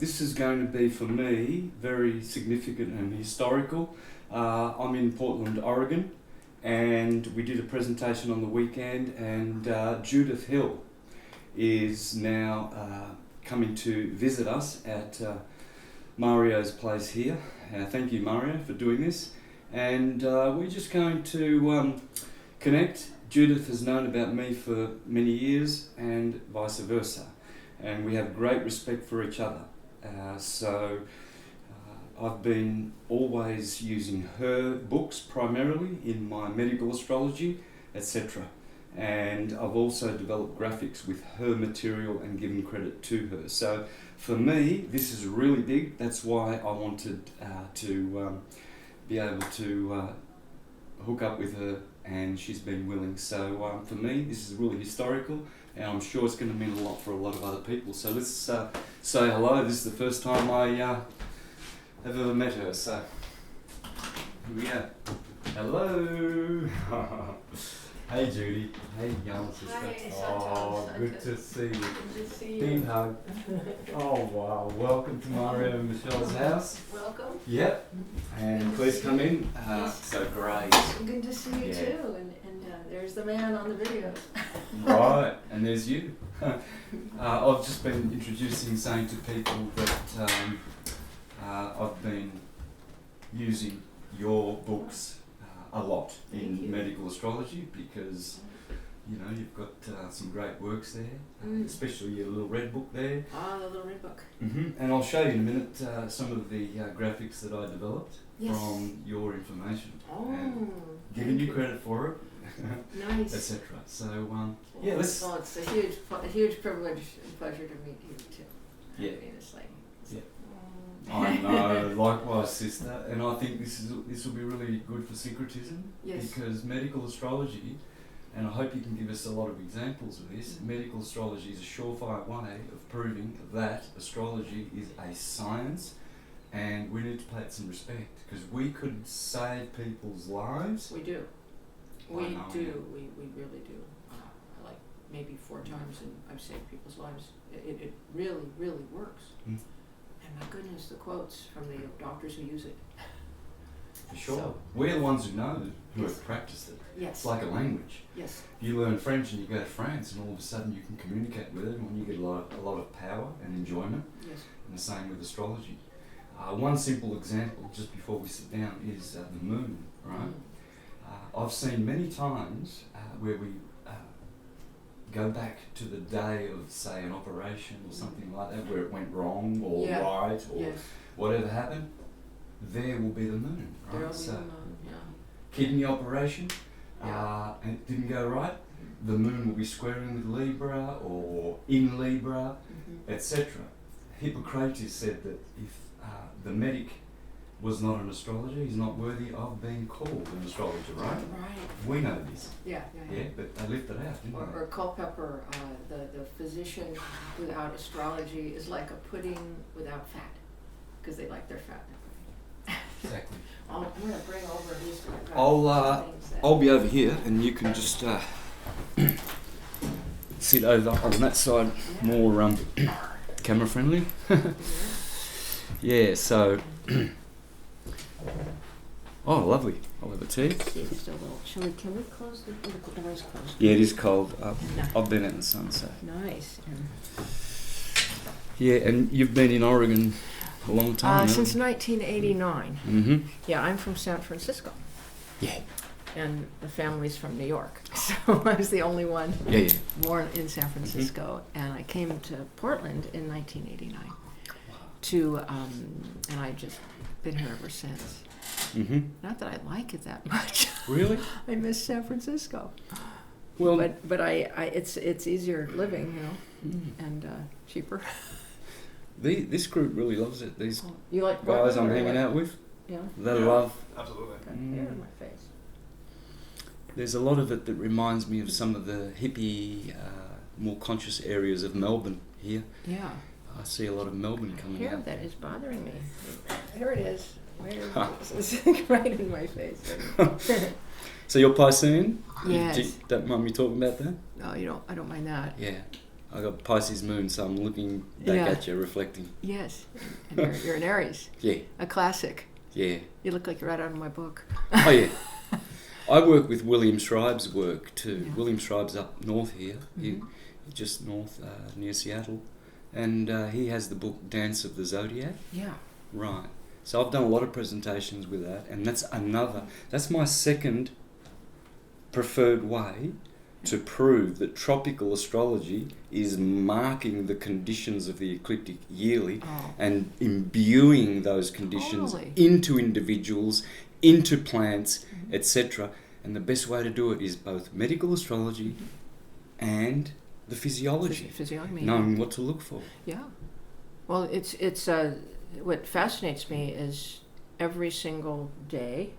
this is going to be, for me, very significant and historical. I'm in Portland, Oregon, and we did a presentation on the weekend, and Judith Hill is now coming to visit us at Mario's place here. Thank you, Mario, for doing this. And we're just going to connect. Judith has known about me for many years and vice versa. And we have great respect for each other. So I've been always using her books primarily in my medical astrology, etc. And I've also developed graphics with her material and given credit to her. So for me, this is really big. That's why I wanted to be able to hook up with her, and she's been willing. So for me, this is really historical, and I'm sure it's going to mean a lot for a lot of other people. So let's say hello. This is the first time I have ever met her. So here we go. Hello. Hey Judy. Hey young sister. Hi, Santos. Oh, good to see you. Good to see you. Big hug. Oh wow, welcome to Mario and Michelle's house. Welcome. Yep, and please come in. So great. Good to see you too. And there's the man on the videos. Right, and there's you. I've just been saying to people that I've been using your books a lot in medical astrology, because you know you've got some great works there, especially your little red book there. Ah, the little red book. And I'll show you in a minute some of the graphics that I developed from your information. Oh, and giving you credit for it. Nice. Etc. So yeah, let's. Well, it's a huge privilege and pleasure to meet you too. Yeah. I mean, it's like. I know, likewise, sister, and I think this will be really good for syncretism, because medical astrology, and I hope you can give us a lot of examples of this. Medical astrology is a surefire way of proving that astrology is a science, and we need to pay it some respect, because we could save people's lives. We do. We know, do. yeah. We really do. Like maybe 4 times, and I've saved people's lives. It really, really works. And my goodness, the quotes from the doctors who use it. For sure. So, we're the ones who know, who have practiced it. Yes. It's like a language. Yes. You learn French and you go to France, and all of a sudden you can communicate with it, and you get a lot of power and enjoyment. Yes. And the same with astrology. One simple example, just before we sit down, is the moon, right? I've seen many times where we go back to the day of, say, an operation or something like that, where it went wrong or right or whatever happened. There will be the moon, right? There will so be the moon, kidney operation, and it didn't go right. The moon will be squaring with Libra or in Libra, etc. Hippocrates said that if the medic was not an astrologer, he's not worthy of being called an astrologer, right? Right. We know this. Yeah, but they left it out, didn't they? Or Culpeper, the physician without astrology is like a pudding without fat, because they like their fat. Exactly. I'm going to bring over these. I'll be over here, and you can just sit over on that side, more camera friendly. Yeah. So. Oh, lovely. I'll have a tea. Can we close the doors closed? Yeah, it is cold. I've been out in the sun, so. Nice. Yeah, and you've been in Oregon a long time, since 1989. Yeah, I'm from San Francisco. Yeah. And the family's from New York. So I was the only one born in San Francisco. And I came to Portland in 1989 and I've just been here ever since. Not that I like it that much. Really? I miss San Francisco. Well, but it's easier living, and cheaper. This group really loves it. These you like guys I'm hanging out with, they love. Absolutely. Hair in my face. There's a lot of it that reminds me of some of the hippie, more conscious areas of Melbourne here. Yeah. I see a lot of Melbourne coming Hair out. that is bothering me. Here it is. Where is it? It's right in my face. So you're Piscean? Yes. Don't mind me talking about that? No, you don't. I don't mind that. Yeah. I got Pisces moon, so I'm looking back Yeah. at you, reflecting. Yes, and you're an Aries, Yeah, a classic. yeah. You look like you're right out of my book. Oh yeah. I work with William Schreiber's work too. Yeah. William Schreiber's up north here, Mhm. just north near Seattle, and he has the book Dance of the Zodiac. Yeah. Right. So I've done a lot of presentations with that, and that's my second preferred way to prove that tropical astrology is marking the conditions of the ecliptic yearly Oh. and imbuing those conditions Totally. into individuals, into plants, Mhm. etc. And the best way to do it is both medical astrology and the physiology, Physiology. knowing what to look for. Yeah. Well, it's what fascinates me is every single day,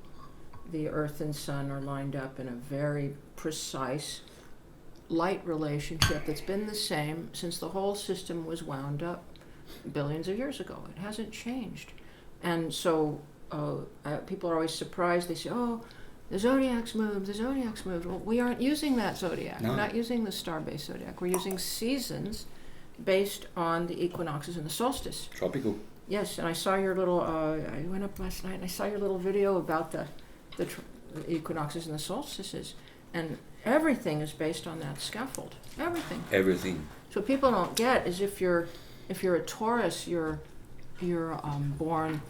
the Earth and Sun are lined up in a very precise light relationship that's been the same since the whole system was wound up billions of years ago. It hasn't changed. And so people are always surprised. They say, oh, the zodiac's moved, the zodiac's moved. Well, we aren't using that zodiac. No. We're not using the star-based zodiac. We're using seasons based on the equinoxes and the solstice. Tropical. Yes, and I saw your little, I went up last night and I saw your little video about the equinoxes and the solstices. And everything is based on that scaffold. Everything. Everything. So what people don't get is if you're a Taurus, you're born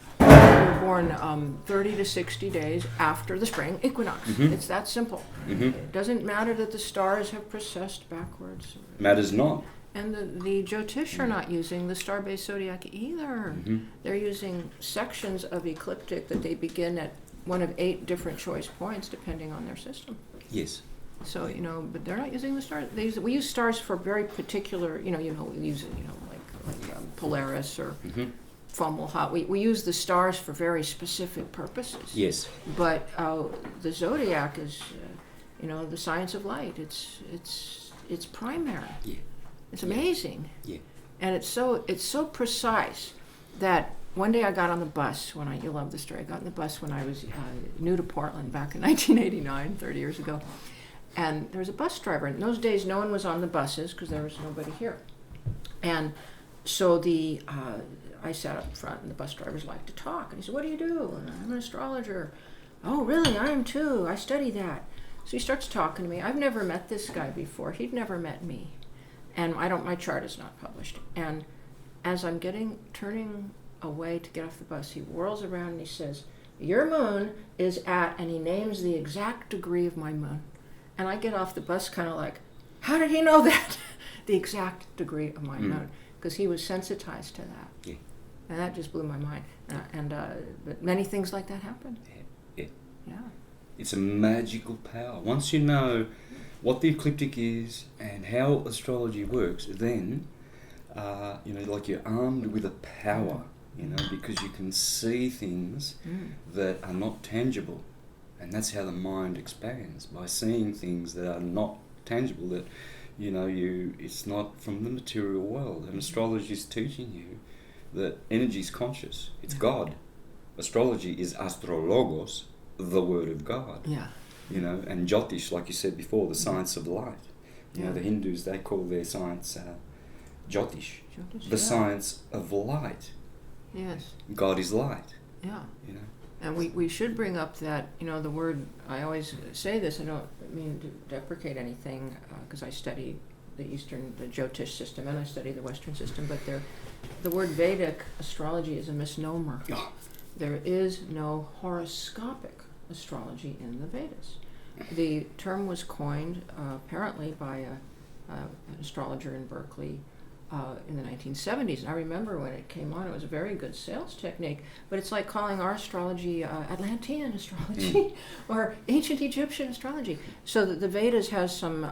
30 to 60 days after the spring equinox. Mhm. It's that simple. Hmm. It doesn't matter that the stars have precessed backwards. Matters not. And the Jyotish are not using the star-based zodiac either. Hmm. They're using sections of ecliptic that they begin at one of 8 different choice points depending on their system. Yes. So, but they're not using the stars. We use stars for very particular, we use, like Polaris or Hmm. Fomalhaut. We use the stars for very specific purposes. Yes. But the zodiac is, the science of light. It's primary. Yeah. It's amazing. Yeah. And it's so precise that one day I got on the bus you'll love the story. I got on the bus when I was new to Portland back in 1989, 30 years ago. And there was a bus driver. In those days, no one was on the buses because there was nobody here. And so I sat up front, and the bus drivers liked to talk. And he said, "What do you do?" And I'm an astrologer. "Oh, really? I am too. I study that." So he starts talking to me. I've never met this guy before. He'd never met me. And my chart is not published. And as I'm turning away to get off the bus, he whirls around and he says, "Your moon is at," and he names the exact degree of my moon. And I get off the bus kind of like, how did he know that? The exact degree of my moon. Because he was sensitized to that. Yeah. And that just blew my mind. But many things like that happen. Yeah. Yeah. It's a magical power. Once you know what the ecliptic is and how astrology works, then, like you're armed with a power, because you can see things that are not tangible. And that's how the mind expands, by seeing things that are not tangible, that, it's not from the material world. And astrology is teaching you that energy is conscious. It's God. Astrology is astrologos, the word of God. Yeah. And Jyotish, like you said before, the science of light. Yeah. The Hindus, they call their science Jyotish, Jyotish, the yeah. science of light. Yes. God is light. Yeah. And we should bring up that, the word, I always say this, I don't mean to deprecate anything, because I study the Jyotish system, and I study the Western system, but the word Vedic astrology is a misnomer. Oh. There is no horoscopic astrology in the Vedas. The term was coined apparently by an astrologer in Berkeley in the 1970s. And I remember when it came on, it was a very good sales technique, but it's like calling our astrology Atlantean astrology or ancient Egyptian astrology. So the Vedas has some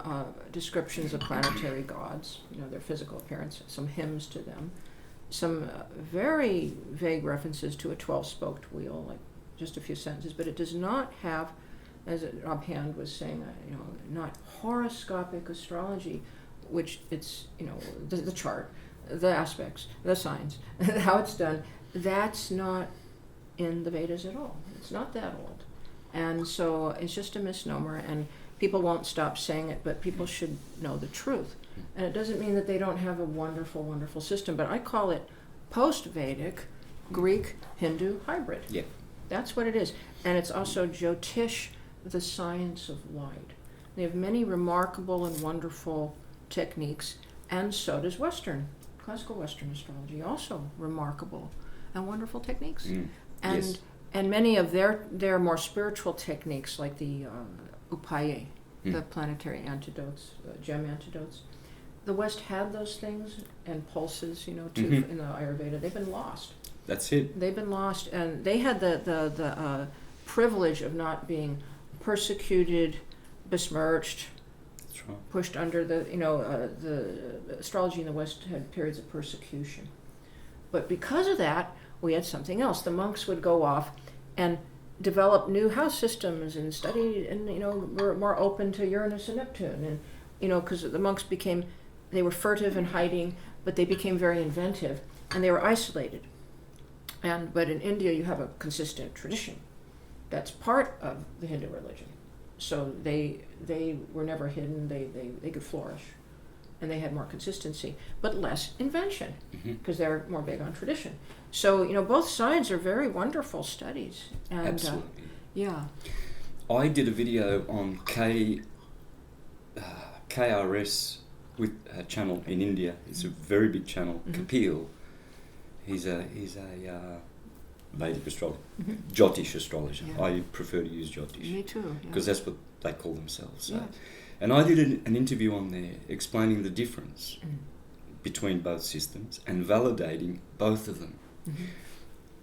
descriptions of planetary gods, their physical appearance, some hymns to them, some very vague references to a 12-spoked wheel, like just a few sentences, but it does not have, as Rob Hand was saying, not horoscopic astrology, which it's, the chart, the aspects, the signs, how it's done, that's not in the Vedas at all. It's not that old. And so it's just a misnomer, and people won't stop saying it, but people should know the truth. And it doesn't mean that they don't have a wonderful, wonderful system, but I call it post-Vedic Greek Hindu hybrid. Yeah. That's what it is. And it's also Jyotish, the science of light. They have many remarkable and wonderful techniques, and so does classical Western astrology, also remarkable and wonderful techniques. And Yes. and many of their more spiritual techniques, like the upaye, the planetary antidotes, gem antidotes. The West had those things and pulses, too, in the Ayurveda. They've been lost. That's it. They've been lost, and they had the privilege of not being persecuted, besmirched, That's right. pushed under the astrology in the West had periods of persecution. But because of that, we had something else. The monks would go off and develop new house systems and study, and were more open to Uranus and Neptune, and because the monks they were furtive and hiding, but they became very inventive, and they were isolated. But in India, you have a consistent tradition that's part of the Hindu religion. So they were never hidden. They could flourish, and they had more consistency, but less invention, because they're more big on tradition. So both sides are very wonderful studies. And, Absolutely. Yeah. I did a video on KRS with a channel in India. It's a very big channel. Kapil. He's a Vedic astrologer, Jyotish astrologer. Yeah. I prefer to use Jyotish Me too. because that's what they call themselves. So. Yes. And I did an interview on there explaining the difference between both systems and validating both of them.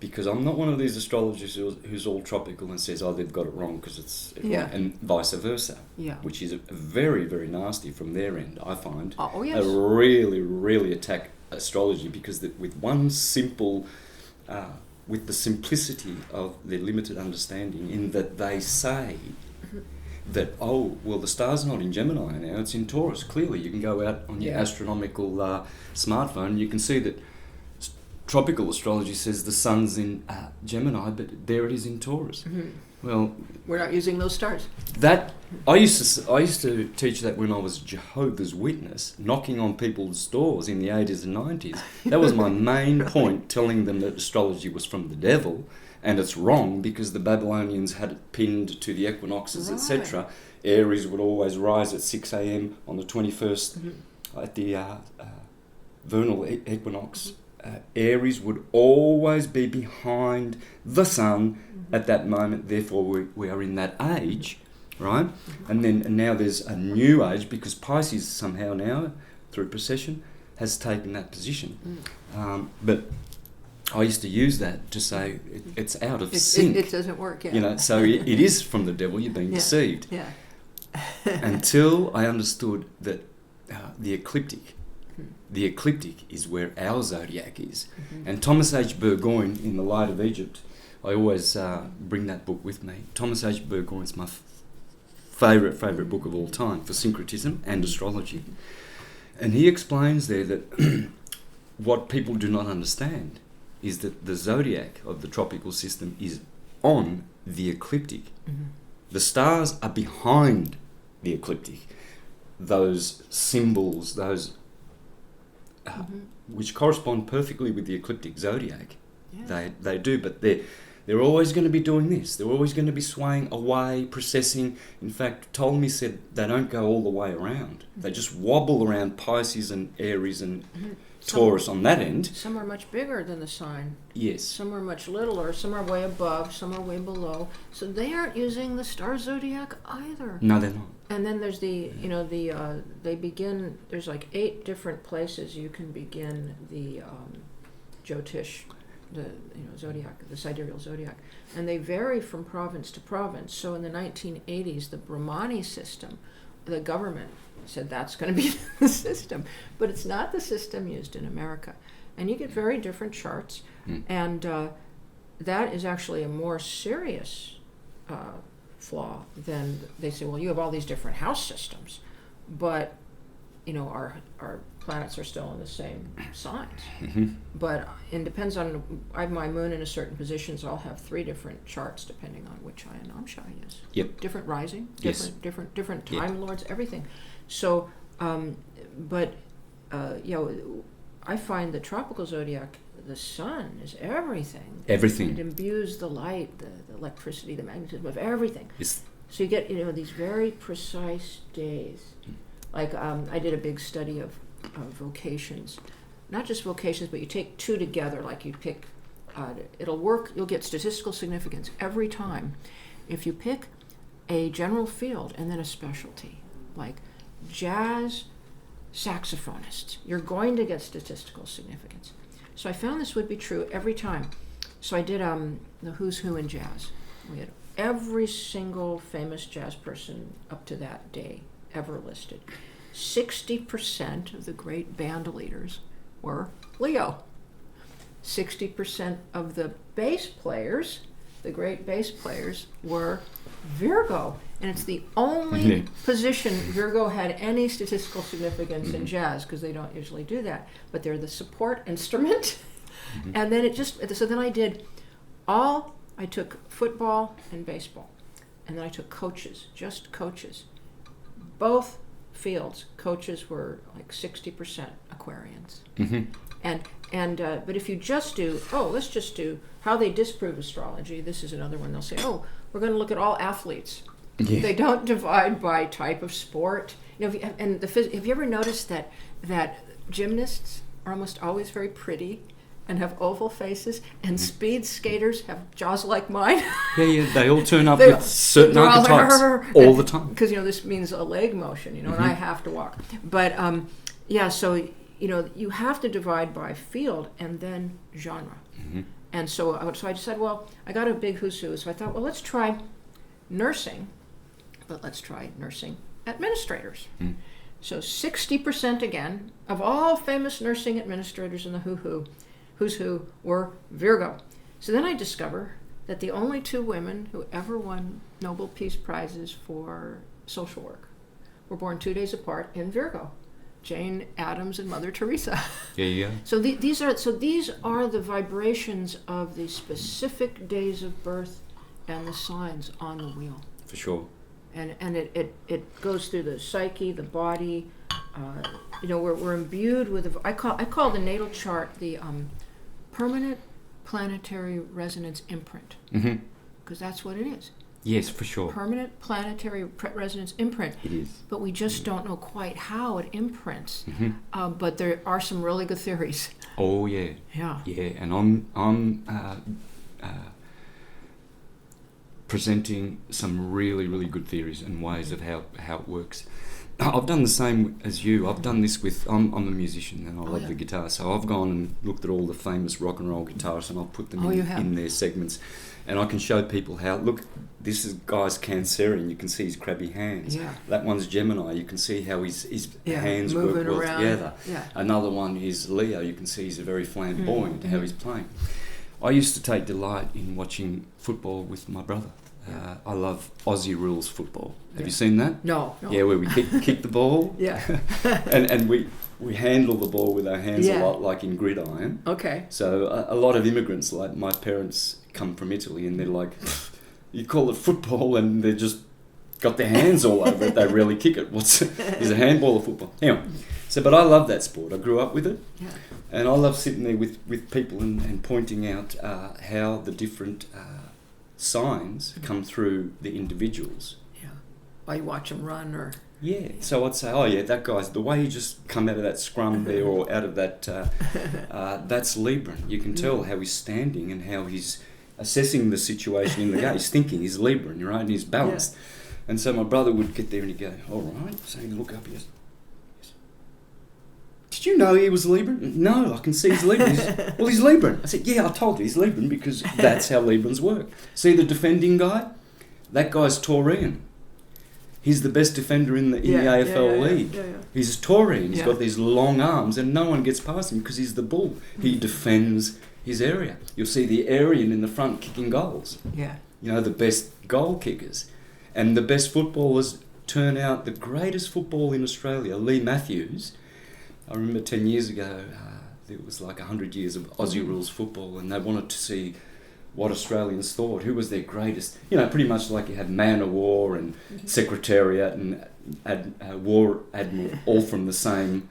Because I'm not one of these astrologers who's all tropical and says, they've got it wrong because it's wrong, and vice versa, which is very, very nasty from their end, I find. Oh, yes. They really, really attack astrology because with one simple, with the simplicity of their limited understanding, in that they say that, the star's not in Gemini now, it's in Taurus. Clearly, you can go out on your astronomical smartphone, you can see that tropical astrology says the sun's in Gemini, but there it is in Taurus. Well, we're not using those stars. That I used to teach that when I was Jehovah's Witness, knocking on people's doors in the 80s and 90s. That was my main point, telling them that astrology was from the devil, and it's wrong because the Babylonians had it pinned to the equinoxes, etc. Aries would always rise at 6 a.m. on the 21st at the vernal equinox. Aries would always be behind the sun at that moment, therefore we are in that age, right? And now there's a new age because Pisces somehow now, through precession, has taken that position. But I used to use that to say it's out of sync. It doesn't work, so it is from the devil, you're being deceived. Yeah. Until I understood that the ecliptic is where our zodiac is. And Thomas H. Burgoyne, in The Light of Egypt, I always bring that book with me. Thomas H. Burgoyne is my favourite book of all time for syncretism and astrology. And he explains there that what people do not understand is that the zodiac of the tropical system is on the ecliptic. The stars are behind the ecliptic. Those symbols, which correspond perfectly with the ecliptic zodiac. They do, but they're always going to be doing this. They're always going to be swaying away, precessing. In fact, Ptolemy said they don't go all the way around. They just wobble around Pisces and Aries and Taurus on that end. Some are much bigger than the sign. Yes. Some are much littler. Some are way above. Some are way below. So they aren't using the star zodiac either. No, they're not. And then there's they begin, there's like 8 different places you can begin the Jyotish, the zodiac, the sidereal zodiac. And they vary from province to province. So in the 1980s, the Brahmani system, the government said that's going to be the system. But it's not the system used in America. And you get very different charts. And that is actually a more serious flaw than they say, well, you have all these different house systems, but our planets are still in the same signs. But it depends on, I have my moon in a certain position, so I'll have 3 different charts depending on which I and Amsha I use. Different rising, different time lords, everything. So but I find the tropical zodiac, the sun is everything. Everything. It imbues the light, the electricity, the magnetism of everything. It's, So you get these very precise days. Like I did a big study of vocations, not just vocations, but you take two together. Like you pick, it'll work. You'll get statistical significance every time if you pick a general field and then a specialty, like jazz saxophonists. You're going to get statistical significance. So I found this would be true every time. So I did the who's who in jazz. We had every single famous jazz person up to that day ever listed. 60% of the great band leaders were Leo. 60% of the bass players, the great bass players, were Virgo. And it's the only position Virgo had any statistical significance in jazz, because they don't usually do that. But they're the support instrument. And then so then I took football and baseball. And then I took coaches, just coaches. Both fields, coaches were like 60% Aquarians. But if you just do, let's just do how they disprove astrology. This is another one. They'll say, we're going to look at all athletes. Yeah. They don't divide by type of sport. Have you ever noticed that gymnasts are almost always very pretty and have oval faces, and speed skaters have jaws like mine? Yeah, they all turn up with certain archetypes all the time. Because, this means a leg motion, and I have to walk. But, so, you have to divide by field and then genre. And so I decided, I got a big who's who. So I thought, let's try nursing, but let's try nursing administrators. So 60% again of all famous nursing administrators in the who's who were Virgo. So then I discover that the only two women who ever won Nobel Peace Prizes for social work were born 2 days apart in Virgo. Jane Addams and Mother Teresa. Yeah. So these are the vibrations of the specific days of birth and the signs on the wheel. For sure. And it goes through the psyche, the body. We're imbued with I call the natal chart the permanent planetary resonance imprint, because that's what it is. Yes, for sure. Permanent planetary resonance imprint. It is. But we just don't know quite how it imprints. But there are some really good theories. Oh yeah. Yeah. Yeah, and I'm presenting some really, really good theories and ways of how it works. I've done the same as you. I've done this with, I'm a musician and I love the guitar, so I've gone and looked at all the famous rock and roll guitarists and I've put them in their segments, and I can show people how, look, this is guy's Cancerian, you can see his crabby hands. Yeah. That one's Gemini, you can see how his hands work moving well around. together. Yeah. Another one is Leo, you can see he's a very flamboyant, how he's playing. I used to take delight in watching football with my brother. I love Aussie rules football. Have you seen that? No. Yeah, where we kick the ball. Yeah. and we handle the ball with our hands a lot, like in gridiron. Okay. So a lot of immigrants, like my parents, come from Italy, and they're like, you call it football, and they're just got their hands all over it. They rarely kick it. Is a handball or football? Anyway, but I love that sport. I grew up with it, and I love sitting there with people and pointing out how the different signs come through the individuals. Yeah. While you watch them run or... Yeah. So I'd say, that guy's, the way he just come out of that scrum there or out of that, that's Libran. You can tell how he's standing and how he's assessing the situation in the game. He's thinking, he's Libran, right? And he's balanced. Yeah. And so my brother would get there and he'd go, all right. So he'd look up, he goes, yes. Did you know he was Libran? No, I can see he's Libran. Well, he's Libran. I said, yeah, I told you he's Libran because that's how Librans work. See the defending guy? That guy's Taurian. He's the best defender in the AFL league. Yeah. He's a Taurian. He's got these long arms and no one gets past him because he's the bull. He defends his area. You'll see the Aryan in the front kicking goals. Yeah. The best goal kickers. And the best footballers turn out the greatest football in Australia. Lee Matthews, I remember 10 years ago, it was like 100 years of Aussie rules football, and they wanted to see what Australians thought, who was their greatest, pretty much like you had man of war and secretariat and war admiral, all from the same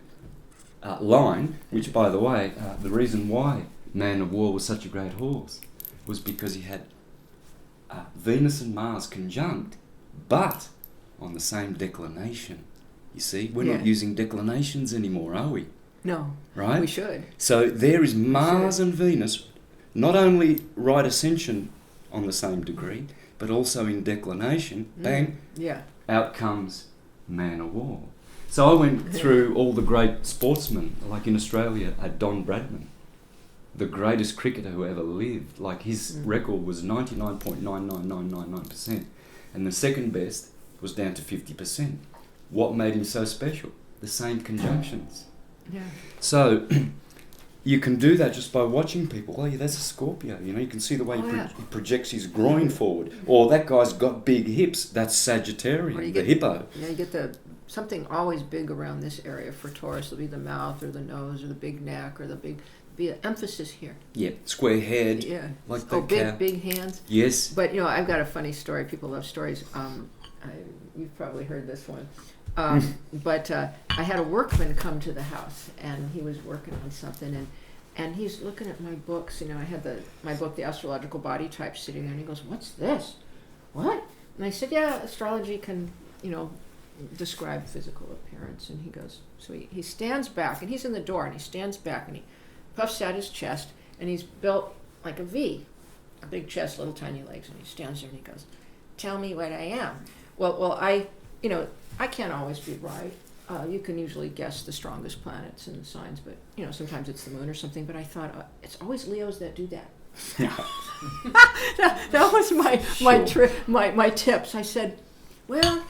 line, which, by the way, the reason why man of war was such a great horse was because he had Venus and Mars conjunct, but on the same declination. You see, we're not using declinations anymore, are we? No. Right? We should. So there is Mars and Venus, not only right ascension on the same degree, but also in declination. Bang. Yeah. Out comes man of war. So I went through all the great sportsmen, like in Australia, Don Bradman, the greatest cricketer who ever lived. Like his record was 99.99999%, and the second best was down to 50%. What made him so special? The same conjunctions. Yeah. So you can do that just by watching people. Oh, yeah, that's a Scorpio. You can see the way he projects his groin forward. Or that guy's got big hips. That's Sagittarian, the hippo. Yeah, you get something always big around this area for Taurus. It'll be the mouth or the nose or the big neck or be an emphasis here. Yeah, square head. Yeah. Like that cow. Big hands. Yes. But, I've got a funny story. People love stories. You've probably heard this one. But I had a workman come to the house, and he was working on something, and he's looking at my books. I had my book, The Astrological Body Type, sitting there, and he goes, "What's this? What?" And I said, "Yeah, astrology can, describe physical appearance." And he goes, so he stands back, and he's in the door, and he stands back, and he puffs out his chest, and he's built like a V, a big chest, little tiny legs, and he stands there, and he goes, "Tell me what I am." Well, I can't always be right. You can usually guess the strongest planets and signs, but sometimes it's the moon or something. But I thought it's always Leos that do that. that was my tips. I said, "Well,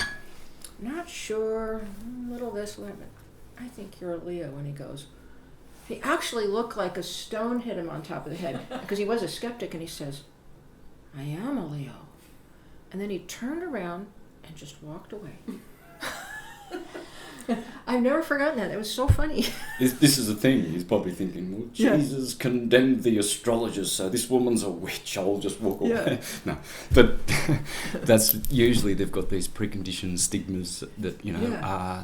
not sure. A little this, little that. I think you're a Leo." When he goes, he actually looked like a stone hit him on top of the head because he was a skeptic, and he says, "I am a Leo," and then he turned around and just walked away. I've never forgotten that. It was so funny. This is the thing. He's probably thinking, well, Jesus condemned the astrologers, so this woman's a witch. I'll just walk away. No, but that's usually they've got these preconditioned stigmas that,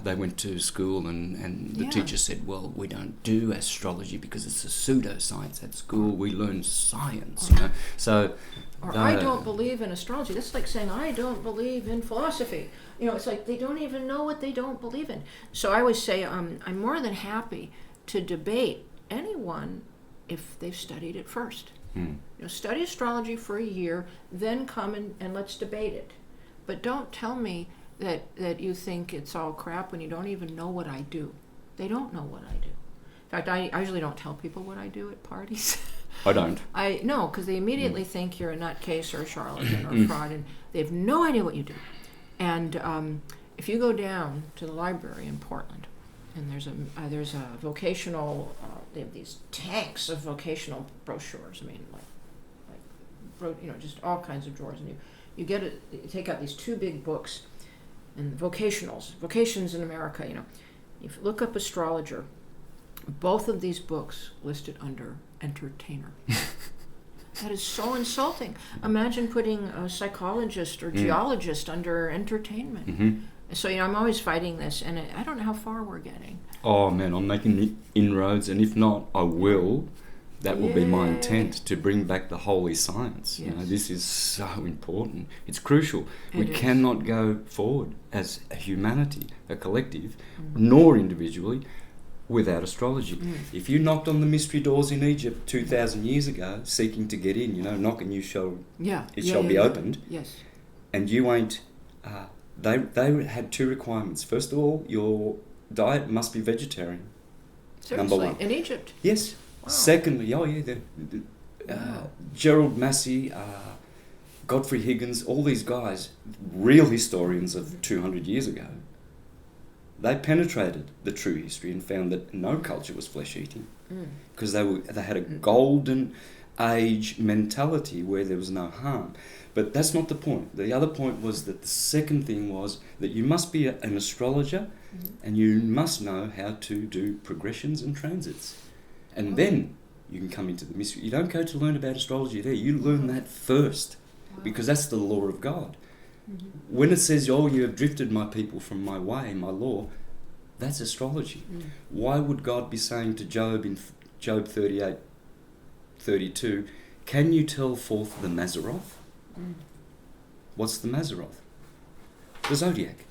they went to school and the teacher said, well, we don't do astrology because it's a pseudoscience. At school we learn science, So... Or I don't believe in astrology. That's like saying I don't believe in philosophy. It's like they don't even know what they don't believe in. So I always say I'm more than happy to debate anyone if they've studied it first. Study astrology for a year, then come and let's debate it. But don't tell me that you think it's all crap when you don't even know what I do. They don't know what I do. In fact, I usually don't tell people what I do at parties. I don't. No, because they immediately think you're a nutcase or a charlatan or a fraud, and they have no idea what you do. And if you go down to the library in Portland, and there's a vocational, they have these tanks of vocational brochures. I mean, just all kinds of drawers, and you take out these two big books, and vocations in America. If you look up astrologer, both of these books listed under entertainer. That is so insulting. Imagine putting a psychologist or geologist under entertainment. Mm-hmm. So, I'm always fighting this, and I don't know how far we're getting. Oh, man, I'm making inroads, and if not, I will. That will be my intent, to bring back the holy science. Yes. This is so important. It's crucial. We cannot go forward as a humanity, a collective, nor individually, without astrology. If you knocked on the mystery doors in Egypt 2,000 years ago, seeking to get in, knock and it shall be opened. Yes. And you ain't. They had two requirements. First of all, your diet must be vegetarian. Seriously? Number one. In Egypt? Yes. Wow. Secondly, Gerald Massey, Godfrey Higgins, all these guys, real historians of 200 years ago, they penetrated the true history and found that no culture was flesh-eating because they had a golden age mentality where there was no harm. But that's not the point. The other point was that the second thing was that you must be an astrologer and you must know how to do progressions and transits. And then you can come into the mystery. You don't go to learn about astrology there. You learn that first, because that's the law of God. Mm-hmm. When it says, "Oh, you have drifted my people from my way, my law," that's astrology. Why would God be saying to Job in Job 38:32, "Can you tell forth the Mazzaroth?" What's the Mazzaroth? The zodiac.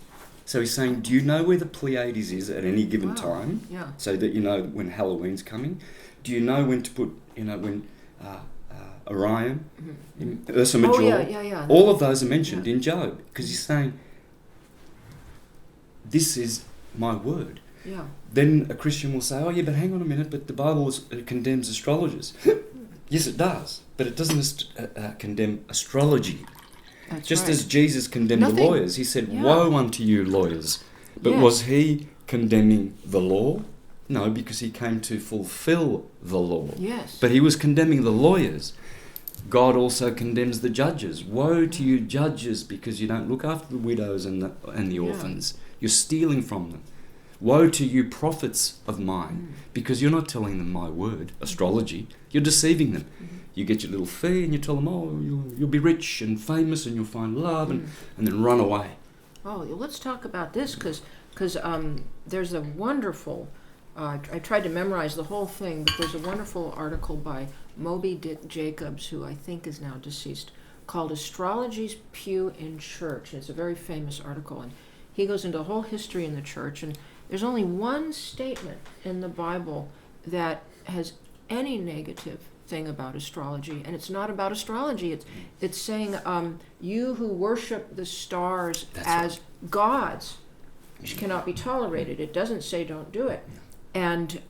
So he's saying, do you know where the Pleiades is at any given time? Yeah. So that you know when Halloween's coming? Do you know when to put, when Orion, Ursa Major? Yeah. All of those are mentioned in Job, because he's saying, this is my word. Yeah. Then a Christian will say, oh yeah, but hang on a minute, but the Bible condemns astrologers. Yes, it does, but it doesn't condemn astrology. That's Just right. as Jesus condemned the lawyers. He said, woe unto you lawyers. But was he condemning the law? No, because he came to fulfill the law. Yes. But he was condemning the lawyers. God also condemns the judges. Woe to you judges, because you don't look after the widows and the orphans. You're stealing from them. Woe to you prophets of mine, because you're not telling them my word, astrology. You're deceiving them. You get your little fee and you tell them, oh, you'll be rich and famous and you'll find love, and then run away. Oh, let's talk about this, because there's a wonderful, I tried to memorize the whole thing, but there's a wonderful article by Moby Dick Jacobs, who I think is now deceased, called Astrology's Pew in Church. It's a very famous article, and he goes into a whole history in the church, and there's only one statement in the Bible that has any negative thing about astrology, and it's not about astrology. It's saying you who worship the stars as gods cannot be tolerated. It doesn't say don't do it. And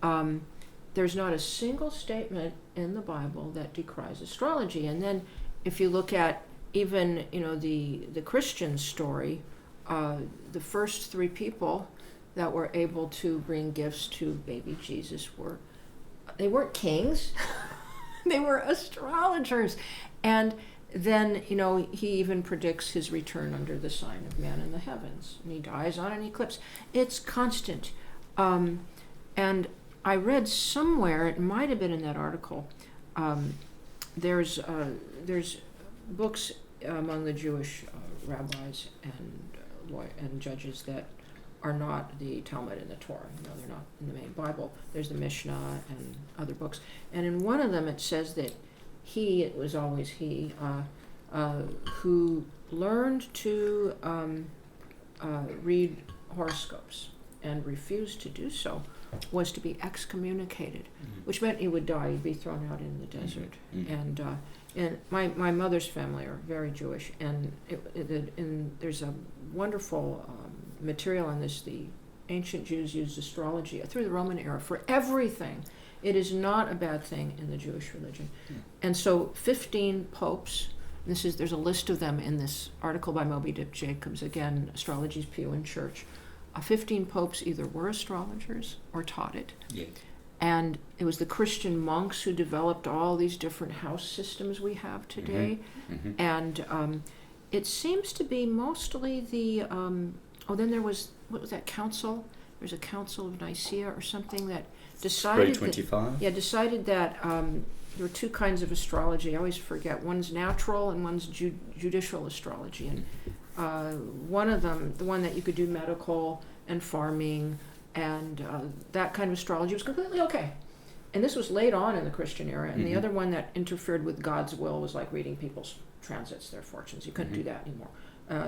there's not a single statement in the Bible that decries astrology. And then if you look at even the Christian story, the first three people that were able to bring gifts to baby Jesus they weren't kings. They were astrologers. And then, he even predicts his return under the sign of man in the heavens. And he dies on an eclipse. It's constant. And I read somewhere, it might have been in that article, there's books among the Jewish rabbis and judges that are not the Talmud and the Torah. They're not in the main Bible. There's the Mishnah and other books. And in one of them it says that it was always he, who learned to read horoscopes and refused to do so was to be excommunicated, which meant he would die. He'd be thrown out in the desert. And my mother's family are very Jewish, and there's a wonderful material on this. The ancient Jews used astrology through the Roman era for everything. It is not a bad thing in the Jewish religion. And so 15 popes, there's a list of them in this article by Moby Dick Jacobs, again, Astrology's Pew in Church. 15 popes either were astrologers or taught it. Yeah. And it was the Christian monks who developed all these different house systems we have today. And it seems to be mostly the, then there was, what was that council? There's a council of Nicaea or something that decided 325? decided that there were two kinds of astrology. I always forget. One's natural and one's judicial astrology. And one of them, the one that you could do medical and farming and that kind of astrology, was completely okay. And this was late on in the Christian era. And the other one that interfered with God's will was like reading people's transits, their fortunes. You couldn't do that anymore.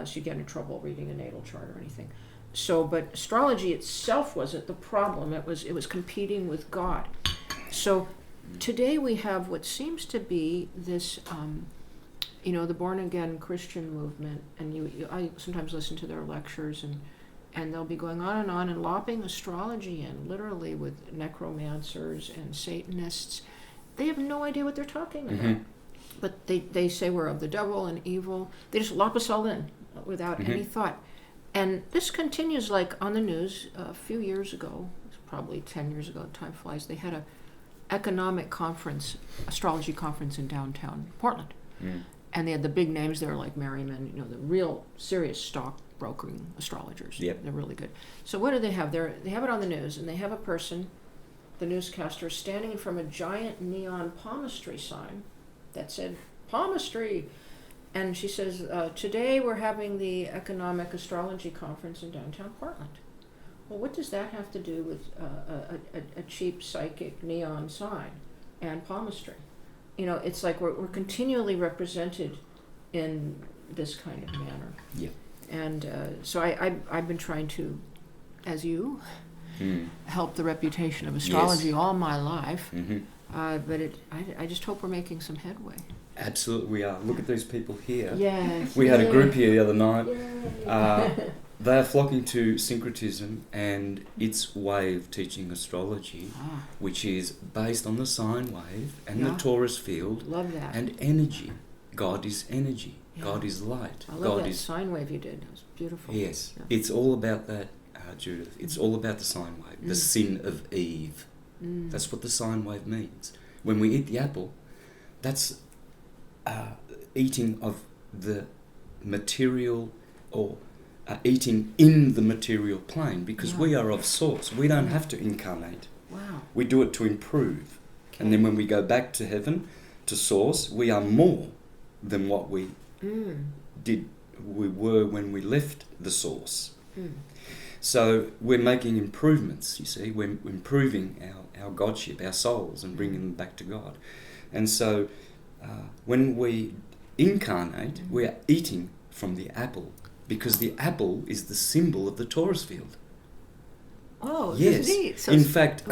So you get into trouble reading a natal chart or anything. So, but astrology itself wasn't the problem. It was competing with God. So today we have what seems to be this, the born-again Christian movement, and I sometimes listen to their lectures, and they'll be going on and lopping astrology in, literally, with necromancers and Satanists. They have no idea what they're talking about. But they say we're of the devil and evil. They just lop us all in without any thought. And this continues, like on the news a few years ago, probably 10 years ago, time flies, they had a economic conference, astrology conference in downtown Portland. And they had the big names there like Merriman, the real serious stock brokering astrologers. Yep. They're really good. So what do they have? They have it on the news, and they have a person the newscaster, standing in front of a giant neon palmistry sign that said, "Palmistry." And she says, "Today we're having the Economic Astrology Conference in downtown Portland." Well, what does that have to do with a cheap psychic neon sign and palmistry? You know, it's like we're continually represented in this kind of manner. Yeah. And so I've been trying to, as you, help the reputation of astrology all my life. But I just hope we're making some headway. Absolutely, we are. Look at these people here. Yes. We had a group here the other night. They are flocking to syncretism and its way of teaching astrology, which is based on the sine wave and the torus field. Love that. And energy. God is energy. Yeah. God is light. I love God that is sine wave you did. It was beautiful. Yes, Yeah. it's all about that, Judith. It's all about the sine wave, the sin of Eve. That's what the sine wave means. When we eat the apple, that's eating of the material, or eating in the material plane, because we are of source. We don't have to incarnate. Wow. We do it to improve. Okay. And then when we go back to heaven, to source, we are more than what we were when we left the source. So we're making improvements, you see. We're improving our godship, our souls, and bringing them back to God. And so when we incarnate, we are eating from the apple, because the apple is the symbol of the torus field. Oh, yes. Indeed. So in fact,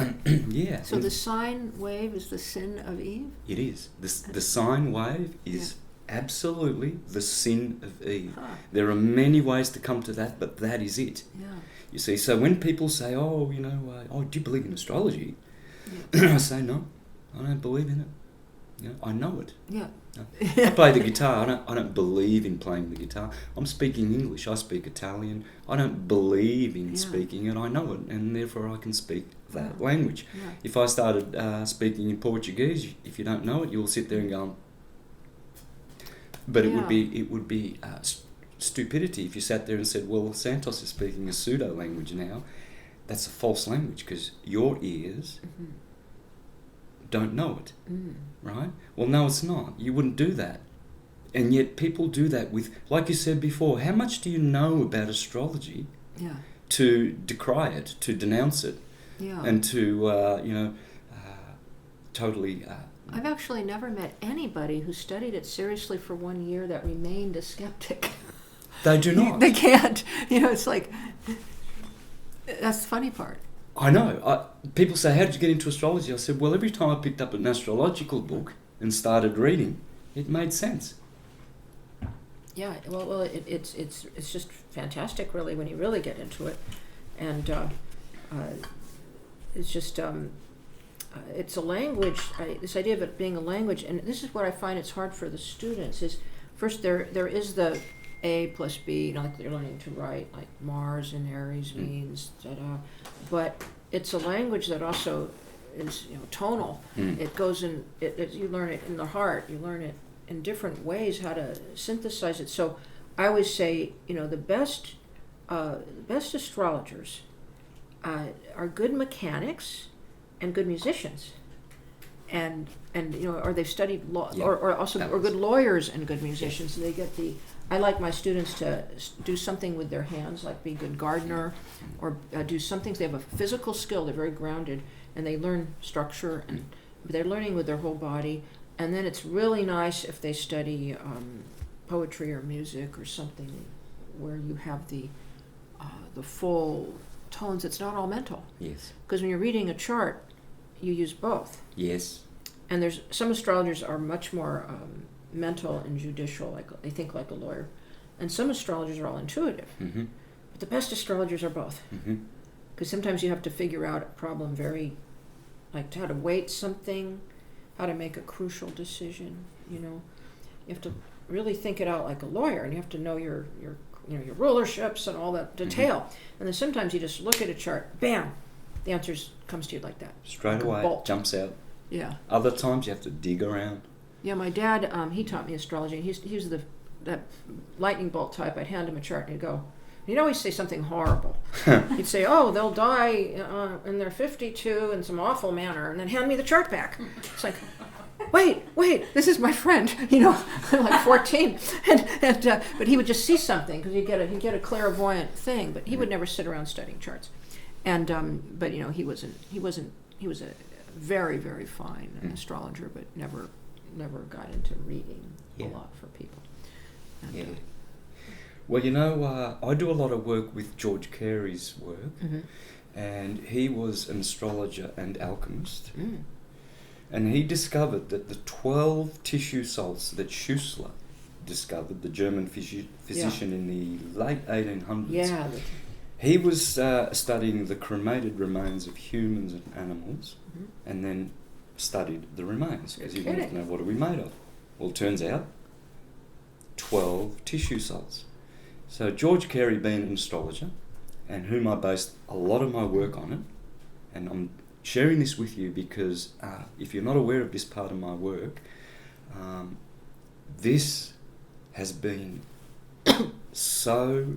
yeah. So the sine wave is the sin of Eve? It is. The sine wave is absolutely the sin of Eve. There are many ways to come to that, but that is it. Yeah. You see, so when people say, "Oh, you know, do you believe in astrology?" I say, "No, I don't believe in it. You know, I know it. Yeah. No. I play the guitar. I don't believe in playing the guitar. I'm speaking English. I speak Italian. I don't believe in speaking it. I know it, and therefore I can speak that language. Yeah. If I started speaking in Portuguese, if you don't know it, you'll sit there and go. But it would be stupidity if you sat there and said, "Well, Santos is speaking a pseudo language now." That's a false language, because your ears don't know it, right? Well, no, it's not. You wouldn't do that. And yet people do that with, like you said before, how much do you know about astrology to decry it, to denounce it, and to, totally... I've actually never met anybody who studied it seriously for 1 year that remained a skeptic. They do not. They can't. You know, it's like, that's the funny part. I know. People say, "How did you get into astrology?" I said, "Well, every time I picked up an astrological book and started reading, it made sense." Yeah, well, it's just fantastic, really, when you really get into it, and it's just it's a language. This idea of it being a language, and this is what I find it's hard for the students. Is first there is the A plus B, like they're learning to write, like Mars in Aries means, but it's a language that also is tonal. It goes in. You learn it in the heart. You learn it in different ways how to synthesize it. So I always say, the best astrologers are good mechanics and good musicians, and or they've studied law, or good lawyers and good musicians. So they get the. I like my students to do something with their hands, like be a good gardener, or do something. They have a physical skill. They're very grounded, and they learn structure, and they're learning with their whole body. And then it's really nice if they study poetry or music or something where you have the full tones. It's not all mental. Yes. Because when you're reading a chart, you use both. Yes. And there's some astrologers are much more mental and judicial, like they think like a lawyer, and some astrologers are all intuitive. But the best astrologers are both, because sometimes you have to figure out a problem like how to weight something, how to make a crucial decision. You have to really think it out like a lawyer, and you have to know your rulerships and all that detail. And then sometimes you just look at a chart, bam, the answer comes to you like that, straight like away, jumps out. Yeah. Other times you have to dig around. Yeah, my dad, he taught me astrology, and he was that lightning bolt type. I'd hand him a chart, and he'd go, He'd always say something horrible. He'd say, "Oh, they'll die in their 52 in some awful manner," and then hand me the chart back. It's like, wait, this is my friend, I'm like 14, but he would just see something because he'd get a clairvoyant thing, but he would never sit around studying charts, and but he was a very, very fine astrologer, but never got into reading a lot for people. And, Well, I do a lot of work with George Carey's work, and he was an astrologer and alchemist. And he discovered that the 12 tissue salts that Schussler discovered, the German physician in the late 1800s, he was studying the cremated remains of humans and animals, and then studied the remains because he wanted to know, what are we made of? Well, it turns out 12 tissue salts. So George Carey, being an astrologer, and whom I based a lot of my work on it, and I'm sharing this with you because if you're not aware of this part of my work, this has been so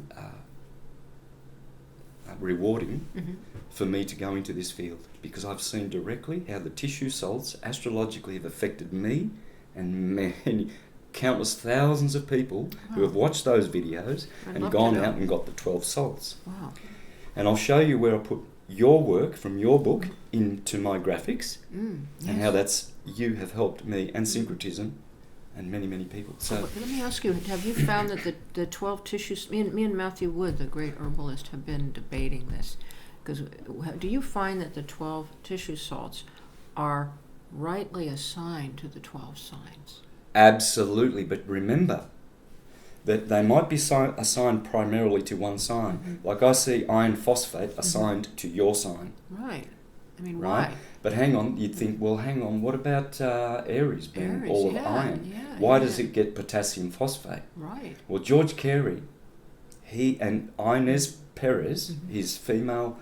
rewarding for me to go into this field, because I've seen directly how the tissue salts astrologically have affected me and many, countless thousands of people who have watched those videos and gone out and got the 12 salts. Wow. And I'll show you where I put your work from your book into my graphics, and how you have helped me and syncretism and many, many people. So let me ask you, have you found that the 12 tissues, me and Matthew Wood, the great herbalist, have been debating this, because do you find that the 12 tissue salts are rightly assigned to the 12 signs? Absolutely, but remember that they might be assigned primarily to one sign. Like I see iron phosphate assigned to your sign. Right. I mean, right? why? But hang on, you'd think, well, hang on, what about Aries being all of iron? Why does it get potassium phosphate? Right. Well, George Carey, he and Inez Perez, his female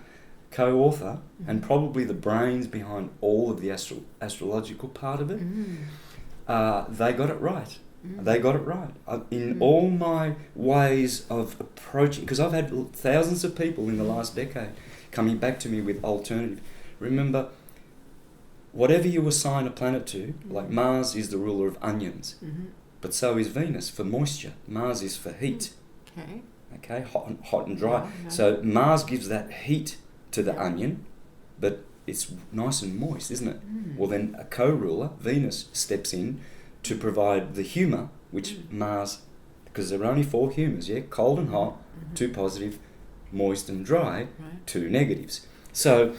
co-author, and probably the brains behind all of the astrological part of it, they got it right. They got it right. In all my ways of approaching, because I've had thousands of people in the last decade coming back to me with alternative. Remember, whatever you assign a planet to, like Mars is the ruler of onions, but so is Venus for moisture. Mars is for heat. Okay, hot and dry. So Mars gives that heat to the onion, but it's nice and moist, isn't it? Well, then a co-ruler, Venus, steps in to provide the humour, which Mars, because there are only 4 humours, cold and hot, 2 positive, moist and dry, 2 negatives. So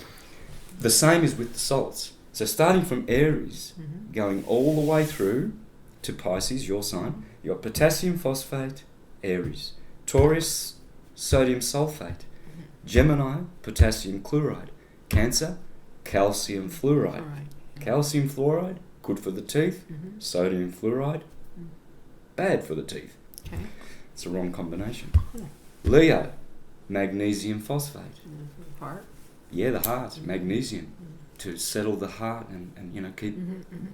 the same is with the salts. So starting from Aries, going all the way through to Pisces, your sign, you've got potassium phosphate, Aries, Taurus, sodium sulfate, Gemini, potassium chloride, Cancer, calcium fluoride. Calcium fluoride, good for the teeth. Sodium fluoride, bad for the teeth. It's a wrong combination. Leo, magnesium phosphate. Heart? Yeah, the heart, magnesium, to settle the heart and keep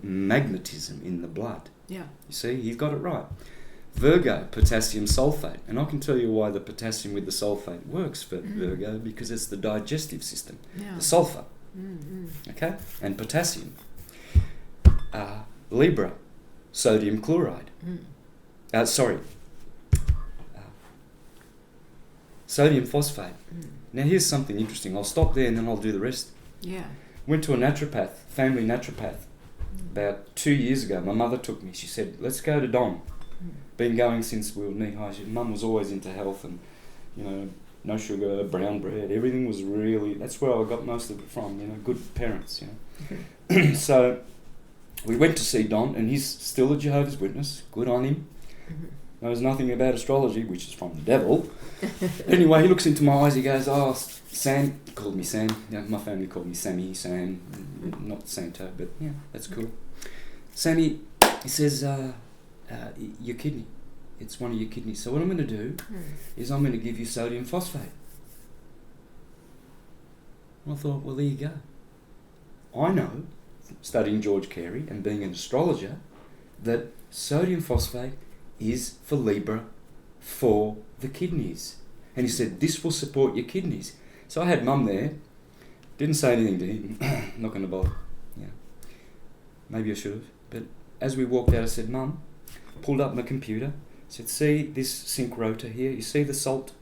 magnetism in the blood. Yeah. You see, you've got it right. Virgo, potassium sulfate. And I can tell you why the potassium with the sulfate works for Virgo, because it's the digestive system. The sulfur. Okay? And potassium. Libra, sodium chloride. Sodium phosphate. Now here's something interesting. I'll stop there and then I'll do the rest. Yeah. Went to a naturopath, family naturopath, about 2 years ago. My mother took me. She said, let's go to Don. Been going since we were knee-high. Mum was always into health and, no sugar, brown bread. Everything was really, that's where I got most of it from, good parents, So we went to see Don, and he's still a Jehovah's Witness. Good on him. Knows nothing about astrology, which is from the devil. Anyway, he looks into my eyes. He goes, "Oh, Sam," he called me Sam. My family called me Sammy, Sam, not Santo, but yeah, that's cool. Sammy, he says, your kidney. It's one of your kidneys. So what I'm going to do is I'm going to give you sodium phosphate. And I thought, well, there you go. I know, studying George Carey and being an astrologer, that sodium phosphate is for Libra for the kidneys. And he said, this will support your kidneys. So I had Mum there, didn't say anything to him, not going to bother. Yeah. Maybe I should have. But as we walked out, I said, Mum, pulled up my computer, said, see this zinc rotor here? You see the salt,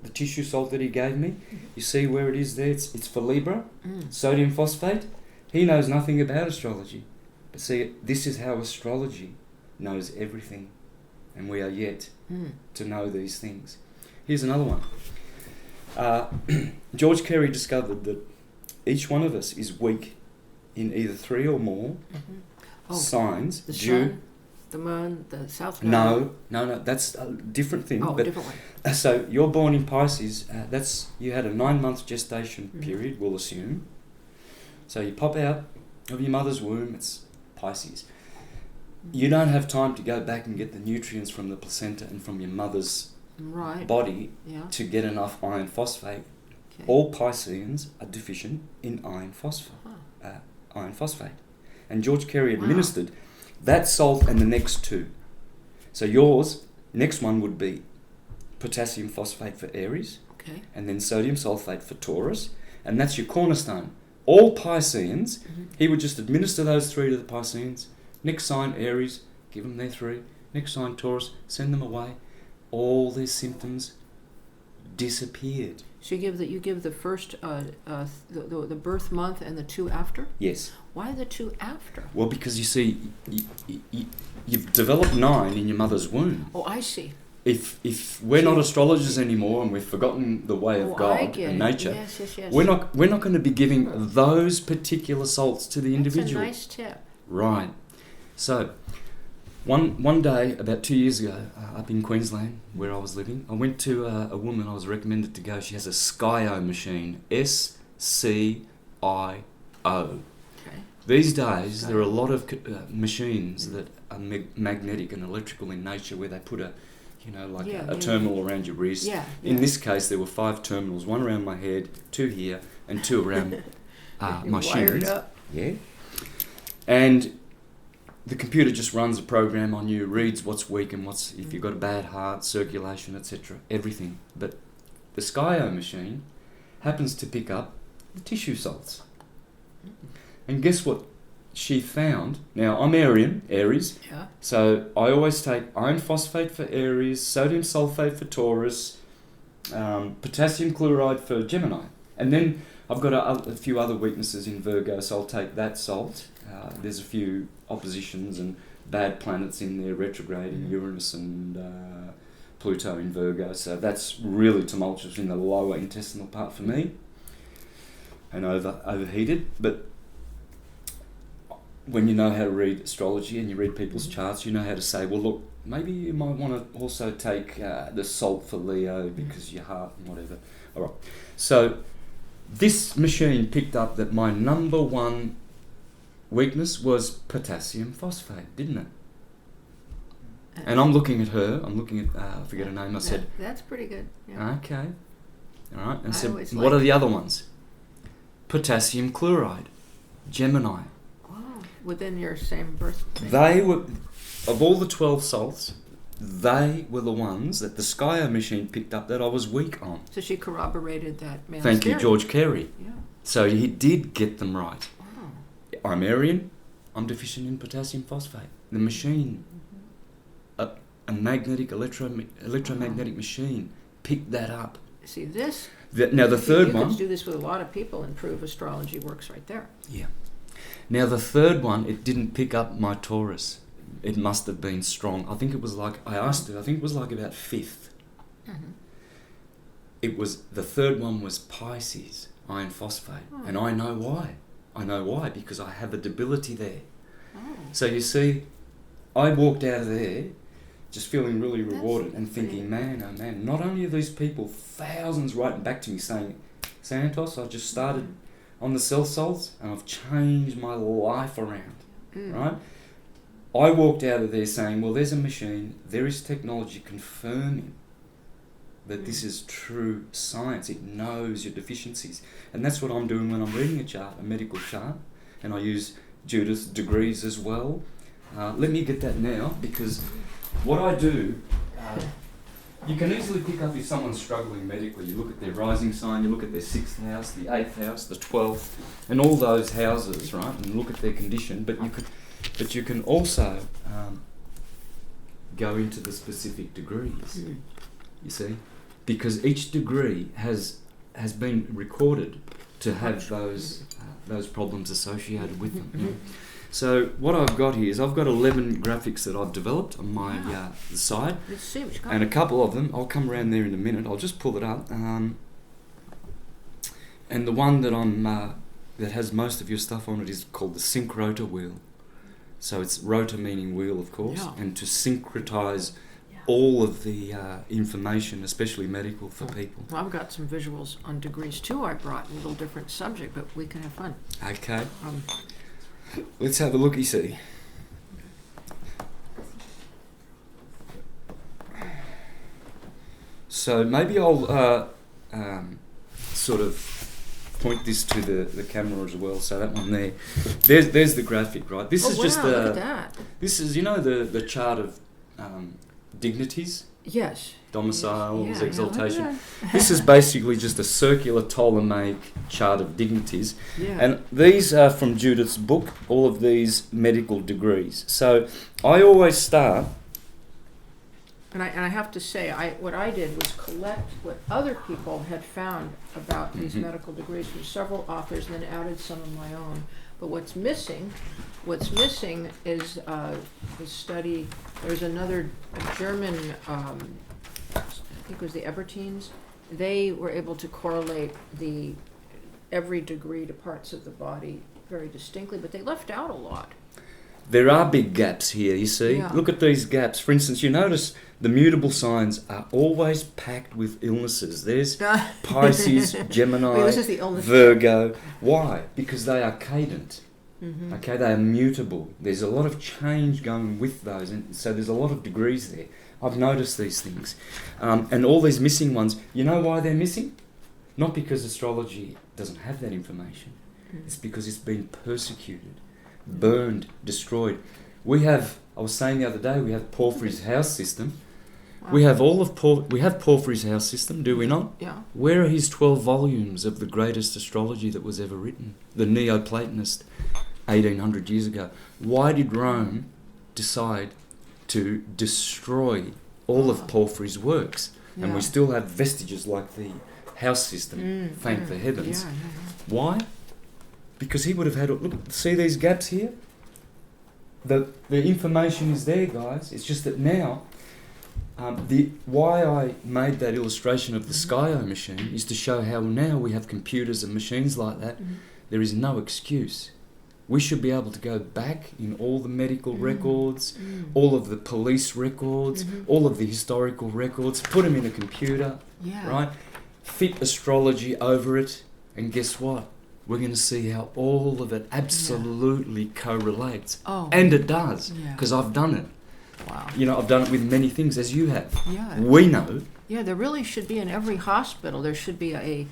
the tissue salt that he gave me? You see where it is there? It's for Libra, sodium phosphate. He knows nothing about astrology. But see, this is how astrology knows everything. And we are yet to know these things. Here's another one. George Carey discovered that each one of us is weak in either 3 or more signs. The sun, the moon, the south node. No, that's a different thing. Oh, a different one. So you're born in Pisces. You had a 9-month gestation period, we'll assume. So you pop out of your mother's womb, it's Pisces. You don't have time to go back and get the nutrients from the placenta and from your mother's body to get enough iron phosphate. Okay. All Pisceans are deficient in iron phosphate. And George Carey administered that salt and the next 2. So yours, next one would be potassium phosphate for Aries, and then sodium sulfate for Taurus, and that's your cornerstone. All Pisceans, he would just administer those 3 to the Pisceans. Next sign, Aries, give them their 3. Next sign, Taurus, send them away. All their symptoms disappeared. So you give the first the birth month and the 2 after? Yes. Why the 2 after? Well, because you see, you've developed 9 in your mother's womb. Oh, I see. If we're not astrologers anymore and we've forgotten the way of God and nature, yes. we're not going to be giving those particular salts to the individual. That's a nice tip. Right. So, one day, about 2 years ago, up in Queensland, where I was living, I went to a woman I was recommended to go. She has a SCIO machine, SCIO. Okay. These days, there are a lot of machines that are magnetic and electrical in nature, where they put a terminal around your wrist. In this case, there were 5 terminals, 1 around my head, 2 here, and 2 around my shins. Yeah. And the computer just runs a program on you, reads what's weak and if you've got a bad heart, circulation, etc., everything. But the SCIO machine happens to pick up the tissue salts. And guess what she found? Now, I'm Aries, so I always take iron phosphate for Aries, sodium sulfate for Taurus, potassium chloride for Gemini. And then I've got a few other weaknesses in Virgo, so I'll take that salt. There's a few oppositions and bad planets in there, retrograding Uranus and Pluto in Virgo, so that's really tumultuous in the lower intestinal part for me and overheated. But when you know how to read astrology and you read people's charts, you know how to say, well, look, maybe you might want to also take the salt for Leo because your heart and whatever. All right. So this machine picked up that my number 1 weakness was potassium phosphate, didn't it? And I'm looking at her, I forget her name, I said... That's pretty good. Yeah. Okay. All right. And I said, what are the other ones? Potassium chloride, Gemini. Within your same birth thing. They were, of all the 12 salts, they were the ones that the SCIO machine picked up that I was weak on. So she corroborated that man's Thank you, theory. George Carey. Yeah. So he did get them right. Wow. I'm Aryan, I'm deficient in potassium phosphate. The machine, a magnetic, electromagnetic machine, picked that up. See this? Now the third one... You could do this with a lot of people and prove astrology works right there. Yeah. Now the third one, it didn't pick up my Taurus. It must have been strong. I think it was like, I asked her, I think it was like about 5th. The third one was Pisces, iron phosphate. And I know why. Because I have a debility there. So you see, I walked out of there just feeling really rewarded and thinking, man, oh man, not only are these people, thousands writing back to me saying, Santos, I just started on the cell salts and I've changed my life around, right? I walked out of there saying, well, there's a machine, there is technology confirming that this is true science. It knows your deficiencies. And that's what I'm doing when I'm reading a chart, a medical chart, and I use Judith's degrees as well. Let me get that now, because what I do, you can easily pick up if someone's struggling medically. You look at their rising sign, you look at their 6th house, the 8th house, the 12th, and all those houses, right? And look at their condition. But you can also go into the specific degrees. You see, because each degree has been recorded to have those problems associated with them. So what I've got here is I've got 11 graphics that I've developed on my side. Let's see what you got. And a couple of them, I'll come around there in a minute. I'll just pull it up. And the one that that has most of your stuff on it is called the sync rotor wheel. So it's rotor meaning wheel, of course, and to syncretize all of the information, especially medical, for people. Well, I've got some visuals on degrees too. I brought a little different subject, but we can have fun. Okay. Let's have a look-see. So maybe I'll sort of point this to the camera as well. So that one there, there's the graphic, right? This is just look at that. This is the chart of dignities. Yes. Domiciles, Yes. exaltation. This is basically just a circular Ptolemaic chart of dignities. Yeah. And these are from Judith's book, all of these medical degrees. So I always start... And I have to say, what I did was collect what other people had found about these medical degrees from several authors, and then added some of my own. But what's missing is the study. There's another German, I think it was the Ebertines. They were able to correlate every degree to parts of the body very distinctly, but they left out a lot. There are big gaps here, you see. Yeah. Look at these gaps. For instance, you notice the mutable signs are always packed with illnesses. There's Pisces, Gemini, Wait, this is the illness. Virgo. Why? Because they are cadent. Mm-hmm. Okay, they are mutable. There's a lot of change going with those, and so there's a lot of degrees there. I've noticed these things. And all these missing ones, you know why they're missing? Not because astrology doesn't have that information. It's because it's been persecuted, burned, destroyed. I was saying the other day, we have Porphyry's house system. Wow. We have we have Porphyry's house system, do we not? Yeah. Where are his 12 volumes of the greatest astrology that was ever written? The Neoplatonist, 1800 years ago. Why did Rome decide to destroy all of Porphyry's works? And we still have vestiges like the house system, thank the heavens. Yeah. Why? Because he would have had, look, see these gaps here? The information is there, guys. It's just that now, why I made that illustration of the Skyo machine is to show how now we have computers and machines like that. There is no excuse. We should be able to go back in all the medical records, all of the police records, all of the historical records, put them in a computer, right? Fit astrology over it, and guess what? We're going to see how all of it absolutely correlates. Oh. And it does, Yeah. because I've done it. Wow. You know, I've done it with many things, as you have. Yeah. We know. Yeah, there really should be in every hospital. There should be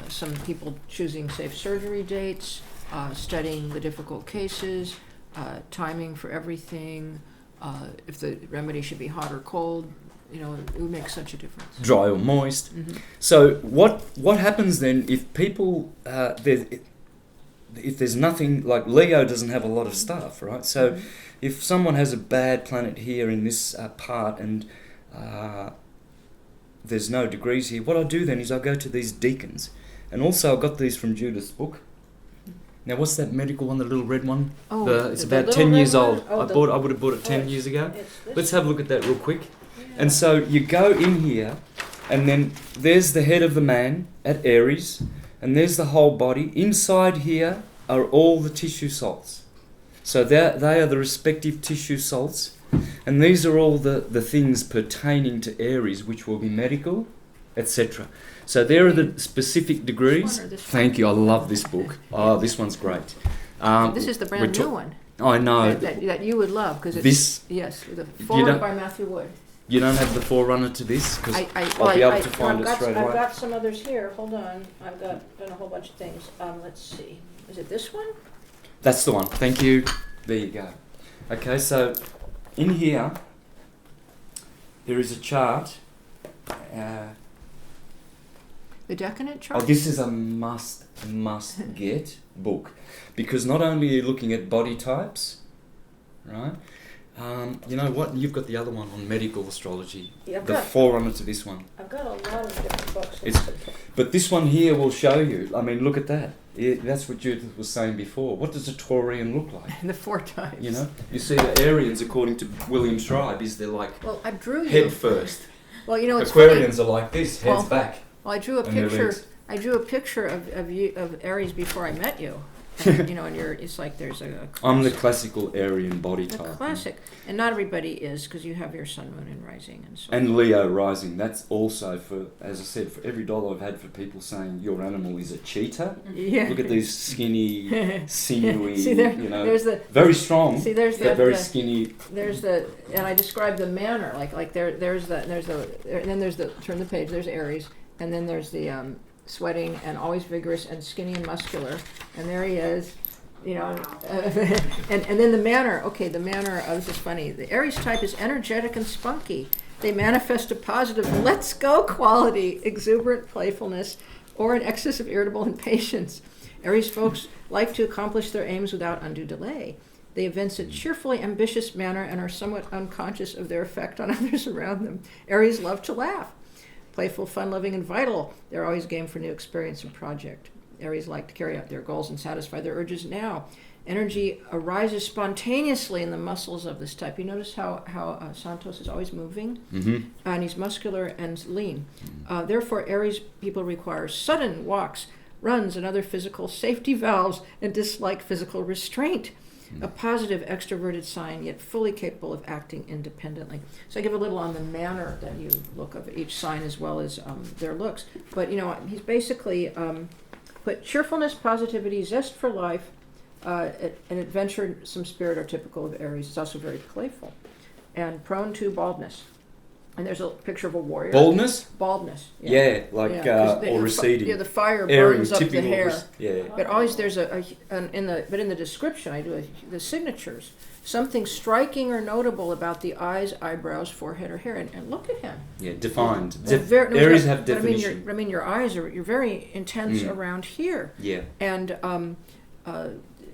some people choosing safe surgery dates, studying the difficult cases, timing for everything. If the remedy should be hot or cold, you know, it would make such a difference. Dry or moist. So what happens then if people if there's nothing, like Leo doesn't have a lot of stuff, right? So if someone has a bad planet here in this part and there's no degrees here, what I do then is I go to these deacons, and also I got these from Judith's book. Now, what's that medical one, the little red one? Oh, It's the about little 10 red years one? old. Oh, I would have bought it 10 years ago. It's this Let's have a look at that real quick. And so you go in here, and then there's the head of the man at Aries, and there's the whole body. Inside here are all the tissue salts. So they are the respective tissue salts, and these are all the things pertaining to Aries, which will be medical, etc. So there are the specific degrees. This one or this one? Thank you, I love this book. Oh, this one's great. This is the brand new one I know. that you would love, because it's This, the forward don't- by Matthew Wood. you don't have the forerunner to this? Because I'll be able to find it straight away. I've got some others here. Hold on. I've done a whole bunch of things. Let's see. Is it this one? That's the one. Thank you. There you go. Okay, so in here, there is a chart. The decadent Oh, chart? this is a must get book, because not only are you looking at body types, right? You know what? You've got the other one on medical astrology, Yeah, the forerunner to this one. I've got a lot of different books. But this one here will show you. I mean, look at that. That's what Judith was saying before. What does a Taurian look like? The 4 types. You know, you see the Arians, according to William Schreiber, is they're like Well, I drew you. head first. Well, you know, it's Aquarians are like this, heads Well, back. Well, I drew a And their picture. legs. I drew a picture of you of Aries before I met you. And, you know, and it's like there's a I'm the classic, classical Aryan body a type. classic, and not everybody is, because you have your sun, moon, and rising, and so. And Leo rising. That's also for, as I said, for every dollar I've had for people saying your animal is a cheetah. Yeah. Look at these skinny, sinewy, See there, you know, there's the very strong, see there's but very the skinny. there's the and I described the manner like there's the and then there's the turn the page, there's Aries, and then there's the sweating and always vigorous and skinny and muscular, and there he is. You know, and then the manner. Okay, the manner. This is funny. The Aries type is energetic and spunky. They manifest a positive "let's go" quality, exuberant playfulness, or an excess of irritable impatience. Aries folks like to accomplish their aims without undue delay. They evince a cheerfully ambitious manner and are somewhat unconscious of their effect on others around them. Aries love to laugh. Playful, fun-loving, and vital. They're always game for new experience and project. Aries like to carry out their goals and satisfy their urges now. Energy arises spontaneously in the muscles of this type. You notice how Santos is always moving, and he's muscular and lean. Therefore, Aries people require sudden walks, runs, and other physical safety valves, and dislike physical restraint. A positive, extroverted sign, yet fully capable of acting independently. So I give a little on the manner that you look of each sign as well as their looks. But, you know, he's basically put cheerfulness, positivity, zest for life, and adventure, some spirit are typical of Aries. It's also very playful and prone to baldness. And there's a picture of a warrior. Baldness? Baldness. Yeah, like 'cause or receding. Yeah, the fire Airy, burns up the typical hair. yeah. But always there's in the description I do the signatures, something striking or notable about the eyes, eyebrows, forehead, or hair. And look at him. Yeah, defined. Aries have definition. I mean, your eyes you're very intense around here. Yeah. And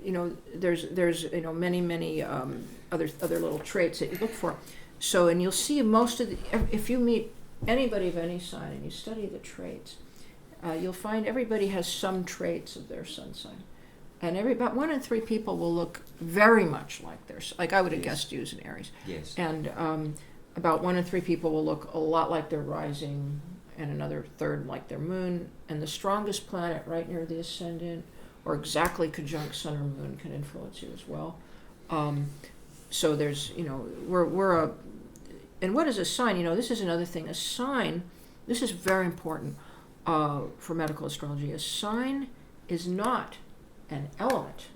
you know, there's you know many other little traits that you look for. So, and you'll see most of if you meet anybody of any sign and you study the traits, you'll find everybody has some traits of their sun sign. And about 1 in 3 people will look very much like theirs. Like I would have guessed you as an Aries. Yes. And about 1 in 3 people will look a lot like their rising, and another third like their moon. And the strongest planet right near the ascendant, or exactly conjunct sun or moon, can influence you as well. So there's, you know, we're a, and what is a sign? You know, this is another thing. A sign, this is very important for medical astrology. A sign is not an element.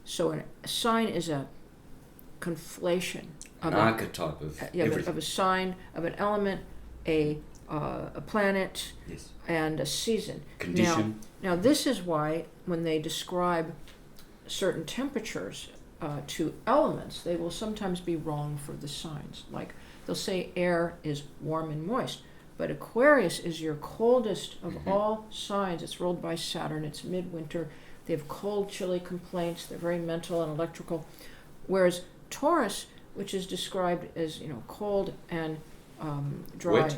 So a sign is a conflation An archetype of everything. of a sign, of an element, a planet, Yes. and a season. Condition. Now this is why when they describe certain temperatures to elements, they will sometimes be wrong for the signs. Like they'll say air is warm and moist, but Aquarius is your coldest of all signs. It's ruled by Saturn. It's midwinter. They have cold, chilly complaints. They're very mental and electrical. Whereas Taurus, which is described as, you know, cold and dry, Wet?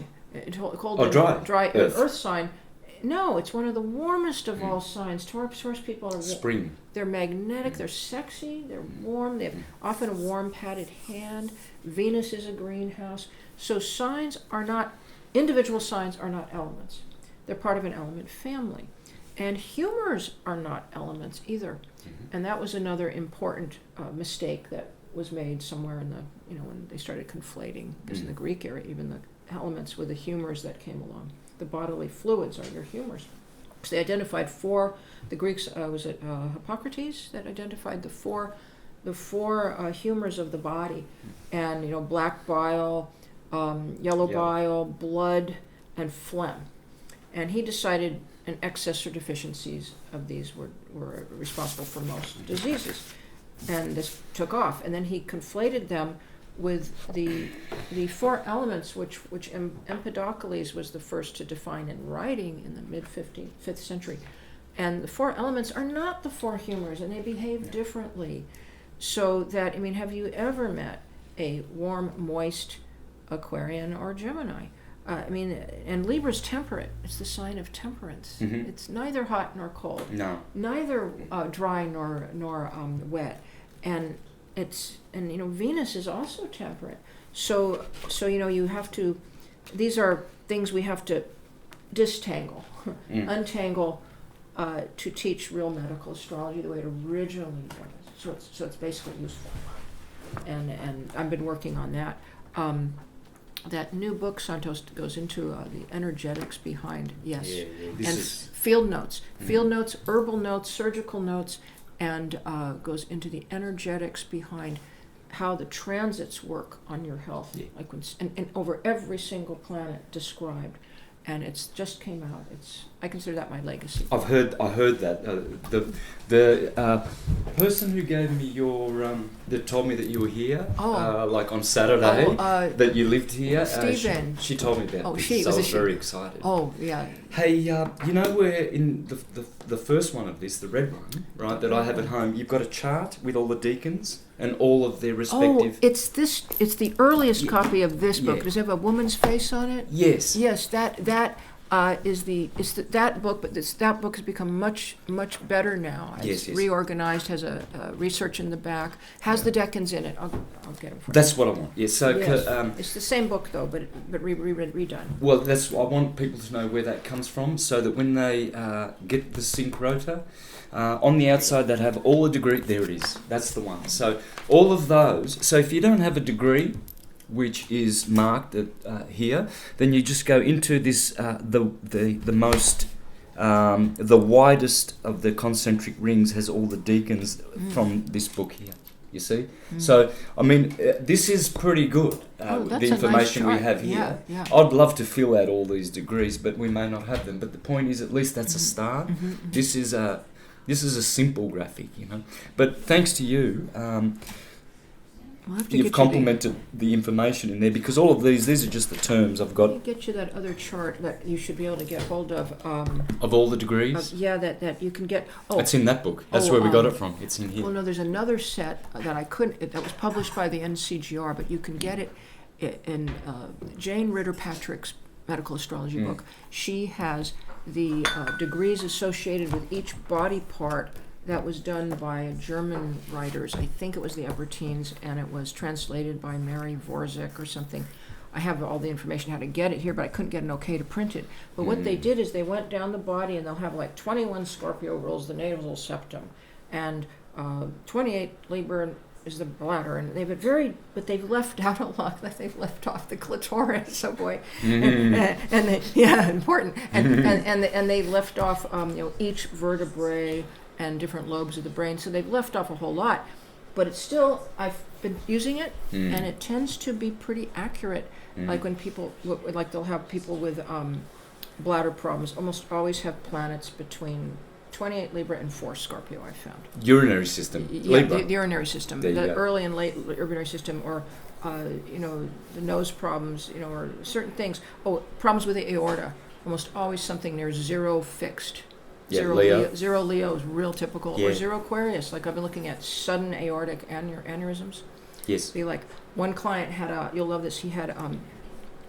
Cold Oh, and dry. earth sign. No, it's one of the warmest of all signs. Taurus people are Spring. They're magnetic, they're sexy, they're warm, they have often a warm padded hand. Venus is a greenhouse. So individual signs are not elements. They're part of an element family. And humors are not elements either. And that was another important mistake that was made somewhere in the, you know, when they started conflating, because in the Greek era, even the elements with the humors that came along. The bodily fluids are your humors. So they identified the Greeks, was it Hippocrates that identified the four humors of the body, and, you know, black bile, yellow bile, blood, and phlegm. And he decided an excess or deficiencies of these were responsible for most diseases. And this took off. And then he conflated them with the four elements, which Empedocles was the first to define in writing in the mid-5th century. And the four elements are not the four humors, and they behave differently. So that, I mean, have you ever met a warm, moist Aquarian or Gemini? I mean, and Libra's temperate. It's the sign of temperance. Mhm. It's neither hot nor cold, No. neither dry nor wet, and you know, Venus is also temperate. So you know, you have to. These are things we have to distangle, untangle, to teach real medical astrology the way it originally was. So it's basically useful, and I've been working on that. That new book, Santos, goes into the energetics behind, yes, and field notes, herbal notes, surgical notes, and goes into the energetics behind how the transits work on your health, like and over every single planet described, and it's just came out. I consider that my legacy. I heard that the person who gave me your that told me that you were here, like on Saturday, that you lived here. Stephen. She told me about this, she so I was she? very excited. Oh yeah. Hey, you know, we're in the first one of this, the red one, right? That I have at home. You've got a chart with all the deacons and all of their respective. Oh, it's the earliest copy of this book. Does it have a woman's face on it? Yes. Yes, that book, but that book has become much better now. It's reorganized, has a research in the back, has the decans in it. I'll get them for you. That's what I want. Yes. So it's the same book though, but redone. Well, I want people to know where that comes from, so that when they get the sync rota, on the outside that have all the degree. There it is. That's the one. So all of those. So if you don't have a degree, which is marked here, then you just go into this the most the widest of the concentric rings has all the deacons from this book here. You see, so I mean this is pretty good. The information we have here. Yeah. I'd love to fill out all these degrees, but we may not have them. But the point is, at least that's a start. This is a simple graphic, you know. But thanks to you. You've complemented the information in there, because all of these are just the terms I've got. Let me get you that other chart that you should be able to get hold of. Of all the degrees? That you can get. It's in that book. That's where we got it from. It's in here. Well, no, there's another set that I couldn't. That was published by the NCGR, but you can get it in Jane Ritter-Patrick's medical astrology book. She has the degrees associated with each body part. That was done by German writers. I think it was the Ebertines, and it was translated by Mary Vorzek or something. I have all the information how to get it here, but I couldn't get an okay to print it. But what they did is they went down the body, and they'll have like 21 Scorpio rules, the nasal septum, and 28 Libra is the bladder, and they've left out a lot. Like they've left off the clitoris. Oh boy, and they, important. And they left off each vertebrae and different lobes of the brain. So they've left off a whole lot, but it's still, I've been using it, and it tends to be pretty accurate. Like when people, like they'll have people with bladder problems, almost always have planets between 28 Libra and 4 Scorpio, I found. Urinary system, Libra. The urinary system, the early and late urinary system, or the nose problems, or certain things. Oh, problems with the aorta, almost always something near 0 fixed. Zero Leo is real typical, or 0 Aquarius. Like I've been looking at sudden aortic aneurysms. Yes. Be like one client had you'll love this. He had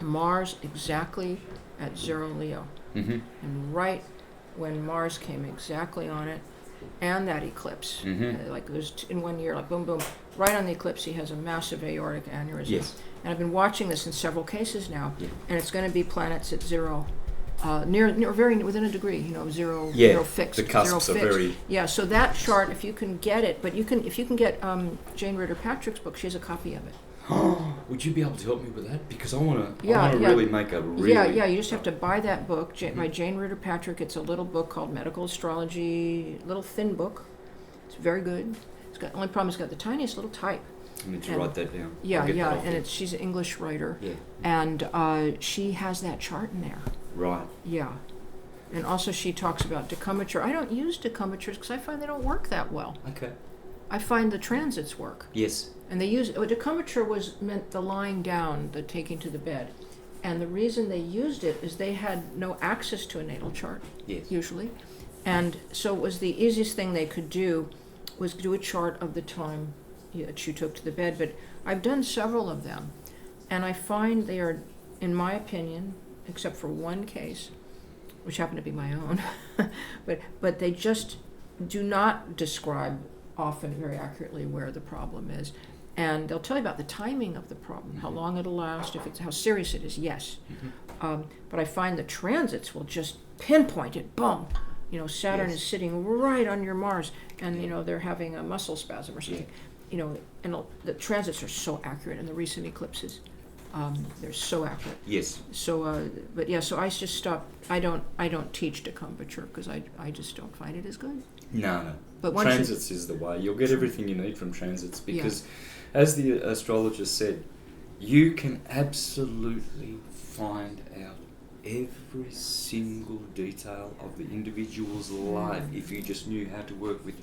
Mars exactly at 0 Leo, and right when Mars came exactly on it, and that eclipse, like there's in 1 year, like boom boom, right on the eclipse, he has a massive aortic aneurysm. Yes. And I've been watching this in several cases now, and it's going to be planets at 0. Near very within a degree, 0 fixed. The cusps 0 are fixed. very. Yeah, so that chart, if you can get it, but if you can get Jane Ritter-Patrick's book, she has a copy of it. Would you be able to help me with that? Because I want to really make a really. Yeah. You just have to buy that book by Jane Ritter-Patrick. It's a little book called Medical Astrology, little thin book. It's very good. Only problem, it's got the tiniest little type. I need to write that down. Yeah, and she's an English writer. Yeah. And she has that chart in there. Right. Yeah. And also she talks about decumature. I don't use decumatures because I find they don't work that well. Okay. I find the transits work. Yes. And they use decumbiture meant the lying down, the taking to the bed. And the reason they used it is they had no access to a natal chart, Yes. usually. And so it was the easiest thing they could do was do a chart of the time that you took to the bed. But I've done several of them, and I find they are, in my opinion, except for one case, which happened to be my own, but they just do not describe often very accurately where the problem is. And they'll tell you about the timing of the problem, how long it'll last, how serious it is, yes. But I find the transits will just pinpoint it, boom. Saturn is sitting right on your Mars, and, they're having a muscle spasm or something. And the transits are so accurate, and the recent eclipses, they're so accurate. Yes. So, so I just stopped. I don't teach decumbiture because I just don't find it as good. No. But transits is the way. You'll get everything you need from transits because, as the astrologer said, you can absolutely find out every single detail of the individual's life if you just knew how to work with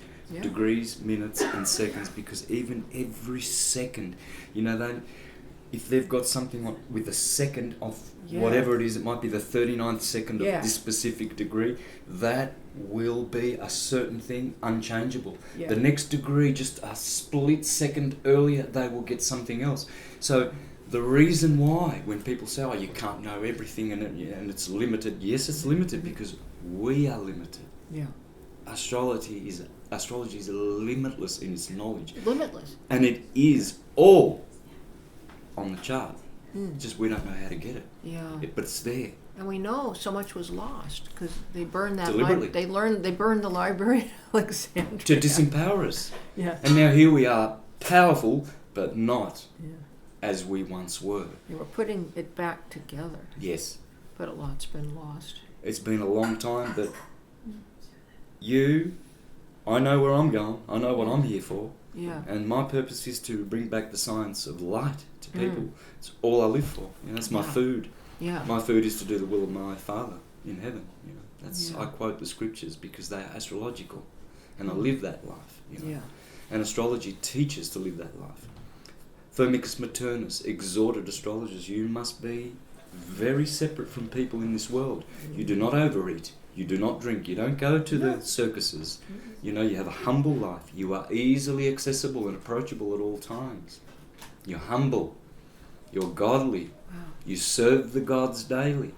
degrees, minutes, and seconds. Because even every second, if they've got something with a second of whatever it is, it might be the 39th second of this specific degree, that will be a certain thing, unchangeable. Yeah. The next degree, just a split second earlier, they will get something else. So the reason why, when people say, you can't know everything and it's limited, yes, it's limited because we are limited. Yeah. Astrology is limitless in its knowledge. Limitless. And it is all on the chart. Just we don't know how to get it. Yeah. But it's there. And we know so much was lost because they burned that. Deliberately. They burned the library in Alexandria to disempower us. Yeah. And now here we are, powerful, but not as we once were. They were putting it back together. Yes. But a lot's been lost. It's been a long time, but I know where I'm going. I know what I'm here for. Yeah. And my purpose is to bring back the science of light to people. It's all I live for. That's my food. Yeah. My food is to do the will of my Father in heaven. I quote the scriptures because they are astrological, and I live that life. And astrology teaches to live that life. Firmicus Maternus exhorted astrologers: you must be very separate from people in this world. You do not overeat. You do not drink. You don't go to the circuses. You have a humble life. You are easily accessible and approachable at all times. You're humble. You're godly. Wow. You serve the gods daily.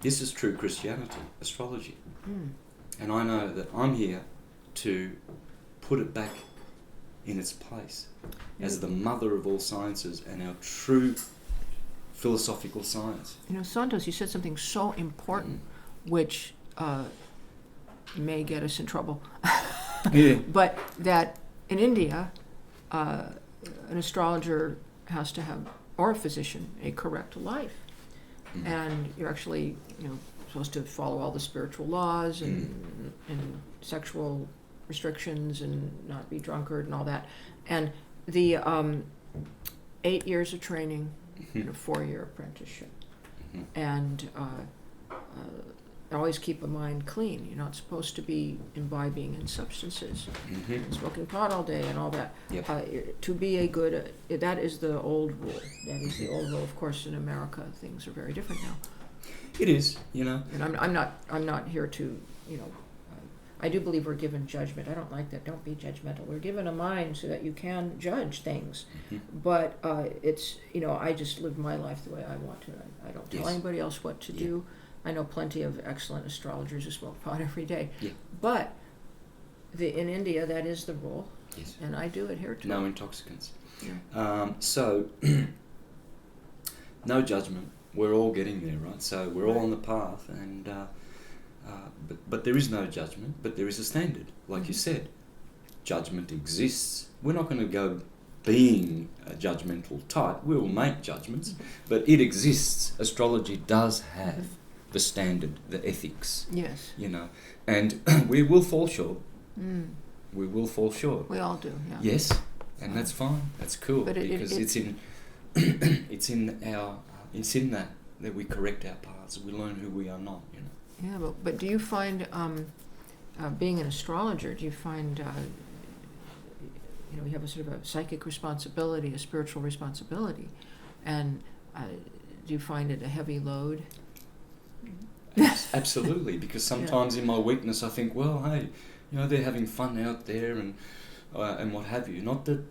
This is true Christianity, astrology. And I know that I'm here to put it back in its place as the mother of all sciences and our true philosophical science. Santos, you said something so important, which may get us in trouble. But that in India, an astrologer has to have, or a physician, a correct life. And you're actually, supposed to follow all the spiritual laws and sexual restrictions and not be drunkard and all that. And the 8 years of training and a 4-year apprenticeship. And always keep a mind clean. You're not supposed to be imbibing in substances, and smoking pot all day and all that. To be a good, that is the old rule. That is the old rule. Of course, in America, things are very different now. It is, And I'm not here to, I do believe we're given judgment. I don't like that. Don't be judgmental. We're given a mind so that you can judge things. But it's, I just live my life the way I want to. I don't tell anybody else what to do. I know plenty of excellent astrologers who smoke pot every day. But in India, that is the rule. And I do adhere to it. No intoxicants. So, no judgment. We're all getting there, right? So we're all on the path, and but there is no judgment, but there is a standard. Like you said, judgment exists. We're not going to go being a judgmental type. We'll make judgments, but it exists. Astrology does have the standard, the ethics. Yes. And we will fall short. We will fall short. We all do, yeah. Yes, and that's fine. That's cool, but because it's in it's in that we correct our paths. We learn who we are not. Yeah, but do you find being an astrologer? Do you find we have a sort of a psychic responsibility, a spiritual responsibility, and do you find it a heavy load? Absolutely, because sometimes in my weakness I think, well, hey, they're having fun out there and what have you. Not that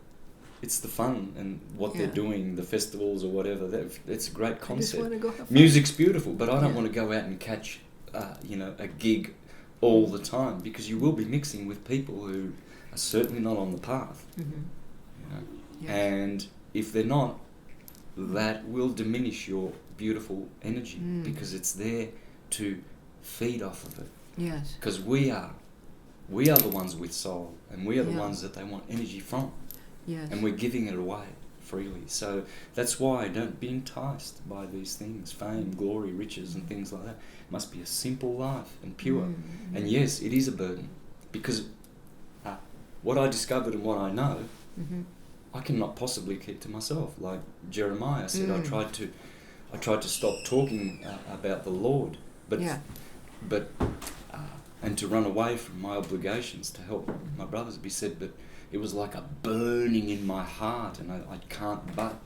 it's the fun and what they're doing, the festivals or whatever. It's a great concept. I just want to go have fun. Music's beautiful, but I don't want to go out and catch, a gig all the time, because you will be mixing with people who are certainly not on the path. Yes. And if they're not, that will diminish your beautiful energy, because it's there to feed off of it. Yes. Because we are the ones with soul, and we are the Yeah. ones that they want energy from. Yes. And we're giving it away freely. So that's why don't be enticed by these things, fame, glory, riches and things like that. It must be a simple life and pure. And yes, it is a burden, because what I discovered and what I know, I cannot possibly keep to myself. Like Jeremiah said, I tried to stop talking about the Lord, but and to run away from my obligations to help my brothers. He said, but it was like a burning in my heart, and I can't but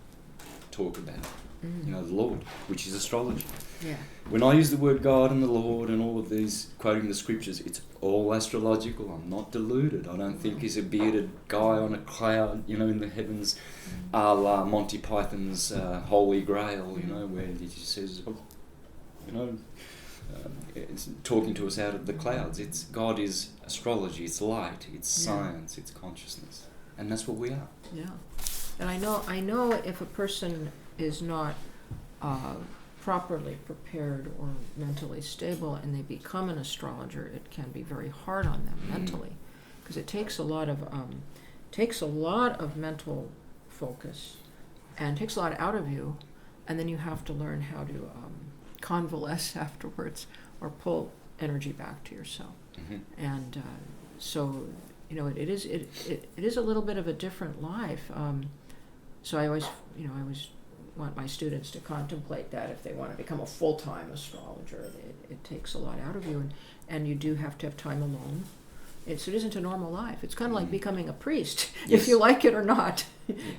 talk about the Lord, which is astrology. Yeah. When I use the word God and the Lord and all of these, quoting the scriptures, it's all astrological. I'm not deluded. I don't think he's a bearded guy on a cloud, in the heavens, a la Monty Python's Holy Grail, where he says, it's talking to us out of the clouds. It's God is astrology, it's light, it's science, it's consciousness. And that's what we are. Yeah. And I know if a person is not properly prepared or mentally stable and they become an astrologer, it can be very hard on them mentally, because it takes a lot of mental focus and takes a lot out of you, and then you have to learn how to convalesce afterwards or pull energy back to yourself. And so it is a little bit of a different life. So I always want my students to contemplate that if they want to become a full-time astrologer. It takes a lot out of you, and you do have to have time alone. It isn't a normal life. It's kind of like becoming a priest, if you like it or not.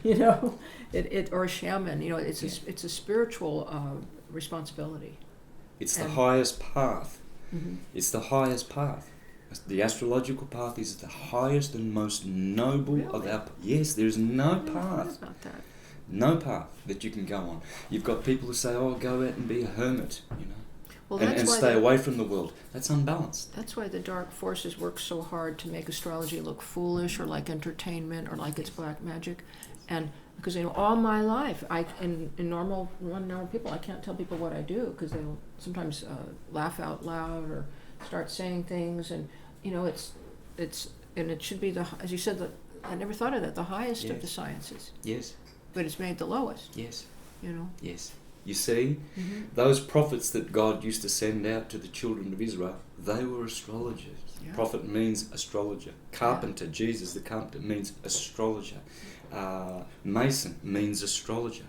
Or a shaman. It's a spiritual responsibility. It's the highest path. It's the highest path. The astrological path is the highest and most noble of our. Yes, there's no path. About that. No path that you can go on. You've got people who say, "Oh, go out and be a hermit," Well, and stay away from the world. That's unbalanced. That's why the dark forces work so hard to make astrology look foolish or like entertainment or like it's black magic, and because all my life, in normal people, I can't tell people what I do because they'll sometimes laugh out loud or start saying things, and it should be as you said, I never thought of that, the highest of the sciences. Yes. But it's made the lowest. Yes. Yes. You see, those prophets that God used to send out to the children of Israel, they were astrologers. Yeah. Prophet means astrologer. Carpenter, Jesus the carpenter, means astrologer. Mason means astrologer.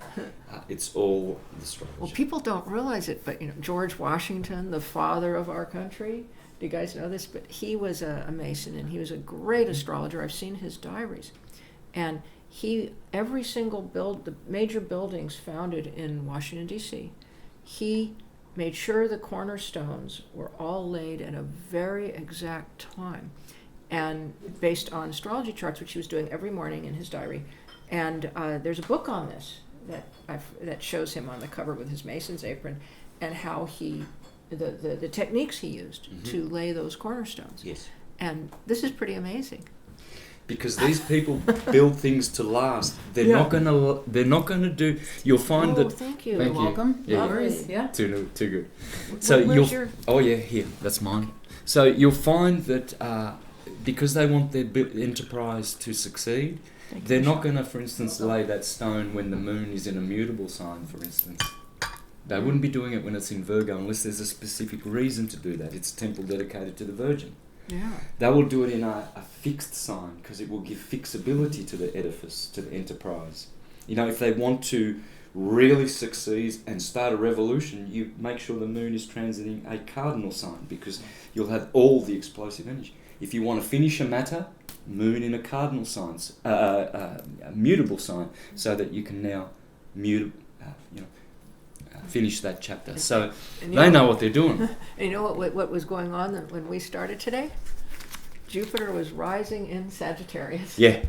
It's all astrology. Well, people don't realize it, but George Washington, the father of our country, do you guys know this? But he was a Mason, and he was a great astrologer. I've seen his diaries. And every single the major buildings founded in Washington, D.C., he made sure the cornerstones were all laid at a very exact time, and based on astrology charts, which he was doing every morning in his diary. And there's a book on this that shows him on the cover with his mason's apron, and how the techniques he used to lay those cornerstones. Yes. And this is pretty amazing. Because these people build things to last. They're not gonna do. You'll find that. Thank you. Thank You're welcome. Yeah, Lovely. Yeah. Too good. So here. That's mine. So you'll find that because they want their enterprise to succeed, they're not going to, for instance, lay that stone when the moon is in a mutable sign, for instance. They wouldn't be doing it when it's in Virgo unless there's a specific reason to do that. It's a temple dedicated to the Virgin. Yeah. They will do it in a fixed sign because it will give fixability to the edifice, to the enterprise. If they want to really succeed and start a revolution, you make sure the moon is transiting a cardinal sign because you'll have all the explosive energy. If you want to finish a matter, moon in a cardinal sign, a mutable sign, so that you can now finish that chapter. So they know what they're doing. And you know what was going on when we started today? Jupiter was rising in Sagittarius. Yeah,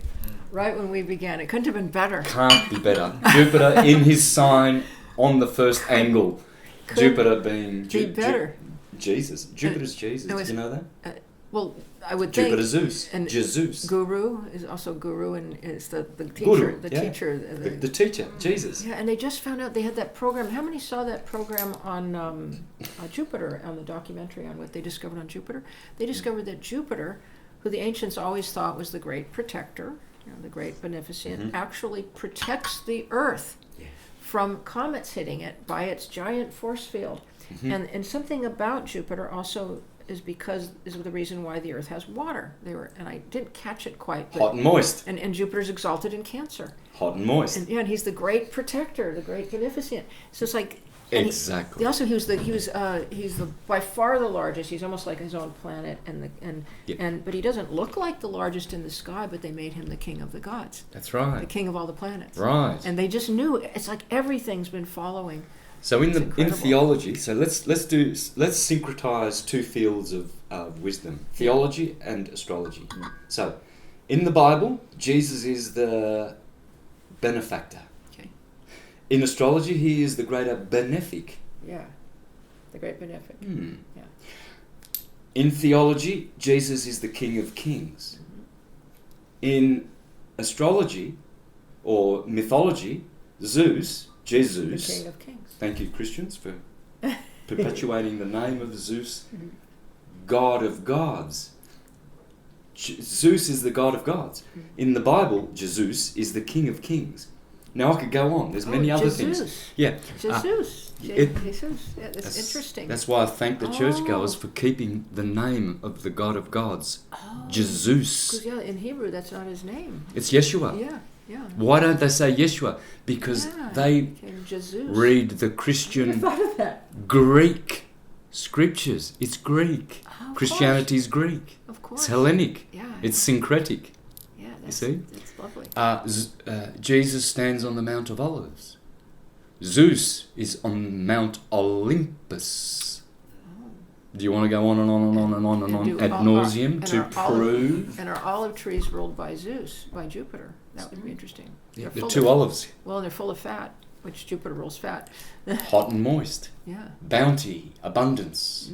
Right when we began. It couldn't have been better. can't be better. Jupiter in his sign on the first angle. Could Jupiter being be better. Jesus. Jupiter's Jesus. it was- Do you know that? Well, I would Jupiter think. Zeus. And Jesus. Guru is also guru, and is the teacher. Guru, the yeah. teacher. The teacher, Jesus. Yeah, and they just found out they had that program. How many saw that program on Jupiter, on the documentary on what they discovered on Jupiter? They discovered that Jupiter, who the ancients always thought was the great protector, the great beneficent, actually protects the Earth from comets hitting it by its giant force field. And something about Jupiter also is the reason why the Earth has water. And I didn't catch it quite. But, Hot and moist. and Jupiter's exalted in Cancer. Hot and moist. And he's the great protector, the great beneficent. So it's like Exactly. he's by far the largest. He's almost like his own planet, but he doesn't look like the largest in the sky. But they made him the king of the gods, That's the right. king of all the planets. Right. And they just knew. It's like everything's been following. So It's in incredible. theology, so let's syncretize two fields of wisdom: theology and astrology. So, in the Bible, Jesus is the benefactor. Okay. In astrology, he is the greater benefic. Yeah. The great benefic. Yeah. In theology, Jesus is the King of Kings. In astrology or mythology, Jesus. The king of kings. Thank you, Christians, for perpetuating the name of Zeus, God of gods. Zeus is the God of gods. In the Bible, Jesus is the King of kings. Now I could go on. There's many other things. Yeah. Jesus. Jesus. Yeah, that's interesting. That's why I thank the churchgoers for keeping the name of the God of gods, Jesus. Because in Hebrew, that's not his name. It's Yeshua. Yeah. Yeah. Why don't they say Yeshua? Because they King Jesus. read the I Christian thought of that. Greek scriptures. It's Greek. Oh, of Christianity is Greek. Of course. It's Hellenic. Yeah. It's syncretic. Yeah. You see? That's lovely. Jesus stands on the Mount of Olives. Zeus is on Mount Olympus. Do you want to go on and on and on and on and on ad nauseum to prove? And are olive trees ruled by Zeus, by Jupiter? That would be interesting. Yeah, They're the full two olives, Well, they're full of fat, which Jupiter rules fat. hot and moist, Yeah. bounty, abundance.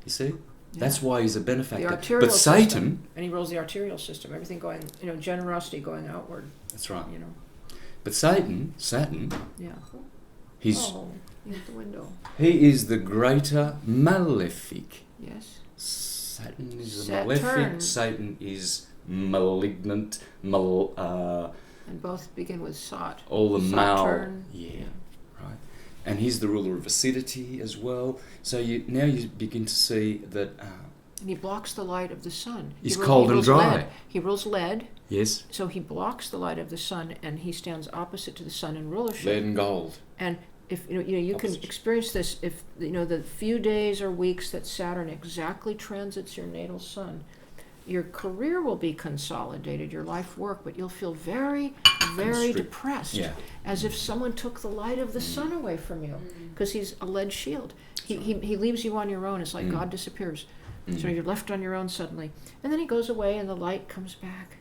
You see? That's why he's a The benefactor. arterial But Satan, system, and he rules the arterial system. Everything going, generosity going outward. that's right. You know. But Saturn, Yeah. he's the window. he is the greater malefic. Yes. Saturn is the Saturn. malefic. Satan is malignant. And both begin with Sat. All the mal. Saturn. Yeah. Right. And he's the ruler of acidity as well. So now you begin to see that. And he blocks the light of the sun. He's cold and dry. Lead. He rules lead, Yes. so he blocks the light of the sun, and he stands opposite to the sun in rulership. Lead and gold. And if you can Opposite. experience this if the few days or weeks that Saturn exactly transits your natal sun, your career will be consolidated, your life work, but you'll feel very, very depressed, Yeah. as if someone took the light of the sun away from you, because he's a lead shield. He leaves you on your own. It's like God disappears. So you're left on your own suddenly, and then he goes away, and the light comes back.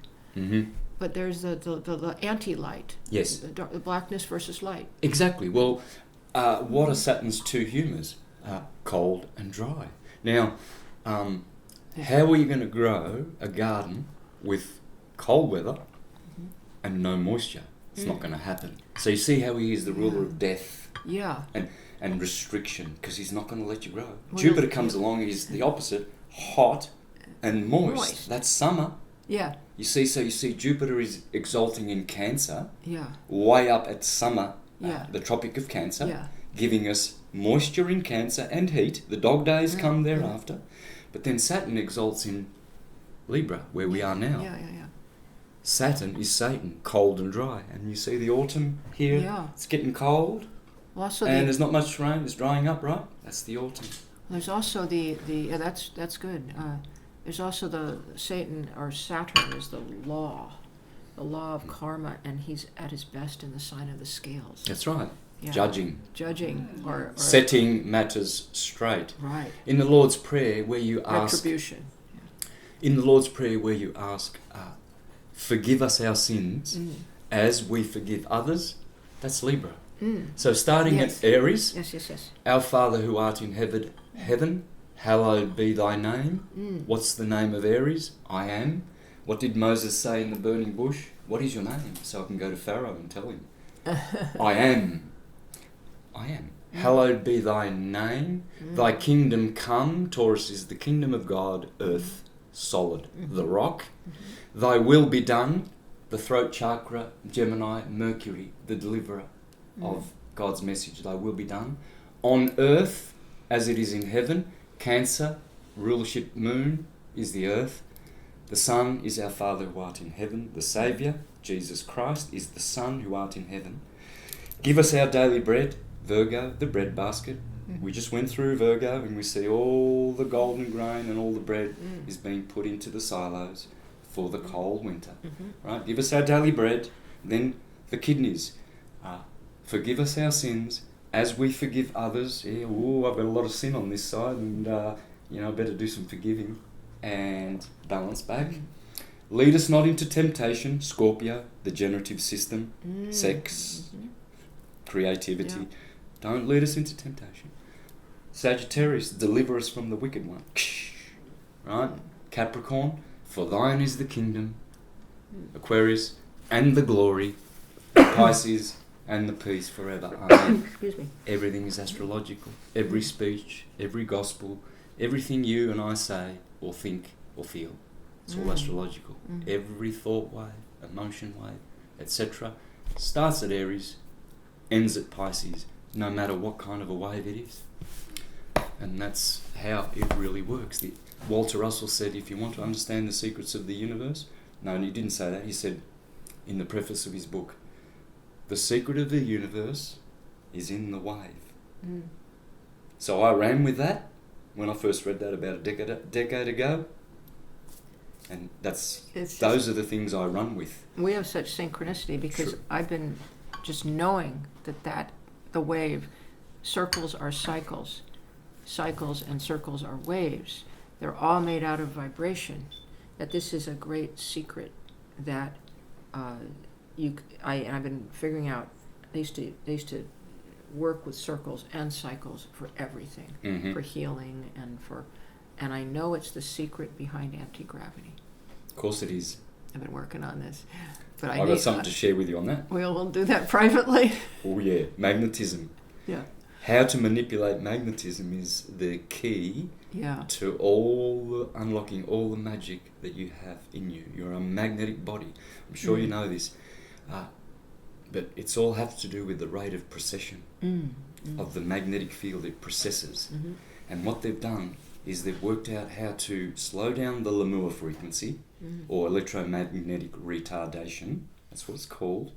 But there's the anti-light. Yes. The blackness versus light. Exactly. Well, what are Saturn's two humours? Cold and dry. Now, how are you going to grow a garden with cold weather and no moisture? It's not going to happen. So you see how he is the ruler of death Yeah. and restriction, because he's not going to let you grow. Well, Jupiter comes along, he's the opposite, hot and moist. That's summer. Yeah. You see Jupiter is exalting in Cancer, Yeah. way up at summer, Yeah. the Tropic of Cancer, Yeah. giving us moisture in Cancer and heat. The dog days come thereafter. But then Saturn exalts in Libra, where we are now. Yeah. Saturn is Satan, cold and dry. And you see the autumn here, Yeah. it's getting cold, Well, also and there's not much rain, it's drying up, right? That's the autumn. there's also that's good. There's also the Satan or Saturn is the law of karma, and he's at his best in the sign of the scales. That's right. Yeah. Judging, or setting matters straight. right. In the Lord's Prayer, where you ask, Retribution. in the Lord's Prayer, where you ask, forgive us our sins as we forgive others, that's Libra. So starting Yes. at Aries, Yes. our Father who art in heaven, hallowed be thy name. What's the name of Aries? I am. What did Moses say in the burning bush? What is your name? So I can go to Pharaoh and tell him. I am. Hallowed be thy name. Thy kingdom come. Taurus is the kingdom of God. Earth, solid. The rock. Thy will be done. The throat chakra, Gemini, Mercury, the deliverer of God's message. Thy will be done. On earth as it is in heaven. Cancer, rulership moon, is the earth. The Son is our Father who art in heaven. The Saviour, Jesus Christ, is the Son who art in heaven. Give us our daily bread. Virgo, the bread basket. We just went through Virgo and we see all the golden grain and all the bread is being put into the silos for the cold winter. Right? Give us our daily bread. Then the kidneys. Forgive us our sins as we forgive others. Yeah, I've got a lot of sin on this side, and I better do some forgiving and balance back. Lead us not into temptation. Scorpio, the generative system, sex, creativity. Yeah. Don't lead us into temptation. Sagittarius, deliver us from the wicked one. Right? Capricorn, for thine is the kingdom. Aquarius, and the glory. Pisces, and the peace forever. Amen. Excuse me. Everything is astrological. Every speech, every gospel, everything you and I say or think or feel, it's all astrological. Every thought wave, emotion wave, etc. starts at Aries, ends at Pisces, no matter what kind of a wave it is. And that's how it really works. Walter Russell said, if you want to understand the secrets of the universe, no, and he didn't say that, he said in the preface of his book, the secret of the universe is in the wave. So I ran with that when I first read that about a decade ago. And those are the things I run with. We have such synchronicity because Sure. I've been just knowing that the wave, circles are cycles and circles are waves. They're all made out of vibration. That this is a great secret that I've been figuring out. They used to work with circles and cycles for everything, for healing and I know it's the secret behind anti-gravity. Of course it is. I've been working on this, but I've got something to share with you on that. We'll do that privately. Oh yeah, magnetism. Yeah. How to manipulate magnetism is the key to unlocking all the magic that you have in you. You're a magnetic body. I'm sure you know this. But it's all has to do with the rate of precession of the magnetic field it processes. And what they've done is they've worked out how to slow down the Lemur frequency or electromagnetic retardation. That's what it's called.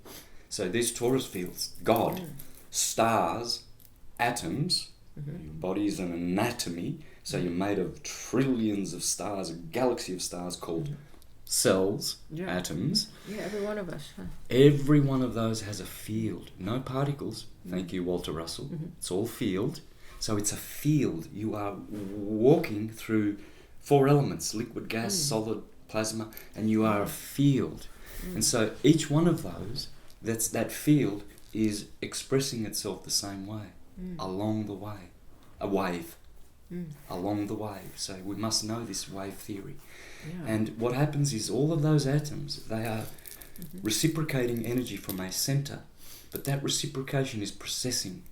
So these torus fields, God, stars, atoms, your body is an anatomy, so you're made of trillions of stars, a galaxy of stars called cells, atoms. Yeah, every one of us. Huh? Every one of those has a field, no particles. Thank you, Walter Russell. It's all field. So it's a field. You are walking through 4 elements, liquid, gas, solid, plasma, and you are a field. And so each one of those, that field is expressing itself the same way, along the way, a wave, along the wave. So we must know this wave theory. Yeah. And what happens is all of those atoms, they are reciprocating energy from a center, but that reciprocation is processing.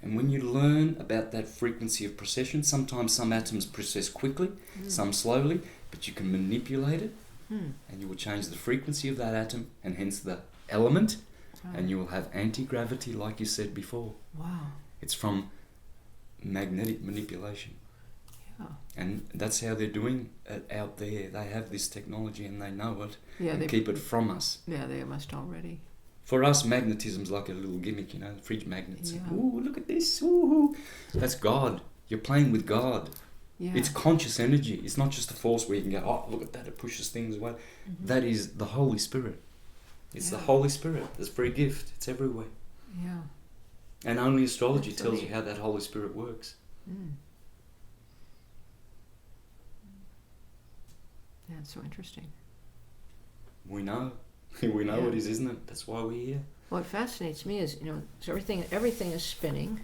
And when you learn about that frequency of precession, sometimes some atoms process quickly, some slowly, but you can manipulate it, and you will change the frequency of that atom, and hence the element, and you will have anti-gravity, like you said before. Wow. It's from magnetic manipulation. Yeah. And that's how they're doing it out there. They have this technology and they know it, Yeah, and keep it from us. Yeah, they must already. For us, magnetism's like a little gimmick, fridge magnets. Yeah. Ooh, look at this. Ooh. That's God. You're playing with God. Yeah. It's conscious energy. It's not just a force where you can go, oh, look at that, it pushes things away. Mm-hmm. That is the Holy Spirit. It's the Yeah. Holy Spirit. This free gift. It's everywhere. Yeah. And only astrology That's tells so you how that Holy Spirit works. Mm. Yeah, it's so interesting. We know. We know Yeah. it is, isn't it? That's why we're here. What fascinates me is, so everything is spinning,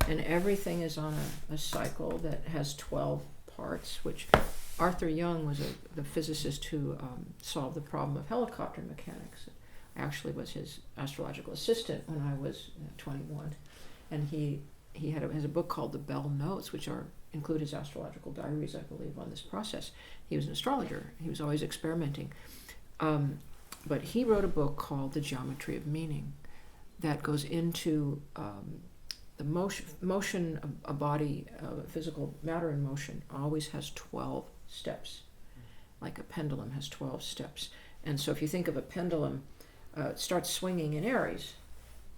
and everything is on a cycle that has 12 parts, which Arthur Young was the physicist who solved the problem of helicopter mechanics. I actually was his astrological assistant when I was 21, and he has a book called The Bell Notes, which include his astrological diaries, I believe, on this process. He was an astrologer. He was always experimenting. But he wrote a book called The Geometry of Meaning that goes into the motion of a body, physical matter in motion, always has 12 steps, like a pendulum has 12 steps. And so if you think of a pendulum, it starts swinging in Aries,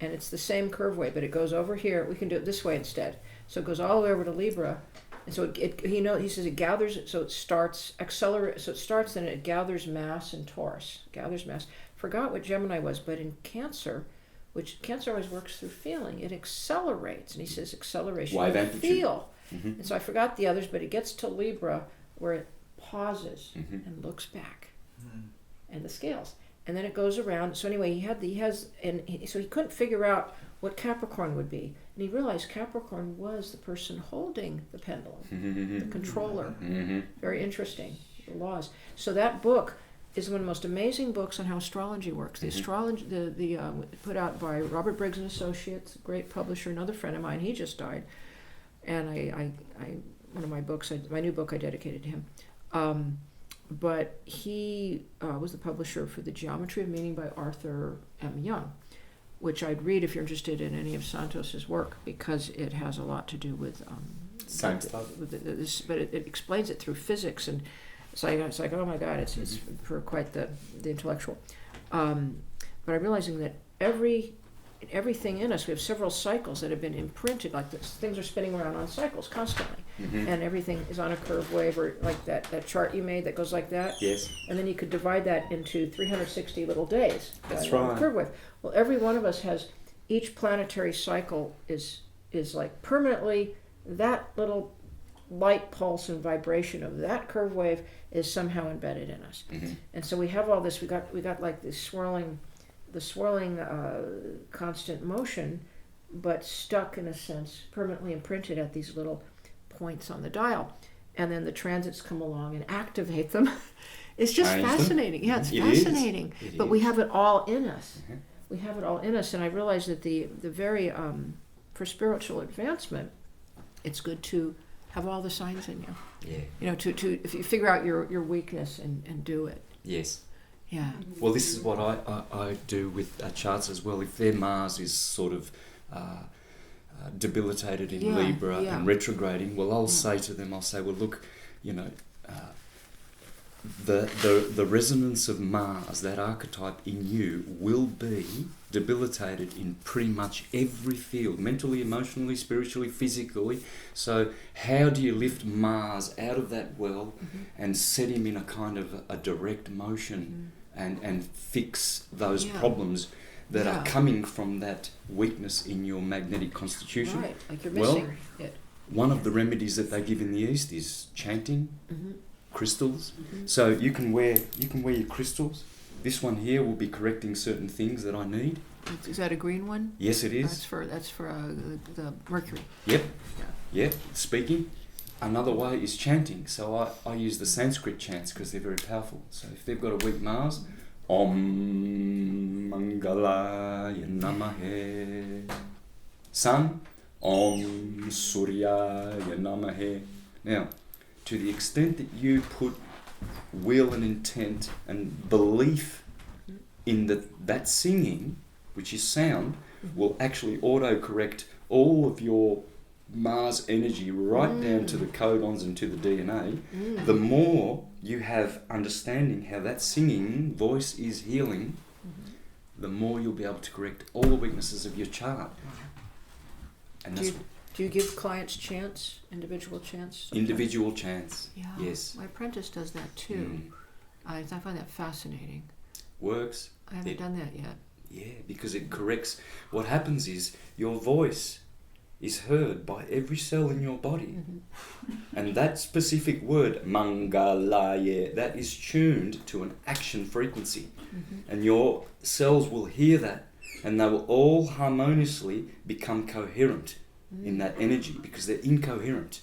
and it's the same curve wave, but it goes over here. We can do it this way instead. So it goes all the way over to Libra, and so he says it gathers. So it starts accelerate. So it starts and it gathers mass in Taurus, gathers mass. Forgot what Gemini was, but in Cancer, which Cancer always works through feeling, it accelerates, and he says acceleration. Wave you amplitude. feel, Mm-hmm. and so I forgot the others, but it gets to Libra where it pauses Mm-hmm. and looks back, and the scales. And then it goes around. So anyway, so he couldn't figure out what Capricorn would be. And he realized Capricorn was the person holding the pendulum, the controller. Mm-hmm. Very interesting, the laws. So that book is one of the most amazing books on how astrology works. The astrology, put out by Robert Briggs and Associates, a great publisher, another friend of mine. He just died, and one of my books, my new book, I dedicated to him. But he was the publisher for The Geometry of Meaning by Arthur M. Young, which I'd read if you're interested in any of Santos's work, because it has a lot to do with Same stuff. this, but it explains it through physics, and it's like oh my God, it's for quite the intellectual. But I'm realizing that everything in us, we have several cycles that have been imprinted, like this, things are spinning around on cycles constantly, and everything is on a curve wave, or like that chart you made that goes like that. Yes. And then you could divide that into 360 little days. That's by a right. curve wave. Well, every one of us has, each planetary cycle is like permanently, that little light pulse and vibration of that curve wave is somehow embedded in us. Mm-hmm. And so we have all this, we got like this swirling constant motion, but stuck in a sense, permanently imprinted at these little points on the dial. And then the transits come along and activate them. It's just fascinating. Yeah, it's fascinating. But we have it all in us. Mm-hmm. We have it all in us. And I realize that the very, for spiritual advancement, it's good to have all the signs in you. Yeah. To if you figure out your weakness and do it. Yes. Yeah. Well, this is what I do with charts as well. If their Mars is sort of debilitated in Libra and retrograding, well, I'll say to them, well, look, the resonance of Mars, that archetype in you, will be debilitated in pretty much every field, mentally, emotionally, spiritually, physically. So how do you lift Mars out of that well and set him in a kind of a direct motion and fix those problems that are coming from that weakness in your magnetic constitution? Right, like you're missing it. One of the remedies that they give in the East is chanting, crystals. So you can wear your crystals. This one here will be correcting certain things that I need. Is that a green one? Yes, it is. That's for the Mercury. Yep. Yeah. Speaking. Another way is chanting. So I use the Sanskrit chants because they're very powerful. So if they've got a weak Mars, Om Mangalaya Namahe. Sun, Om Suryaya Namahe. Now, to the extent that you put will and intent and belief in that singing, which is sound, will actually auto-correct all of your Mars energy right down to the codons and to the DNA. The more you have understanding how that singing voice is healing, the more you'll be able to correct all the weaknesses of your chart. And Do that's you Do you give clients chance, individual chance? sometimes? Individual chance. Yeah. Yes. My apprentice does that too. I find that fascinating. Works. I haven't done that yet. Yeah, because it corrects. What happens is your voice is heard by every cell in your body. And that specific word, mangalaye, that is tuned to an action frequency. And your cells will hear that, and they will all harmoniously become coherent in that energy, because they're incoherent.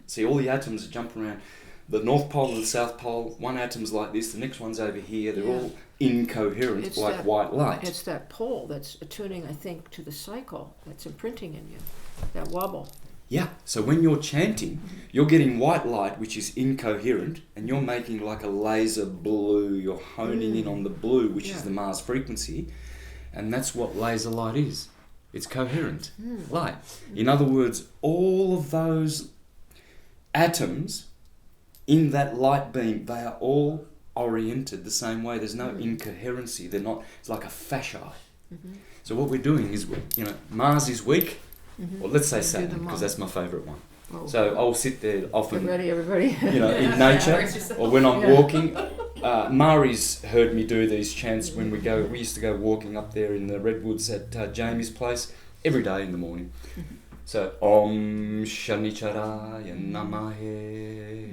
See, all the atoms jump around. The North Pole and the South Pole, one atom's like this, the next one's over here, they're all incoherent, It's like that- white light. It's that pole that's attuning, I think, to the cycle that's imprinting in you, that wobble. Yeah, so when you're chanting, you're getting white light, which is incoherent, and you're making like a laser blue, you're honing in on the blue, which is the Mars frequency, and that's what laser light is. It's coherent light. In other words, all of those atoms in that light beam, they are all oriented the same way. There's no incoherency. They're not, it's like a fascia. So what we're doing is, Mars is weak, or let's say Do Saturn, them all. because that's my favourite one. Oh. So I'll sit there often, Get ready, everybody. in nature, or when I'm Yeah. walking. Mari's heard me do these chants when we used to go walking up there in the redwoods at Jamie's place every day in the morning. So Om Shanicharaya Namahe,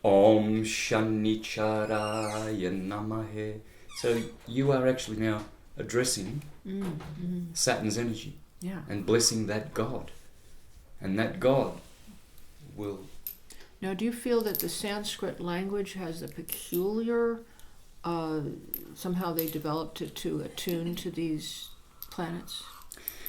Om Shanicharaya Namahe. So you are actually now addressing Saturn's energy Yeah. and blessing that God, and that God will. Now, do you feel that the Sanskrit language has a peculiar, somehow they developed it to attune to these planets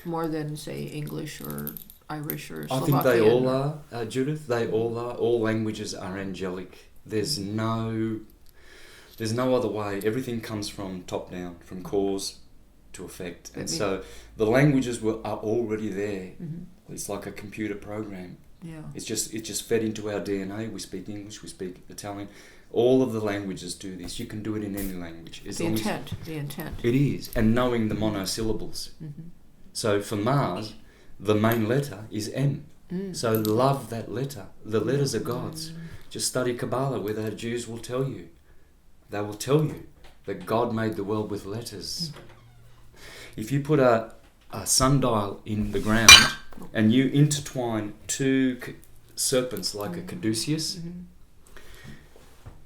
more than, say, English or Irish or I Slovakian? think they all are, Judith. They all are. All languages are angelic. There's no other way. Everything comes from top down, from cause to effect, and so the languages are already there. It's like a computer program. Yeah. It just fed into our DNA. We speak English, we speak Italian. All of the languages do this. You can do it in any language. The intent. It is, and knowing the monosyllables. So for Mars, the main letter is M. So love that letter. The letters are God's. Just study Kabbalah, where the Jews will tell you. They will tell you that God made the world with letters. If you put a sundial in the ground and you intertwine two serpents like a caduceus,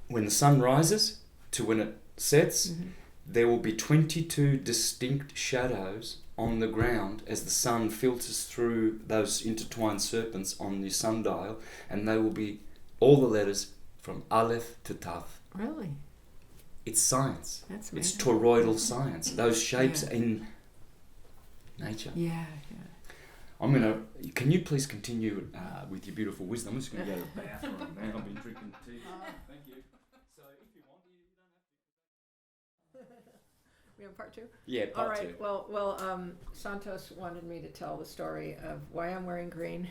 when the sun rises to when it sets, there will be 22 distinct shadows on the ground as the sun filters through those intertwined serpents on the sundial, and they will be all the letters from Aleph to Tav. Really? It's science. That's It's amazing. toroidal science. Those shapes in nature. Yeah. Can you please continue with your beautiful wisdom? I'm just going to go to the bathroom now. I've been drinking tea. Thank you. So if you want, you don't have to. We have part two? Yeah, All part right. two. Well, Santos wanted me to tell the story of why I'm wearing green,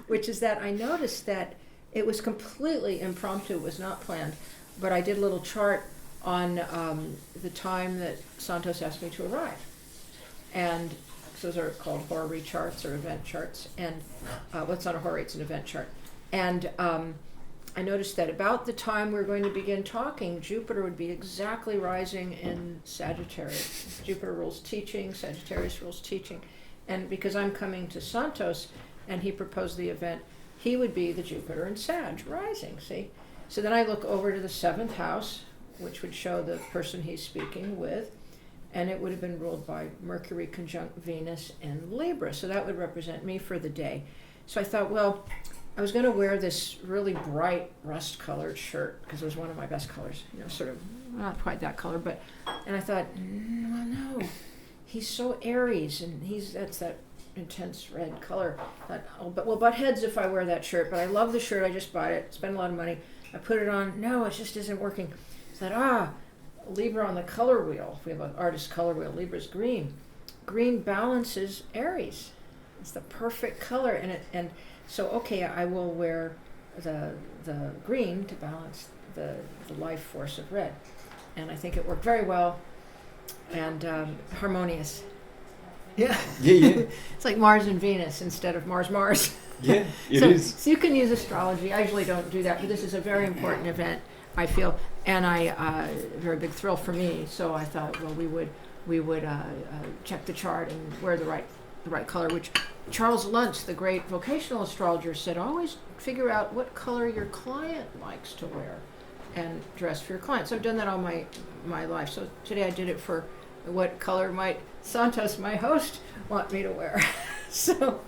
which is that I noticed that it was completely impromptu, was not planned, but I did a little chart on the time that Santos asked me to arrive. And those are called horary charts or event charts. And it's not a horary, it's an event chart. And I noticed that about the time we were going to begin talking, Jupiter would be exactly rising in Sagittarius. Jupiter rules teaching, Sagittarius rules teaching. And because I'm coming to Santos and he proposed the event, he would be the Jupiter in Sag rising, see? So then I look over to the 7th house, which would show the person he's speaking with, and it would have been ruled by Mercury conjunct Venus in Libra. So that would represent me for the day. So I thought, well, I was going to wear this really bright rust-colored shirt because it was one of my best colors, sort of not quite that color, but, and I thought, well, no, he's so Aries, and that's that intense red color. I thought, we'll butt heads if I wear that shirt, but I love the shirt. I just bought it, spent a lot of money. I put it on. No, it just isn't working. I thought, Libra on the color wheel. We have an artist color wheel. Libra's green. Green balances Aries. It's the perfect color, and so okay, I will wear the green to balance the life force of red, and I think it worked very well and harmonious. Yeah. Yeah. It's like Mars and Venus instead of Mars. Yeah, it is. So you can use astrology. I usually don't do that, but this is a very important event, I feel, and very big thrill for me. So I thought, well, we would check the chart and wear the right color, which Charles Luntz, the great vocational astrologer, said, always figure out what color your client likes to wear and dress for your client. So I've done that all my life. So today I did it for what color might Santos, my host, want me to wear. So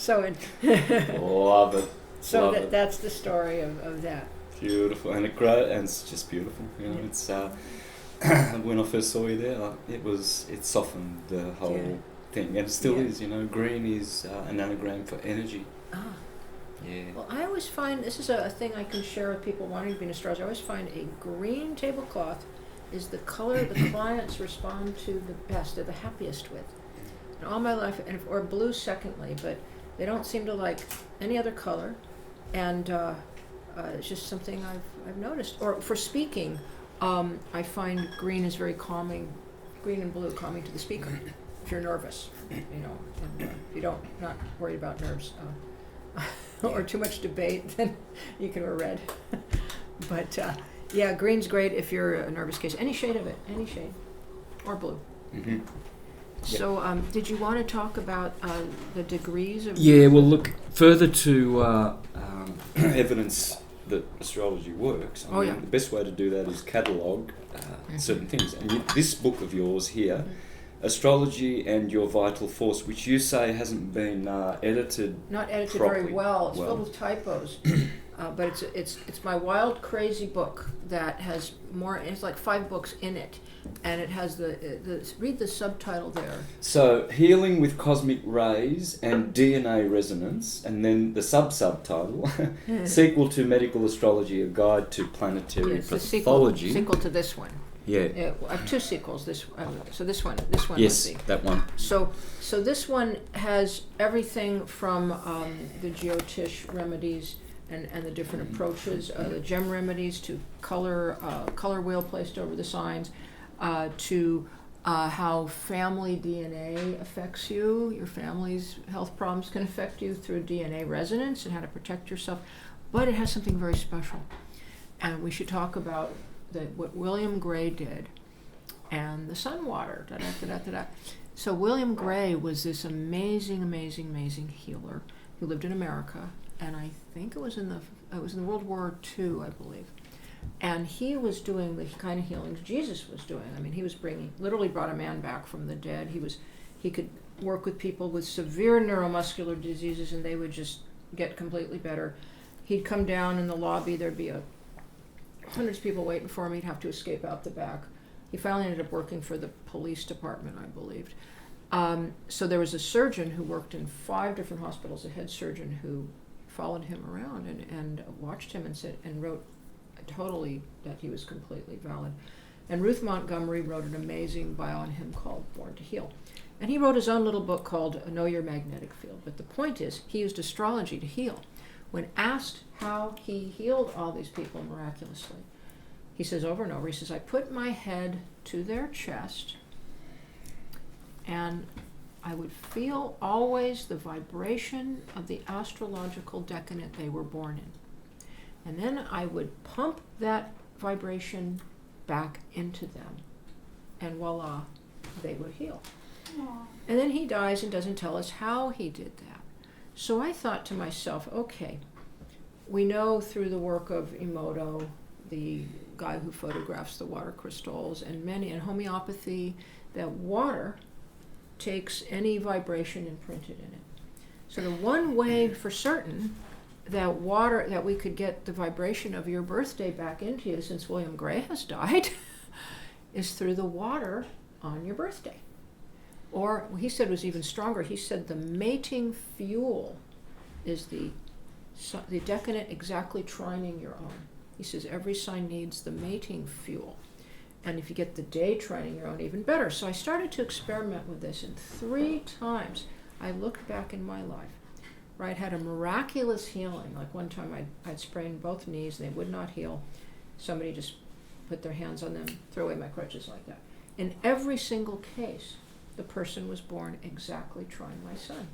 Love it. so Love it. that's the story of that. Beautiful, and it's just beautiful. You know, it's when I first saw you there, it softened the whole thing, and it still is. You know, green is an anagram for energy. Ah. Yeah. Well, I always find, this is a thing I can share with people wanting to be an astrologer, I always find a green tablecloth is the color the clients respond to the best, they're the happiest with. In all my life, or blue secondly, but they don't seem to like any other color, and it's just something I've noticed. Or for speaking, I find green is very calming, green and blue calming to the speaker. If you're nervous, you know, and if you don't, not worried about nerves, or too much debate, then you can wear red. But yeah, green's great if you're a nervous case. Any shade of it, any shade, or blue. Mm-hmm. So, did you want to talk about the degrees of? Yeah, well, look, further to evidence that astrology works, I mean, the best way to do that is catalogue certain things. And this book of yours here, Astrology and Your Vital Force, which you say hasn't been edited. Not edited properly. very well. It's filled with typos. But it's my wild, crazy book that has more. It's like 5 books in it, and it has the read the subtitle there. So, Healing with Cosmic Rays and DNA Resonance, and then the subtitle, Sequel to Medical Astrology: A Guide to Planetary It's the Pathology. sequel to this one. Yeah. I have 2 sequels. So this one. Yes, was that one. So this one has everything from the geotish remedies and the different approaches, the gem remedies to color wheel placed over the signs, to how family DNA affects you. Your family's health problems can affect you through DNA resonance and how to protect yourself. But it has something very special, and we should talk about what William Gray did, and the sun water. So William Gray was this amazing healer who lived in America, and I think it was in World War II, I believe. And he was doing the kind of healings Jesus was doing. I mean, he was literally brought a man back from the dead. He could work with people with severe neuromuscular diseases, and they would just get completely better. He'd come down in the lobby. There'd be hundreds of people waiting for him. He'd have to escape out the back. He finally ended up working for the police department, I believed. So there was a surgeon who worked in 5 different hospitals, a head surgeon who followed him around and watched him and wrote totally that he was completely valid. And Ruth Montgomery wrote an amazing bio on him called Born to Heal. And he wrote his own little book called Know Your Magnetic Field. But the point is, he used astrology to heal. When asked how he healed all these people miraculously, he says over and over, he says, I put my head to their chest, and I would feel always the vibration of the astrological decadent they were born in. And then I would pump that vibration back into them, and voila, they would heal. Aww. And then he dies and doesn't tell us how he did that. So I thought to myself, okay, we know through the work of Emoto, the guy who photographs the water crystals, and homeopathy, that water takes any vibration imprinted in it. So the one way for certain that we could get the vibration of your birthday back into you, since William Gray has died, is through the water on your birthday. Or he said it was even stronger. He said the mating fuel is the decadent exactly trining your own. He says every sign needs the mating fuel. And if you get the day trining your own, even better. So I started to experiment with this, and 3 times I looked back in my life where I'd had a miraculous healing. Like one time I'd sprained both knees and they would not heal. Somebody just put their hands on them, throw away my crutches like that. In every single case, the person was born exactly trying my sun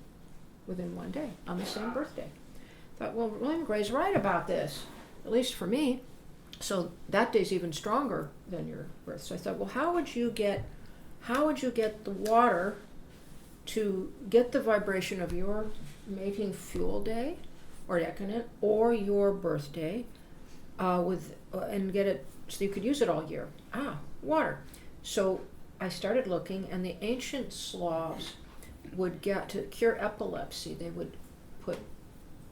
within one day on the same birthday. Thought, well, William Gray's right about this, at least for me. So that day's even stronger than your birth. So I thought, well, how would you get the water to get the vibration of your mating fuel day or decadent or your birthday and get it so you could use it all year? Water. So I started looking, and the ancient Slavs would get to cure epilepsy. They would put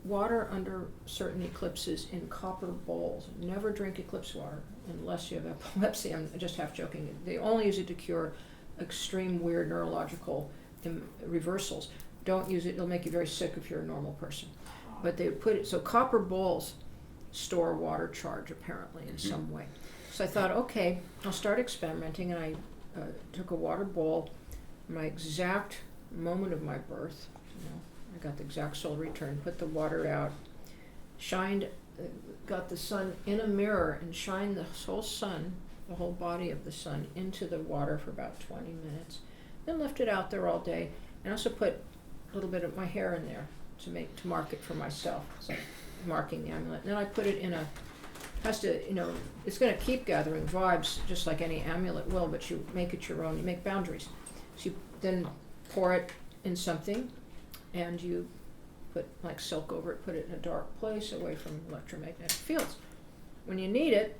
water under certain eclipses in copper bowls. Never drink eclipse water unless you have epilepsy. I'm just half joking. They only use it to cure extreme weird neurological reversals. Don't use it, it'll make you very sick if you're a normal person. But they put it, so copper bowls store water charge apparently in some way. So I thought, okay, I'll start experimenting, and I took a water bowl, my exact moment of my birth, I got the exact solar return, put the water out, got the sun in a mirror and shined the whole sun, the whole body of the sun into the water for about 20 minutes. Then left it out there all day, and also put a little bit of my hair in there to mark it for myself. So marking the amulet. And then I put it in it's going to keep gathering vibes just like any amulet will, but you make it your own. You make boundaries. So you then pour it in something, and you put like silk over it, put it in a dark place away from electromagnetic fields. When you need it,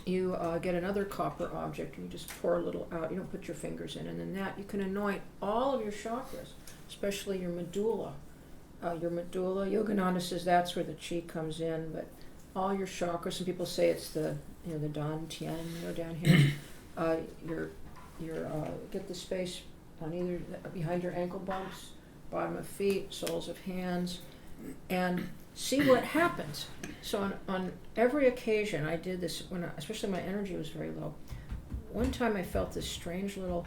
you get another copper object, and you just pour a little out. You don't put your fingers in, and then that you can anoint all of your chakras, especially your medulla. Yogananda says that's where the chi comes in, but all your chakras. Some people say it's the Dan Tien, down here. Get the space on either behind your ankle bumps, bottom of feet, soles of hands, and see what happens. So on every occasion I did this, especially my energy was very low. One time I felt this strange little,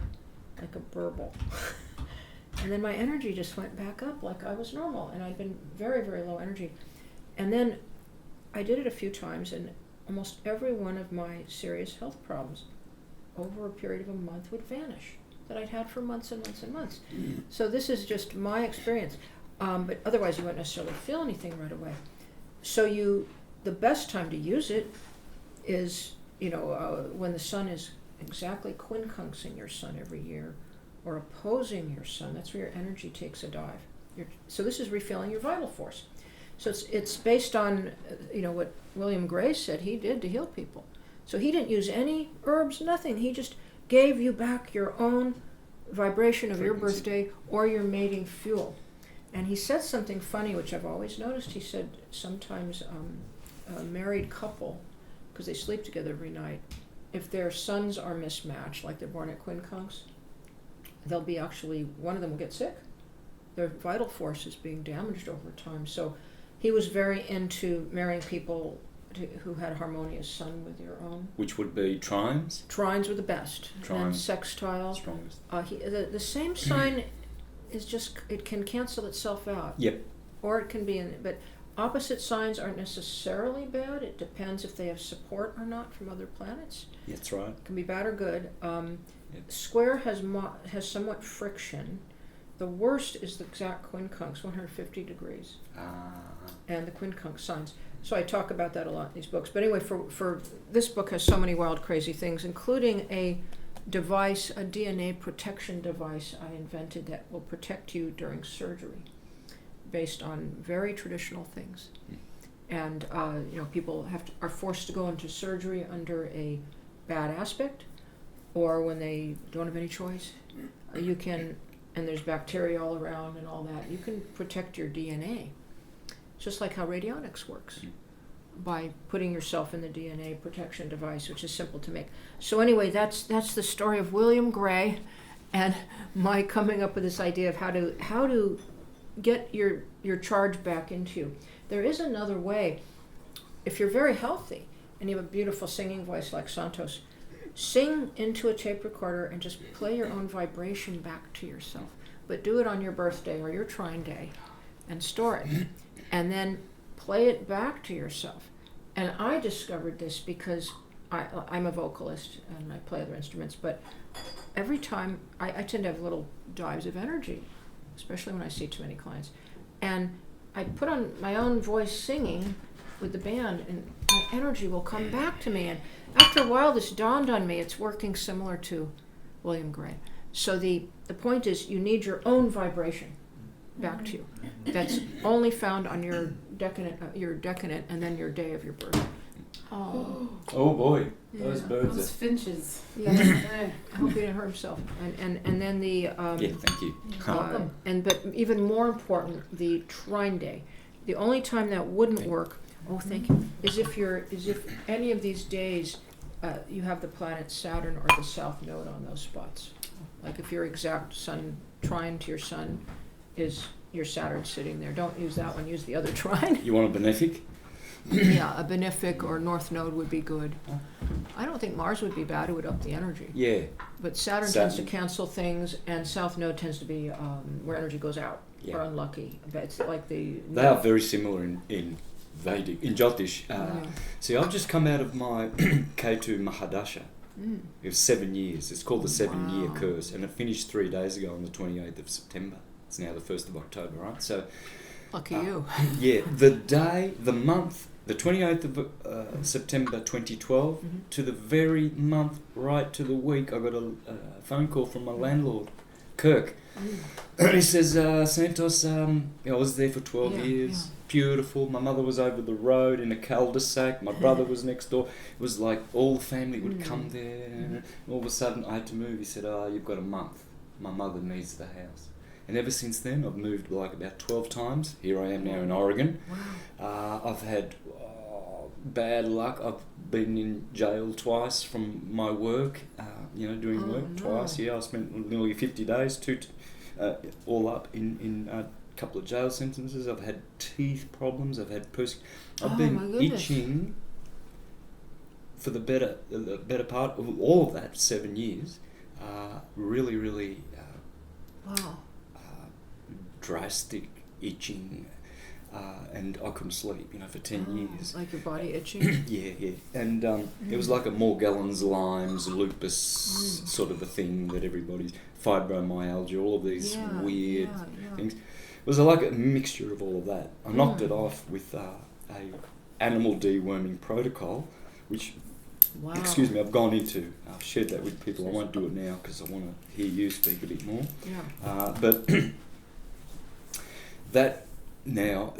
like a burble. And then my energy just went back up like I was normal, and I'd been very, very low energy. And then I did it a few times, and almost every one of my serious health problems over a period of a month would vanish that I'd had for months and months and months. So this is just my experience. But otherwise you wouldn't necessarily feel anything right away. So the best time to use it is, when the sun is exactly quincunxing your sun every year, or opposing your sun. That's where your energy takes a dive. So this is refilling your vital force. So it's based on what William Gray said he did to heal people. So he didn't use any herbs, nothing. He just gave you back your own vibration of your birthday or your mating fuel. And he said something funny, which I've always noticed. He said sometimes a married couple, because they sleep together every night, if their suns are mismatched, like they're born at quincunx, they'll be one of them will get sick. Their vital force is being damaged over time. So he was very into marrying people who had a harmonious sun with your own. Which would be trines? Trines were the best. Trines. And sextile. Strongest. The same sign is just, it can cancel itself out. Yep. Or it can be but opposite signs aren't necessarily bad. It depends if they have support or not from other planets. That's right. It can be bad or good. Yep. Square has somewhat friction. The worst is the exact quincunx, 150 degrees. And the quincunx signs. So I talk about that a lot in these books. But anyway, for this book has so many wild, crazy things, including a device, a DNA protection device I invented that will protect you during surgery, based on very traditional things. And people are forced to go into surgery under a bad aspect, or when they don't have any choice. You can, and there's bacteria all around and all that, you can protect your DNA. Just like how radionics works, by putting yourself in the DNA protection device, which is simple to make. So anyway, that's the story of William Gray, and my coming up with this idea of how to get your charge back into you. There is another way. If you're very healthy and you have a beautiful singing voice like Santos, sing into a tape recorder and just play your own vibration back to yourself. But do it on your birthday or your trine day and store it. And then play it back to yourself. And I discovered this because I'm a vocalist and I play other instruments, but every time I tend to have little dives of energy, especially when I see too many clients, and I put on my own voice singing with the band, and my energy will come back to me. And after a while, this dawned on me. It's working similar to William Gray. So the point is, you need your own vibration back to you. That's only found on your decadent, and then your day of your birth. Oh boy, those birds Those are... finches. Yeah. I hope he didn't hurt himself. And then the Yeah, thank you. but even more important, the trine day. The only time that wouldn't work, thank you, is if any of these days you have the planet Saturn or the South Node on those spots. Like if your exact sun trine to your sun is your Saturn sitting there, don't use that one. Use the other trine. You want a benefic? Yeah, a benefic or North Node would be good. I don't think Mars would be bad. It would up the energy. Yeah. But Saturn tends to cancel things, and South Node tends to be where energy goes out, or unlucky. But it's like They are very similar in Vedic, in Jyotish. See, I've just come out of my K2 Mahadasha. It was 7 years. It's called the 7-year curse, and it finished 3 days ago on the 28th of September. It's now the 1st of October, right? So, lucky you. Yeah, the month, the 28th of September 2012, to the very month, right to the week, I got a phone call from my landlord, Kirk. And he says, Santos, I was there for 12 years, beautiful. My mother was over the road in a cul-de-sac. My brother was next door. It was like all the family would come there. And all of a sudden, I had to move. He said, you've got a month. My mother needs the house. And ever since then, I've moved like about 12 times. Here I am now in Oregon. Wow. I've had bad luck. I've been in jail twice from my work, doing work twice. Yeah, I spent nearly 50 days, all up in a couple of jail sentences. I've had teeth problems. I've had I've been itching for the better part of all of that 7 years. Really, really. Wow. Drastic itching, and I couldn't sleep, for 10 years. Like your body itching? Yeah. And it was like a Morgellons, Lyme's, lupus sort of a thing that everybody's, fibromyalgia, all of these weird things. It was like a mixture of all of that. I knocked it off with a animal deworming protocol, which, excuse me, I've gone into. I've shared that with people. I won't do it now because I want to hear you speak a bit more. Yeah. But that now,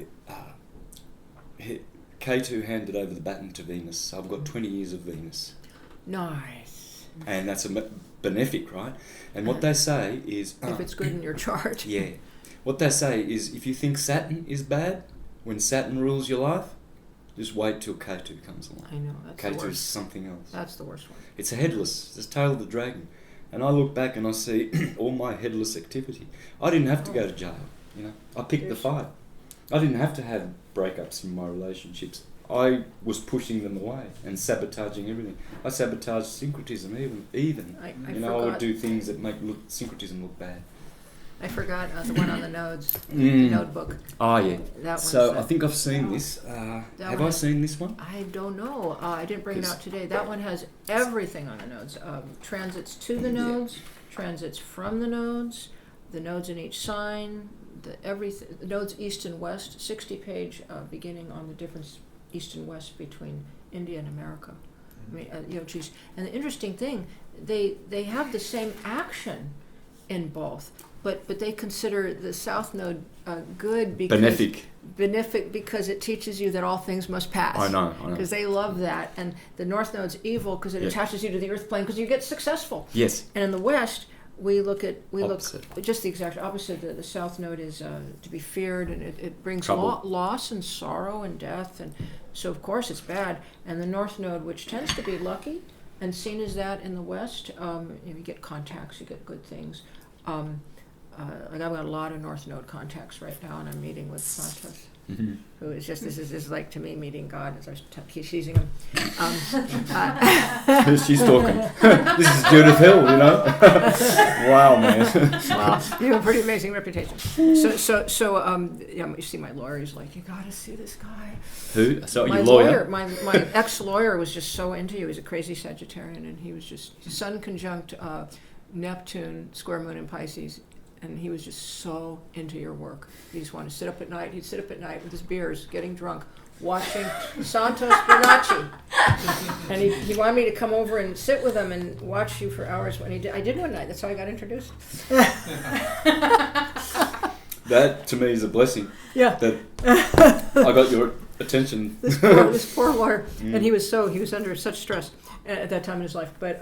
K2 handed over the baton to Venus. I've got 20 years of Venus. Nice. And that's a benefic, right? And what they say is... if it's good in your chart. Yeah. What they say is if you think Saturn is bad, when Saturn rules your life, just wait till K2 comes along. I know, that's the K2 worst. is something else. That's the worst one. It's a headless. It's the tail of the dragon. And I look back and I see all my headless activity. I didn't have to go to jail. I picked the fight. I didn't have to have breakups in my relationships. I was pushing them away and sabotaging everything. I sabotaged syncretism even. I would do things that make syncretism look bad. I forgot the one on the nodes, the notebook. Oh, yeah. That so I think I've seen this. Have I seen this one? I don't know. I didn't bring it out today. That one has everything on the nodes. Transits to the nodes, transits from the nodes in each sign, the nodes east and west, 60-page beginning on the difference east and west between India and America. I mean, and the interesting thing, they have the same action in both, but they consider the South Node good because benefic because it teaches you that all things must pass. I know. Because they love that, and the North Node's evil because it attaches you to the Earth plane because you get successful. Yes. And in the West, we look Opposite. just the exact opposite. The South Node is to be feared, and it brings Trouble. loss and sorrow and death, and so of course it's bad. And the North Node, which tends to be lucky and seen as that in the West, you get contacts, you get good things. Like I've got a lot of North Node contacts right now, and I'm meeting with Santos, who is just this is like to me meeting God as I keep seizing him. She's talking. This is Judith Hill, Wow, man. Well, you have a pretty amazing reputation. So you see my lawyer. He's like, you got to see this guy. Who? So my your lawyer? My ex-lawyer was just so into you. He's a crazy Sagittarian, and he was just sun conjunct Neptune, square moon in Pisces, and he was just so into your work. He just wanted to sit up at night. He'd sit up at night with his beers, getting drunk, watching Santos Bernacchi. And he wanted me to come over and sit with him and watch you for hours. When I did one night. That's how I got introduced. That to me is a blessing. Yeah. That I got your attention. This poor lawyer, and he was under such stress at that time in his life. But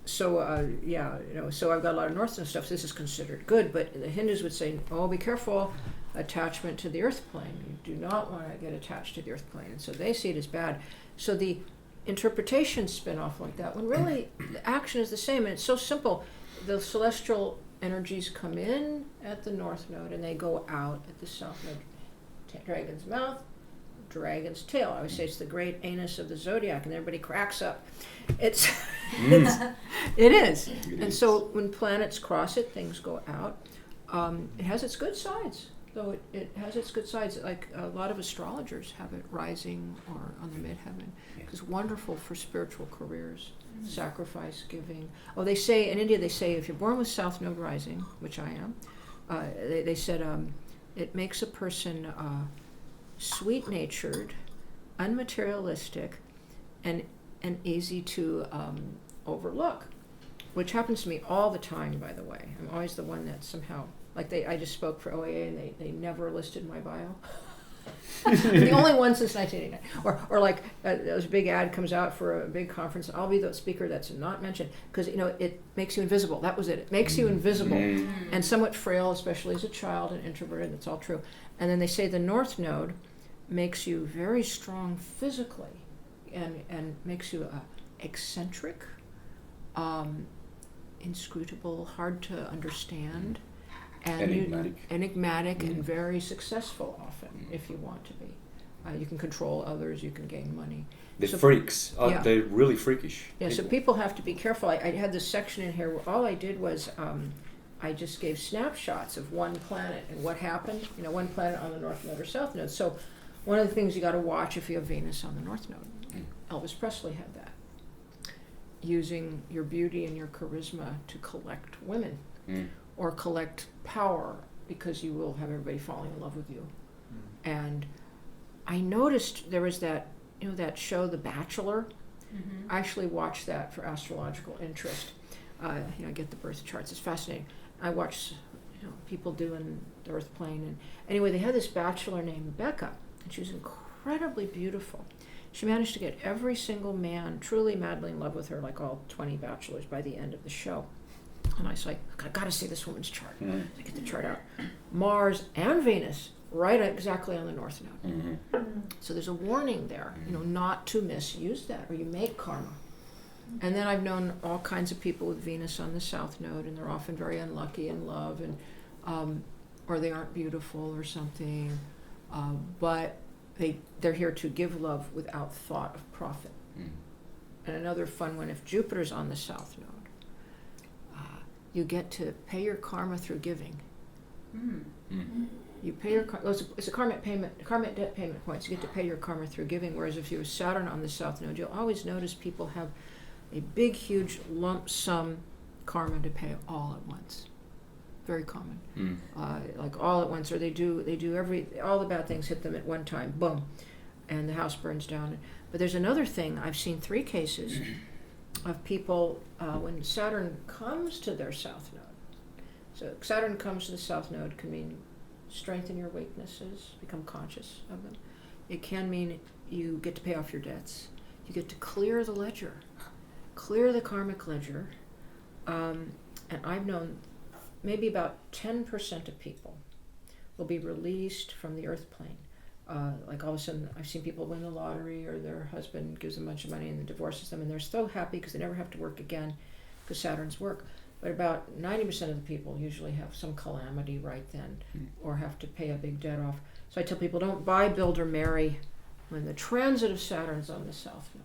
so I've got a lot of North Node stuff. So this is considered good, but the Hindus would say, "Oh, be careful, attachment to the earth plane. You do not want to get attached to the earth plane," and so they see it as bad. So the interpretations spin off like that, when really the action is the same, and it's so simple. The celestial energies come in at the North Node, and they go out at the South Node. Dragon's mouth, dragon's tail. I always say it's the great anus of the zodiac, and everybody cracks up. It is. And so when planets cross it, things go out. It has its good sides, though. It has its good sides. Like a lot of astrologers have it rising or on the midheaven. It's wonderful for spiritual careers, sacrifice giving. Oh, they say in India, if you're born with South Node rising, which I am, they said it makes a person sweet-natured, unmaterialistic, and easy to overlook, which happens to me all the time, by the way. I'm always the one that somehow, like I just spoke for OAA, and they never listed my bio. I'm the only one since 1989. Or like a big ad comes out for a big conference, I'll be the speaker that's not mentioned, because it makes you invisible. That was it. It makes you invisible and somewhat frail, especially as a child and introverted. That's all true. And then they say the North Node makes you very strong physically, and makes you eccentric, inscrutable, hard to understand, and enigmatic and very successful often, if you want to be. You can control others, you can gain money. They're freaks. Yeah. They're really freakish. Yeah, so people have to be careful. I had this section in here where all I did was I just gave snapshots of one planet and what happened, one planet on the North Node or South Node. So one of the things you got to watch if you have Venus on the North Node, Elvis Presley had that, using your beauty and your charisma to collect women or collect power, because you will have everybody falling in love with you. And I noticed there was that, that show, The Bachelor. I actually watched that for astrological interest. I get the birth charts. It's fascinating. I watch, people doing the earth plane. And anyway, they had this bachelor named Becca, and she was incredibly beautiful. She managed to get every single man truly madly in love with her, like all 20 bachelors, by the end of the show. And I was like, I got to see this woman's chart. I get the chart out. Mars and Venus, right exactly on the North Node. So there's a warning there, not to misuse that, or you make karma. And then I've known all kinds of people with Venus on the South Node, and they're often very unlucky in love, and or they aren't beautiful or something, but they're here to give love without thought of profit. And another fun one, if Jupiter's on the South Node, you get to pay your karma through giving. You pay your it's a karmic debt payment points. You get to pay your karma through giving. Whereas if you have Saturn on the South Node, you'll always notice people have a big, huge lump sum karma to pay all at once. Very common. Like all at once, or they do all the bad things hit them at one time. Boom, and the house burns down. But there's another thing. I've seen 3 cases of people when Saturn comes to their South Node. So Saturn comes to the South Node can mean strengthen your weaknesses, become conscious of them. It can mean you get to pay off your debts. You get to clear the ledger, clear the karmic ledger. And I've known maybe about 10% of people will be released from the earth plane. Like all of a sudden, I've seen people win the lottery, or their husband gives them a bunch of money and then divorces them, and they're so happy because they never have to work again because Saturn's work. But about 90% of the people usually have some calamity right then, or have to pay a big debt off. So I tell people, don't buy, build, or marry when the transit of Saturn's on the South Node.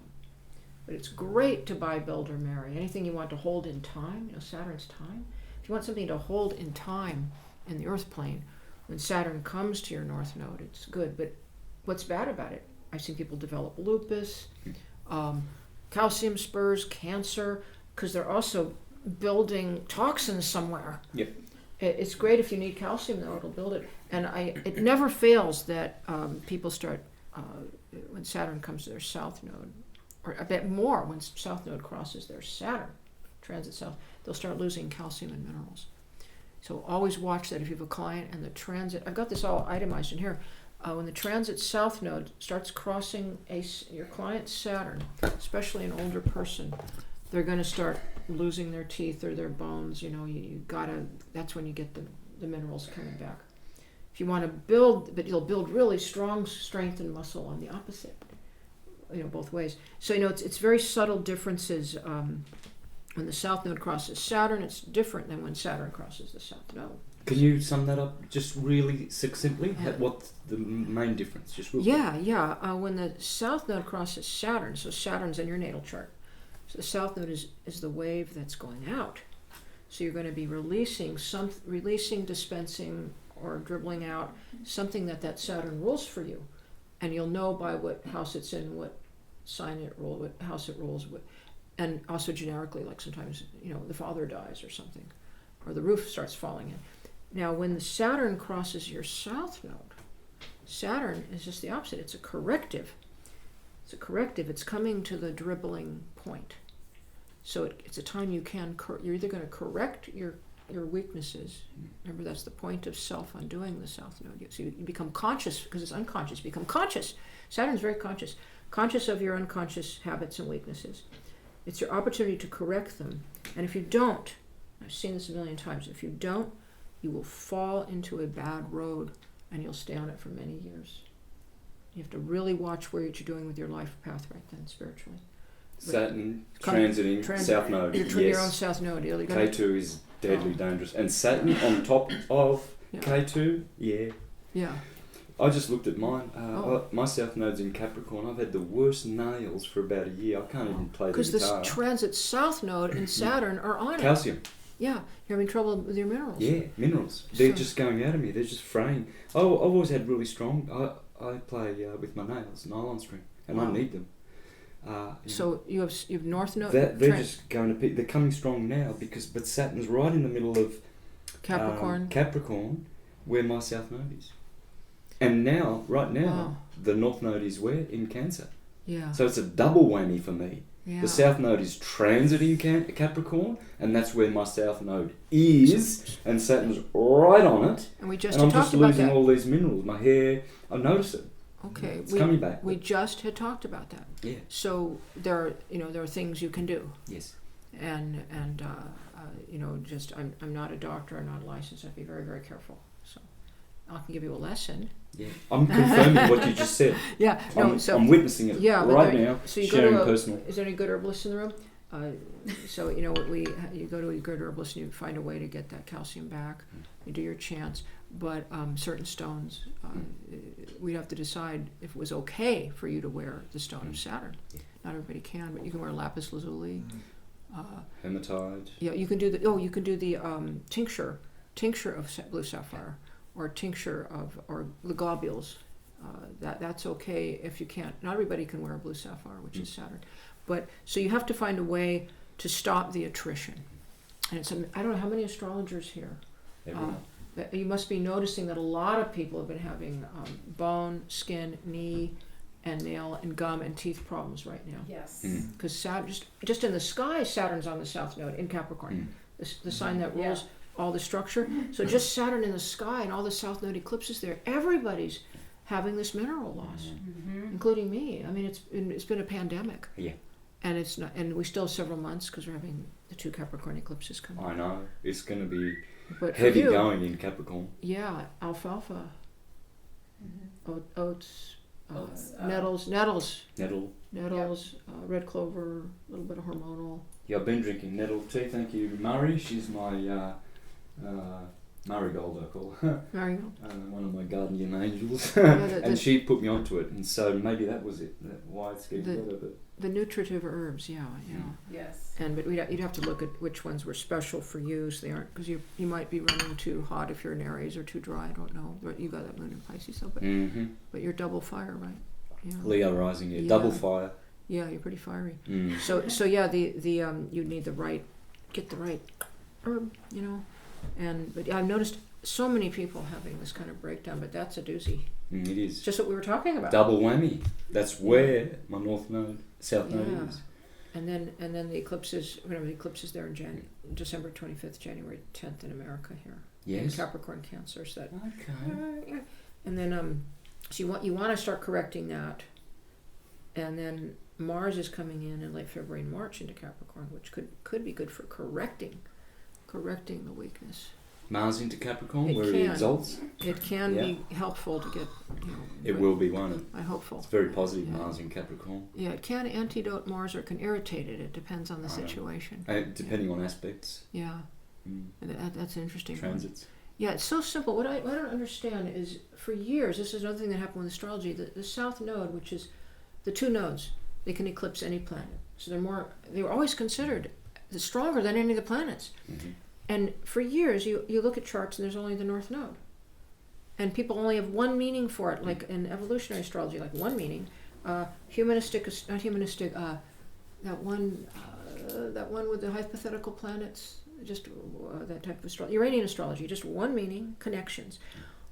But it's great to buy, build, or marry. Anything you want to hold in time, Saturn's time. If you want something to hold in time in the earth plane, when Saturn comes to your North Node, it's good. But what's bad about it? I've seen people develop lupus, calcium spurs, cancer, because they're also building toxins somewhere. Yep. It's great if you need calcium, though, it'll build it. And it never fails that people start, when Saturn comes to their south node, or a bit more when south node crosses their Saturn, transit south, they'll start losing calcium and minerals. So always watch that if you have a client and the transit, I've got this all itemized in here, when the transit south node starts crossing your client's Saturn, especially an older person, they're going to start losing their teeth or their bones. You gotta, that's when you get the minerals coming back. If you want to build, but you'll build really strong strength and muscle on the opposite, both ways. So, it's very subtle differences. When the south node crosses Saturn, it's different than when Saturn crosses the south node. Can you sum that up just really succinctly? What's the main difference? Just real quick. When the south node crosses Saturn, so Saturn's in your natal chart. So the south node is the wave that's going out. So you're going to be releasing, dispensing, or dribbling out something that Saturn rules for you. And you'll know by what house it's in, what sign it rules, what house it rules, and also generically, like sometimes, the father dies or something, or the roof starts falling in. Now, when the Saturn crosses your south node, Saturn is just the opposite. It's a corrective. It's coming to the dribbling point. So it's a time you're either going to correct your weaknesses. Remember, that's the point of self-undoing the south node. So you become conscious, because it's unconscious. Become conscious. Saturn's very conscious. Conscious of your unconscious habits and weaknesses. It's your opportunity to correct them. And if you don't, I've seen this a million times, if you don't, you will fall into a bad road and you'll stay on it for many years. You have to really watch what you're doing with your life path right then, spiritually. Saturn transiting south node. Your own south node. K2 is deadly dangerous. And Saturn on top of K2, Yeah. I just looked at mine. My south node's in Capricorn. I've had the worst nails for about a year. I can't even play the guitar. Because the transit south node and Saturn are on it. Calcium. Yeah, you're having trouble with your minerals. Yeah, minerals. They're just going out of me. They're just fraying. I've always had really strong. I play with my nails, nylon string, and I need them. So you have north node. They're just going to. They're coming strong now but Saturn's right in the middle of Capricorn, where my south node is. And right now, the north node is where? In Cancer. Yeah. So it's a double whammy for me. Yeah. The south node is transiting Capricorn, and that's where my south node is, and Saturn's right on it. And we just and I'm talked just about losing that. all these minerals. My hair, I notice it. Okay, it's coming back. We just had talked about that. Yeah. So there are things you can do. Yes. And just I'm not a doctor, I'm not licensed. I'd be very, very careful. So I can give you a lesson. Yeah, I'm confirming what you just said. Yeah, I'm witnessing it right now. So you sharing go to personal. Is there any good herbalists in the room? You go to a good herbalist and you find a way to get that calcium back. You do your chants, but certain stones, we'd have to decide if it was okay for you to wear the stone of Saturn. Yeah. Not everybody can, but you can wear lapis lazuli. Hematite. Yeah, you can do the tincture of blue sapphire, or tincture or the globules. That's okay if you can't. Not everybody can wear a blue sapphire, which is Saturn. But so you have to find a way to stop the attrition. And I don't know how many astrologers here. You must be noticing that a lot of people have been having bone, skin, knee, and nail and gum and teeth problems right now. Yes. Because just in the sky, Saturn's on the south node in Capricorn, the sign that rules all the structure. So just Saturn in the sky and all the south node eclipses there, everybody's having this mineral loss, including me. I mean, it's been a pandemic. Yeah. And it's not, and we still have several months because we're having the 2 Capricorn eclipses coming. I know it's going to be But heavy going in Capricorn. Yeah, alfalfa, oats, nettles, Nettle. red clover, a little bit of hormonal. Yeah, I've been drinking nettle tea. Thank you, Murray. She's my Marigold, I call her. Marigold. One of my guardian angels. Yeah, and she put me onto it, and so maybe that was it. Why it's getting better. But the nutritive herbs, yeah. Yes. But you'd have to look at which ones were special for you, so they aren't, because you might be running too hot if you're an Aries, or too dry. I don't know. But you got that moon in Pisces, though. But you're double fire, right? Yeah. Leo rising, double fire. Yeah, you're pretty fiery. Mm. So yeah, the you need the right get the right herb, you know. But I've noticed so many people having this kind of breakdown, but that's a doozy. It is. Just what we were talking about. Double whammy. That's where my north node, south node is. And then the eclipses, whenever the eclipse is there in December 25th, January 10th in America here. Yes. In Capricorn Cancer. So that, Okay. and then so you want to start correcting that. And then Mars is coming in late February and March into Capricorn, which could be good for correcting the weakness. Mars into Capricorn, It where can. he exalts. It can be helpful to get, you know. It will be one. I'm hopeful. It's very positive, Yeah. Mars in Capricorn. Yeah, it can antidote Mars or can irritate it. It depends on the situation. Depending on aspects. Yeah, that's an interesting one. Transits. Yeah, it's so simple. What I don't understand is, for years, this is another thing that happened with astrology, the South Node, which is the two nodes, they can eclipse any planet. So they were always considered stronger than any of the planets. Mm-hmm. And for years, you look at charts and there's only the North Node. And people only have one meaning for it, like in evolutionary astrology, like one meaning. Not humanistic, that one with the hypothetical planets, just that type of astrology. Uranian astrology, just one meaning, connections.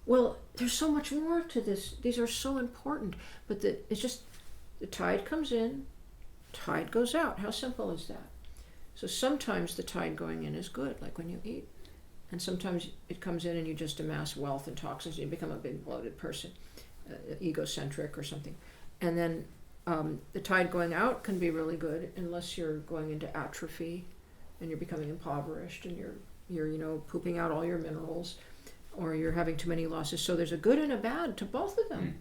Well, there's so much more to this. These are so important. But it's just the tide comes in, tide goes out. How simple is that? So sometimes the tide going in is good, like when you eat. And sometimes it comes in and you just amass wealth and toxins and you become a big bloated person, egocentric or something. And then the tide going out can be really good unless you're going into atrophy and you're becoming impoverished and you're pooping out all your minerals or you're having too many losses. So there's a good and a bad to both of them.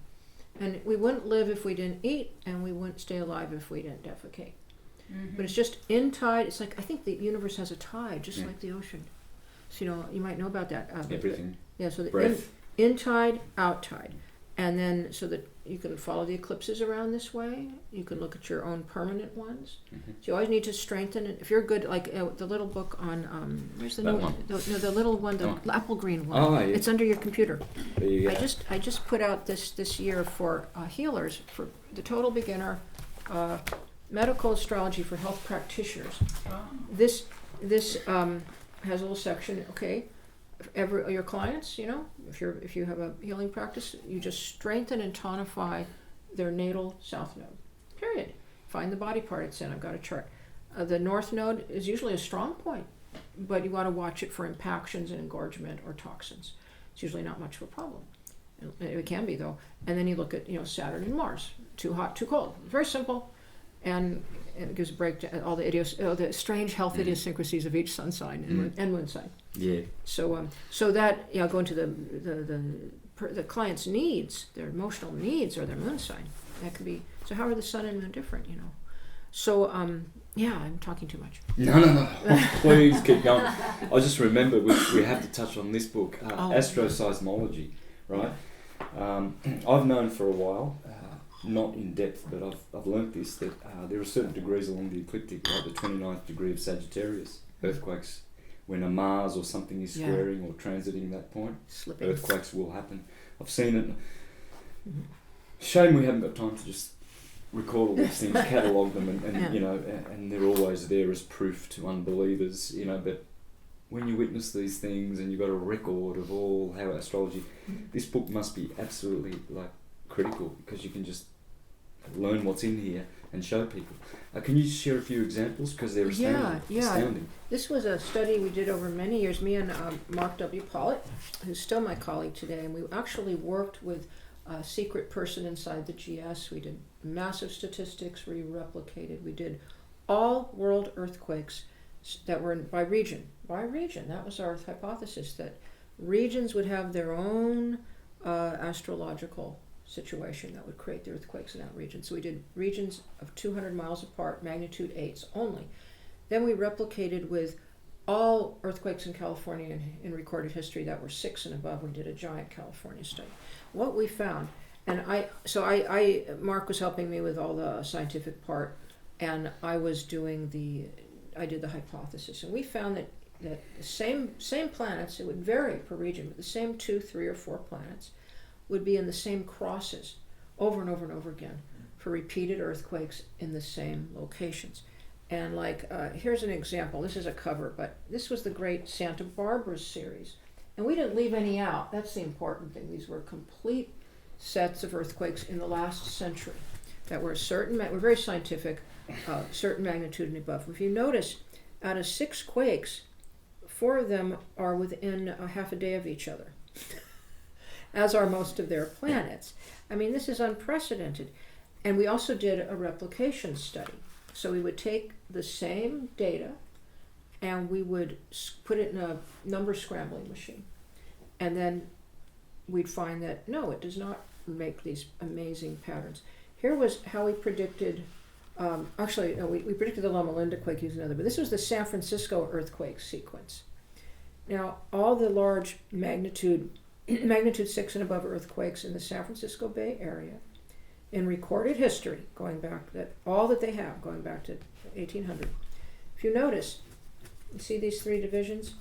And we wouldn't live if we didn't eat, and we wouldn't stay alive if we didn't defecate. But it's just in tide. It's like, I think the universe has a tide, just like the ocean. So, you might know about that. Everything. Yeah, so the Breath. in tide, out tide. And then so that you can follow the eclipses around this way. You can look at your own permanent ones. So you always need to strengthen it. If you're good, like the little book on, where's the That new one? The little one, the apple green one. Oh, yeah. It's under your computer. There you go. I just put out this year for healers, for the total beginner, medical astrology for health practitioners. This has a little section. Okay, your clients, if you have a healing practice, you just strengthen and tonify their natal south node. Period. Find the body part it's in. I've got a chart. The north node is usually a strong point, but you want to watch it for impactions and engorgement or toxins. It's usually not much of a problem. It can be though. And then you look at Saturn and Mars. Too hot, too cold. Very simple. And it gives a break to all the strange health idiosyncrasies of each sun sign and moon sign. Yeah. So that go into the client's needs, their emotional needs, or their moon sign. That could be. So how are the sun and moon different? So I'm talking too much. No. Please keep going. I just remember we have to touch on this book, Astroseismology, right? I've known for a while. Not in depth, but I've learnt this, that there are certain degrees along the ecliptic, like the 29th degree of Sagittarius, earthquakes. When a Mars or something is squaring or transiting that point, Slipping. Earthquakes will happen. I've seen it. Shame we haven't got time to just record all these things, catalogue them, and they're always there as proof to unbelievers, but when you witness these things and you've got a record of all how astrology, this book must be absolutely critical, because you can just learn what's in here and show people. Can you share a few examples, because they're astounding. This was a study we did over many years, me and Mark W. Pollitt, who's still my colleague today, and we actually worked with a secret person inside the GS. We did massive statistics, we replicated, we did all world earthquakes that were by region. That was our hypothesis, that regions would have their own astrological situation that would create the earthquakes in that region. So we did regions of 200 miles apart, magnitude 8s only. Then we replicated with all earthquakes in California in recorded history that were 6 and above. We did a giant California study. What we found, and Mark was helping me with all the scientific part, and I did the hypothesis, and we found that the same planets, it would vary per region, but the same 2, 3, or 4 planets would be in the same crosses over and over and over again for repeated earthquakes in the same locations. And here's an example. This is a cover, but this was the great Santa Barbara series. And we didn't leave any out. That's the important thing. These were complete sets of earthquakes in the last century that were were very scientific, certain magnitude and above. If you notice, out of 6 quakes, 4 of them are within a half a day of each other, as are most of their planets. I mean, this is unprecedented. And we also did a replication study. So we would take the same data and we would put it in a number scrambling machine. And then we'd find that, no, it does not make these amazing patterns. Here was how we predicted, we predicted the Loma Linda quake using another, but this was the San Francisco earthquake sequence. Now, all the large magnitude 6 and above earthquakes in the San Francisco Bay Area, in recorded history, going back, all that they have, going back to 1800. If you notice, you see these 3 divisions?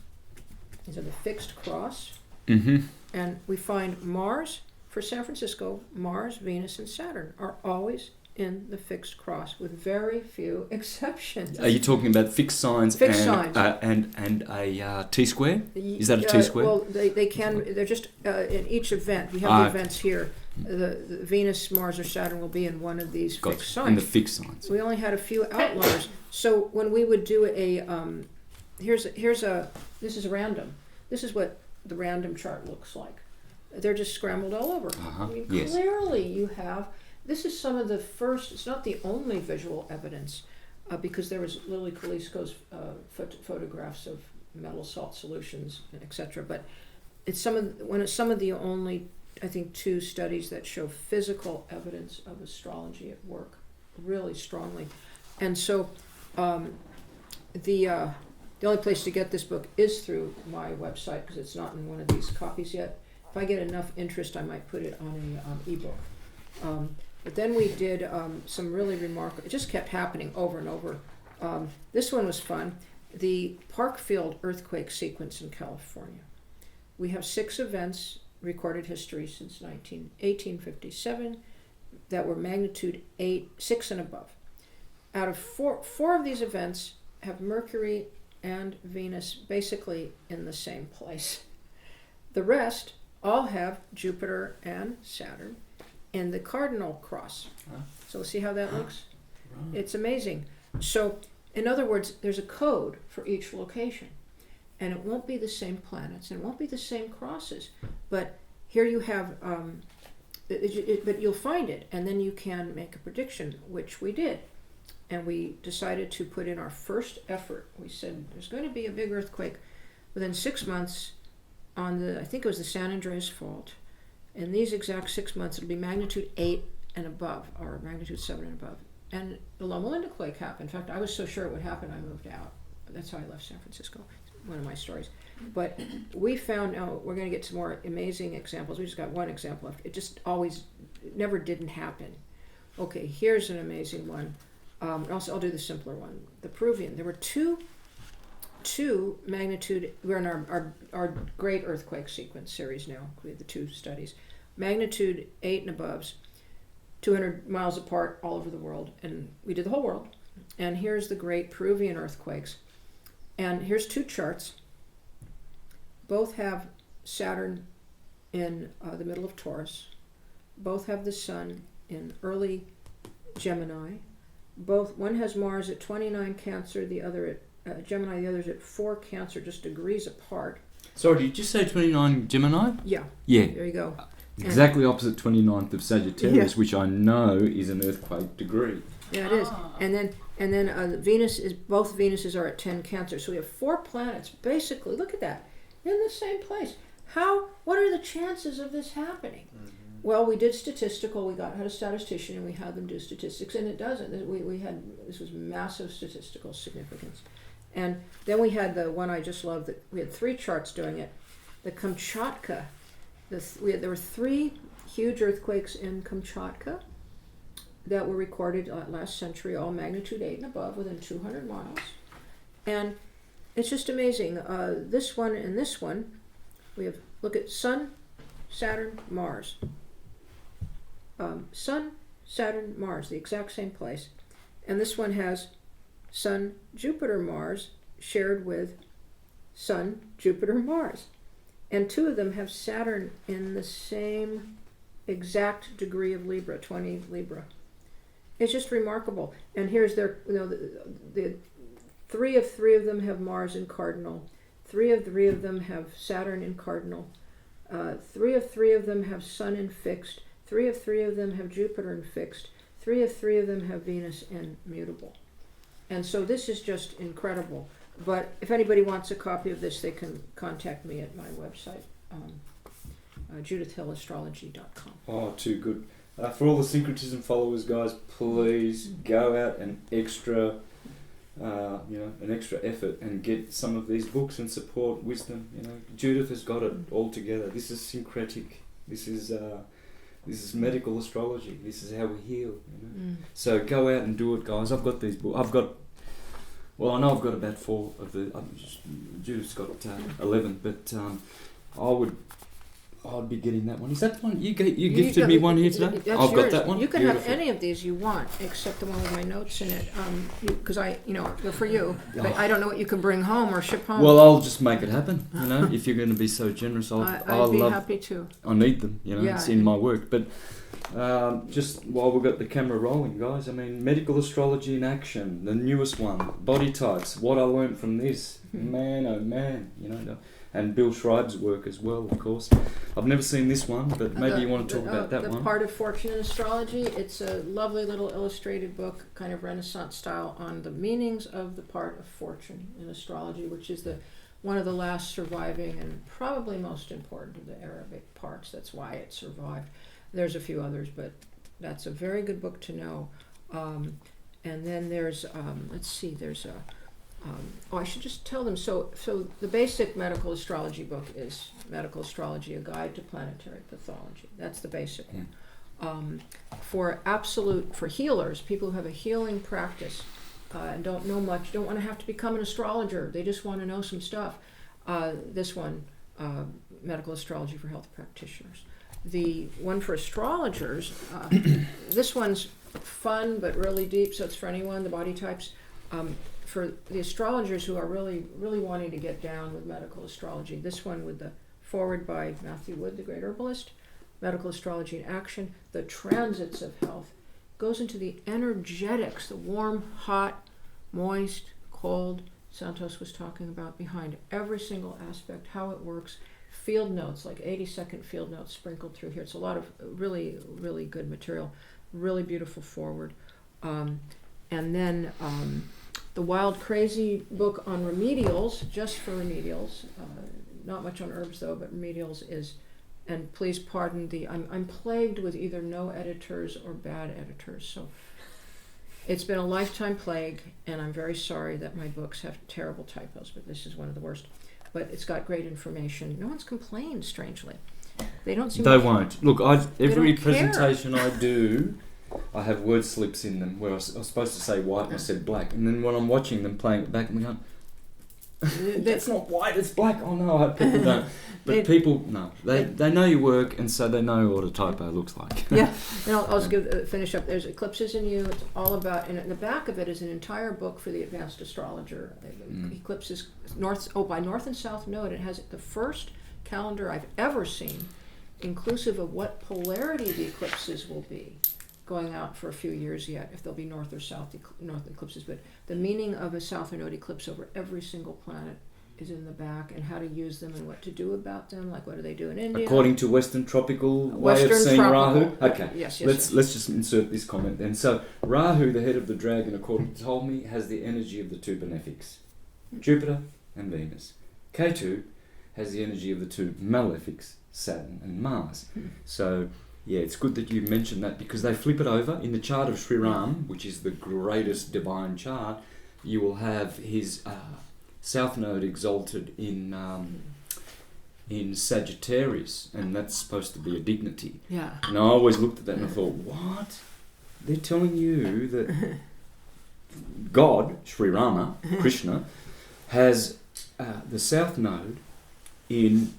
These are the fixed cross. Mm-hmm. And we find Mars, for San Francisco, Mars, Venus, and Saturn are always in the fixed cross, with very few exceptions. Are you talking about fixed signs and a T-square? Is that a T-square? Well, they can, they're just in each event. We have the events here. The Venus, Mars, or Saturn will be in one of these fixed signs. In the fixed signs. We only had a few outliers. So when we would do this is random. This is what the random chart looks like. They're just scrambled all over. I mean, yes. Clearly you have, this is some of the first, it's not the only visual evidence, because there was Lily Kalisko's photographs of metal salt solutions, etc. But it's some of the only, I think, 2 studies that show physical evidence of astrology at work really strongly. And so the only place to get this book is through my website, because it's not in one of these copies yet. If I get enough interest, I might put it on an ebook. But then we did some really remarkable, it just kept happening over and over. This one was fun. The Parkfield earthquake sequence in California. We have 6 events, recorded history since 1857, that were magnitude 6 and above. Out of 4 of these events have Mercury and Venus basically in the same place. The rest all have Jupiter and Saturn in the cardinal cross. So see how that looks? It's amazing. So, in other words, there's a code for each location. And it won't be the same planets, and it won't be the same crosses. But here you have, but you'll find it, and then you can make a prediction, which we did. And we decided to put in our first effort. We said there's going to be a big earthquake within 6 months on I think it was the San Andreas Fault. In these exact 6 months, it'll be magnitude 8 and above, or magnitude 7 and above. And the Loma Linda quake happened. In fact, I was so sure it would happen, I moved out. That's how I left San Francisco. It's one of my stories. But we found, now we're going to get some more amazing examples. We just got one example. It just always, it never didn't happen. Okay, here's an amazing one. I'll do the simpler one. The Peruvian. There were two magnitude, we're in our great earthquake sequence series now. We have the 2 studies. Magnitude 8 and above, 200 miles apart all over the world. And we did the whole world. And here's the great Peruvian earthquakes. And here's 2 charts. Both have Saturn in the middle of Taurus. Both have the Sun in early Gemini. One has Mars at 29 Cancer, the other at Gemini, the other's at 4 Cancer, just degrees apart. Sorry, did you just say 29 Gemini? Yeah. Yeah. There you go. Exactly opposite 29th of Sagittarius, which I know is an earthquake degree. Yeah, it is. And then Venus is, both Venuses are at 10 Cancer. So we have 4 planets, basically, look at that, in the same place. What are the chances of this happening? Mm-hmm. Well, we did statistical. We had a statistician, and we had them do statistics, and it doesn't. This was massive statistical significance. And then we had the one I just loved. That we had 3 charts doing it. The Kamchatka. There were 3 huge earthquakes in Kamchatka that were recorded last century, all magnitude 8 and above, within 200 miles. And it's just amazing. This one and this one, look at Sun, Saturn, Mars. Sun, Saturn, Mars, the exact same place. And this one has Sun, Jupiter, Mars, shared with Sun, Jupiter, Mars. And 2 of them have Saturn in the same exact degree of Libra, 20 Libra. It's just remarkable. And here's their, the 3 of them have Mars in cardinal. 3 of them have Saturn in cardinal. 3 of them have Sun in fixed. 3 of them have Jupiter in fixed. 3 of them have Venus in mutable. And so this is just incredible. But if anybody wants a copy of this, they can contact me at my website, judithhillastrology.com. Oh, too good. For all the syncretism followers, guys, please go out and an extra effort and get some of these books and support wisdom. Judith has got it all together. This is syncretic. This is medical astrology. This is how we heal. So go out and do it, guys. I've got these books. I know I've got about 4 of the. Judith's got 11, but I'd be getting that one. Is that one you gifted me one here today? I've got that one. You can Beautiful. have any of these you want, except the one with my notes in it, because they're for you. But I don't know what you can bring home or ship home. Well, I'll just make it happen. If you're going to be so generous, I'd be happy to. I need them. Yeah. It's in my work. But just while we've got the camera rolling, guys, medical astrology in action, the newest one, body types. What I learned from this, man, oh man, and Bill Schreib's work as well, of course. I've never seen this one, but maybe you want to talk about that one. The Part of Fortune in Astrology. It's a lovely little illustrated book, kind of Renaissance style, on the meanings of the part of fortune in astrology, which is one of the last surviving and probably most important of the Arabic parts. That's why it survived. There's a few others, but that's a very good book to know. And then there's, I should just tell them. So the basic medical astrology book is Medical Astrology, A Guide to Planetary Pathology. That's the basic one. For healers, people who have a healing practice and don't know much, don't want to have to become an astrologer, they just want to know some stuff. This one, Medical Astrology for Health Practitioners. The one for astrologers, this one's fun but really deep, so it's for anyone, the body types. For the astrologers who are really, really wanting to get down with medical astrology, this one with the foreword by Matthew Wood, the great herbalist, Medical Astrology in Action, the transits of health, goes into the energetics, the warm, hot, moist, cold, Santos was talking about, behind every single aspect, how it works, field notes, like 80-second field notes sprinkled through here. It's a lot of really, really good material, really beautiful foreword. And then the Wild Crazy book on remedials, just for remedials, not much on herbs though, but remedials is, and please pardon I'm plagued with either no editors or bad editors, so it's been a lifetime plague, and I'm very sorry that my books have terrible typos, but this is one of the worst. But it's got great information. No one's complained, strangely. They don't seem. They won't. Look, every don't care. presentation I do, I have word slips in them where I was supposed to say white and I said black, and then when I'm watching them playing it back, I'm going, that's not white, it's black. Oh no, I hope people don't. But people, no, they know your work, and so they know what a typo looks like. Yeah, and I'll just finish up. There's Eclipses in You. It's all about, and at the back of it is an entire book for the advanced astrologer. Eclipses by North and South Node. It has the first calendar I've ever seen, inclusive of what polarity the eclipses will be, going out for a few years yet, if they'll be north or south north eclipses. But the meaning of a south or node eclipse over every single planet is in the back, and how to use them and what to do about them, like what do they do in India. According to Western tropical way of seeing Rahu. Okay, yes. Let's just insert this comment then. So Rahu, the head of the dragon, according to Ptolemy, has the energy of the 2 benefics, Jupiter and Venus. Ketu has the energy of the 2 malefics, Saturn and Mars. So yeah, it's good that you mentioned that, because they flip it over in the chart of Sri Ram, which is the greatest divine chart. You will have his South Node exalted in Sagittarius, and that's supposed to be a dignity. Yeah. And I always looked at that and I thought, what? They're telling you that God, Sri Rama, Krishna, has the South Node in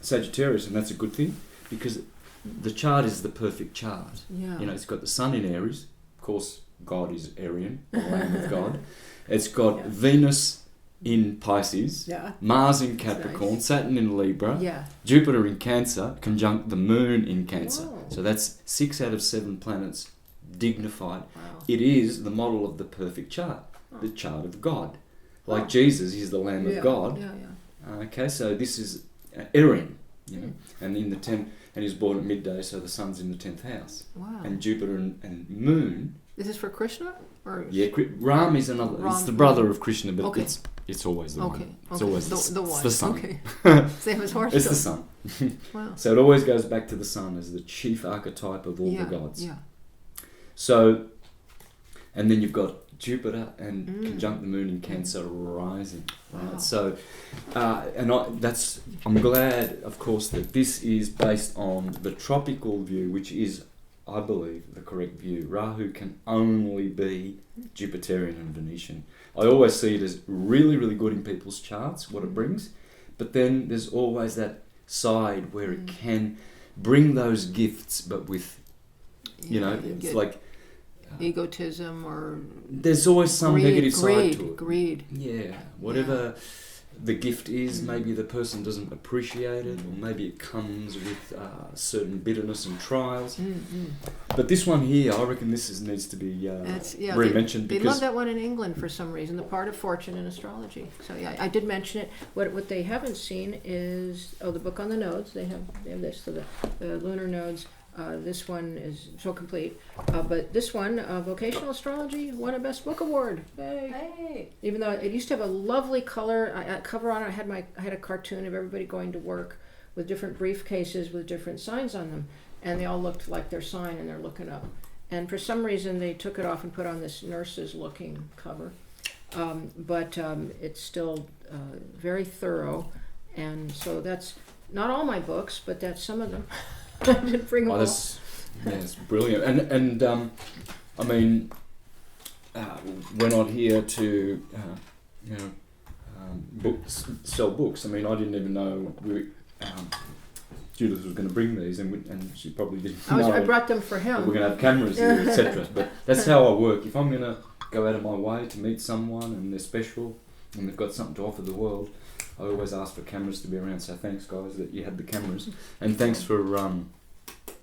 Sagittarius, and that's a good thing, because the chart is the perfect chart. Yeah. It's got the sun in Aries. Of course, God is Aryan, the lamb of God. It's got Yeah. Venus in Pisces, Yeah. Mars in Capricorn, nice. Saturn in Libra, Yeah. Jupiter in Cancer, conjunct the Moon in Cancer. Whoa. So that's 6 out of 7 planets dignified. Wow. It is the model of the perfect chart, the chart of God. Like Oh. Jesus, he's the Lamb Yeah. of God. Yeah. Yeah. Okay, so this is Erin, you know, Hmm. and in the 10th, and he's born at midday, so the sun's in the 10th house. Wow. And Jupiter and Moon, Is this for Krishna or? yeah, Ram is another. It's Ram- the brother of Krishna, but Okay. it's always the Okay. one. It's Okay. always the it's one. the sun. Okay. Same as horoscope. It's the sun. Wow. So it always goes back to the sun as the chief archetype of all Yeah. the gods. Yeah. So, and then you've got Jupiter and Mm. conjunct the Moon in Cancer rising. Right? Wow. So, I'm glad, of course, that this is based on the tropical view, which is, I believe, the correct view. Rahu can only be Jupiterian and Venetian. I always see it as really, really good in people's charts, what it brings, but then there's always that side where it can bring those gifts, but with, you know, you it's get like egotism or there's always some negative side to it. Greed. Yeah, whatever the gift is, maybe the person doesn't appreciate it, or maybe it comes with certain bitterness and trials. But this one here, I reckon needs to be re-mentioned They love because that one in England for some reason, the part of fortune in astrology. So yeah, I did mention it. What they haven't seen is the book on the nodes. They have this, so the lunar nodes. This one is so complete, but this one, Vocational Astrology, won a Best Book Award. Hey! Even though it used to have a lovely color cover on it, I had a cartoon of everybody going to work with different briefcases with different signs on them, and they all looked like their sign, and they're looking up. And for some reason, they took it off and put on this nurses-looking cover, but it's still very thorough, and so that's not all my books, but that's some of them. I didn't bring them all. that's brilliant. And I mean, we're not here to sell books. I mean, I didn't even know Judith was going to bring these, and she probably didn't know. I brought them for him. We're going to have cameras here, etc. But that's how I work. If I'm going to go out of my way to meet someone and they're special and they've got something to offer the world, I always ask for cameras to be around. So thanks, guys, that you had the cameras, and thanks for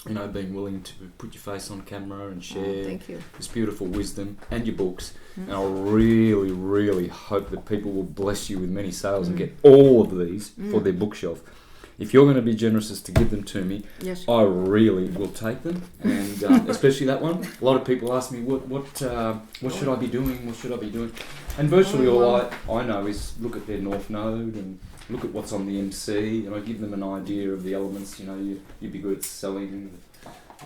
being willing to put your face on camera and share Thank you. this beautiful wisdom and your books. And I really, really hope that people will bless you with many sales and get all of these for their bookshelf. If you're going to be generous as to give them to me, Yes. I really will take them, and especially that one. A lot of people ask me, what should I be doing? What should I be doing? And virtually all I know is look at their North Node and look at what's on the MC, and I give them an idea of the elements. You know, you'd be good at selling,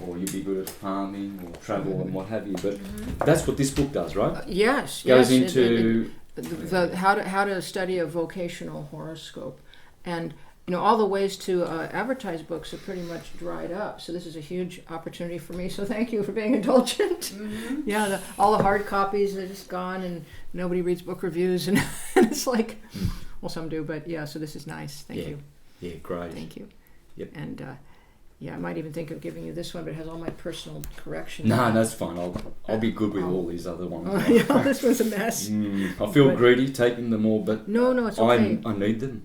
or you'd be good at farming or travel and what have you. But that's what this book does, right? Yes. Goes yes, into the how to study a vocational horoscope, and all the ways to advertise books are pretty much dried up. So this is a huge opportunity for me. So thank you for being indulgent. Yeah, all the hard copies are just gone, and nobody reads book reviews, and it's like, well, some do, but yeah. So this is nice. Thank you. Yeah, great. Thank you. Yep. And I might even think of giving you this one, but it has all my personal corrections. No, that's fine. I'll be good with all these other ones. This was a mess. I feel greedy taking them all, but No, it's okay. I need them.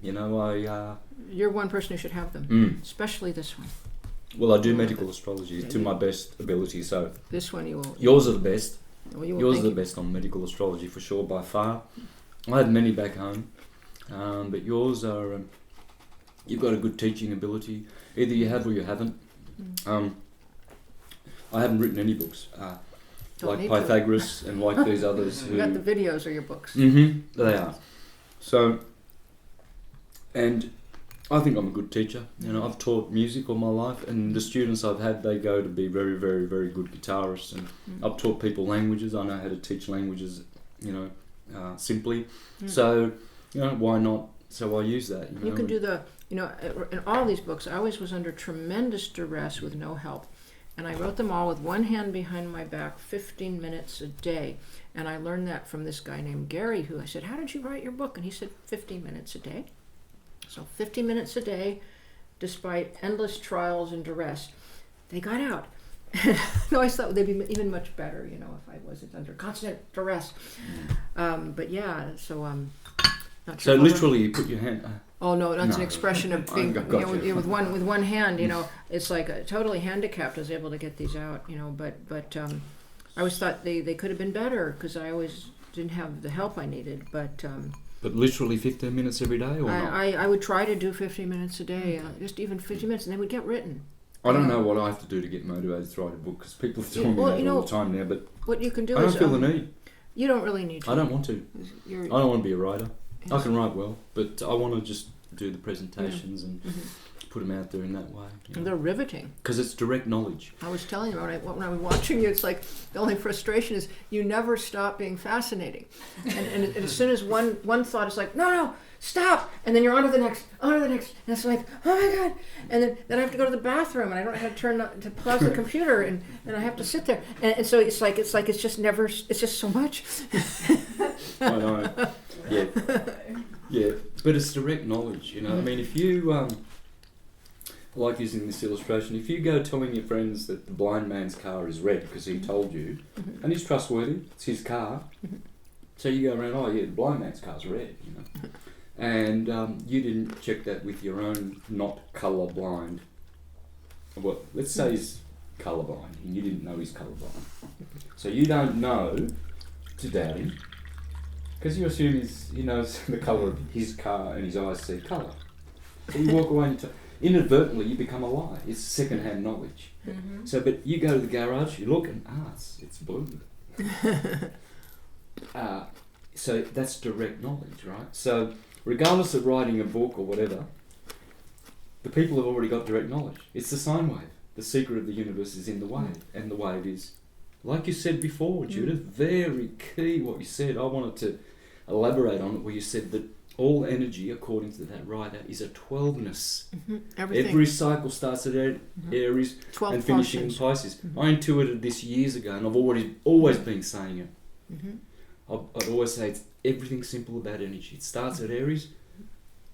You're one person who should have them, especially this one. Well, I do medical astrology to my best ability, so This one you will. yours are the best. Well, you will. Yours are Thank the best on medical astrology for sure, by far. I had many back home, but yours are. You've got a good teaching ability. Either you have or you haven't. I haven't written any books Don't like need to. Pythagoras and like these others who. You got the videos or your books. They are. So, and I think I'm a good teacher. I've taught music all my life, and the students I've had, they go to be very, very, very good guitarists. And I've taught people languages. I know how to teach languages, simply. So, why not? So I use that. You can do in all these books, I always was under tremendous duress with no help. And I wrote them all with one hand behind my back, 15 minutes a day. And I learned that from this guy named Gary, who I said, how did you write your book? And he said, 15 minutes a day. So 50 minutes a day, despite endless trials and duress, they got out. No, I thought they'd be even much better, you know, if I wasn't under constant duress. But yeah, so not So sure. literally, you put your hand. Oh no, that's No. an expression of being, I've you got know, you. with one hand, you know, it's like totally handicapped. I was able to get these out, you know, but I always thought they could have been better because I always didn't have the help I needed. But literally 15 minutes every day, or not? I would try to do 15 minutes a day, just even 15 minutes, and they would get written. I don't know what I have to do to get motivated to write a book because people are telling me Well, that you know, all the time now, but What you can do I is don't feel the need. you don't really need to. I don't want to. You're, I don't want to be a writer. I can write well, but I want to just do the presentations and put them out there in that way. They're riveting. Because it's direct knowledge. I was telling you when I was watching you, it's like the only frustration is you never stop being fascinating, and as soon as one thought is like no stop, and then you're on to the next, and it's like oh my god, and then I have to go to the bathroom and I don't know how to to pause the computer and I have to sit there and so it's like it's just never, it's just so much. I know. Yeah, but it's direct knowledge, you know. I mean, if you, I like using this illustration, if you go telling your friends that the blind man's car is red because he told you, and he's trustworthy, it's his car, so you go around, oh yeah, the blind man's car's red, you know, and you didn't check that with your own not colour blind. Well, let's say he's colour blind, and you didn't know he's colour blind, so you don't know to doubt him. Because you assume he knows the colour of his car and his eyes see colour. So you walk away and inadvertently you become a lie. It's second-hand knowledge. So, but you go to the garage, you look and, it's blue. So that's direct knowledge, right? So regardless of writing a book or whatever, the people have already got direct knowledge. It's the sine wave. The secret of the universe is in the wave, and the wave is, like you said before, Judith, very key what you said. I wanted to elaborate on it where you said that all energy, according to that writer, is a 12ness. Everything. Every cycle starts at Aries 12 and finishing in Pisces. I intuited this years ago, and I've always been saying it. I'd always say it's everything simple about energy. It starts at Aries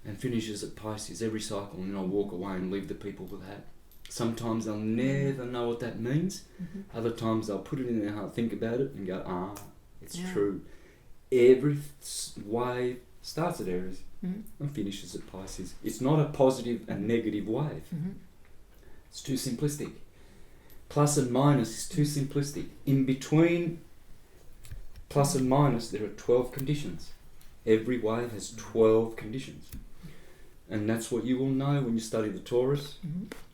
and finishes at Pisces every cycle, and then I'll walk away and leave the people with that. Sometimes they'll never know what that means. Other times they'll put it in their heart, think about it, and go, it's true. Every wave starts at Aries and finishes at Pisces. It's not a positive and negative wave. It's too simplistic. Plus and minus is too simplistic. In between plus and minus, there are 12 conditions. Every wave has 12 conditions. And that's what you will know when you study the torus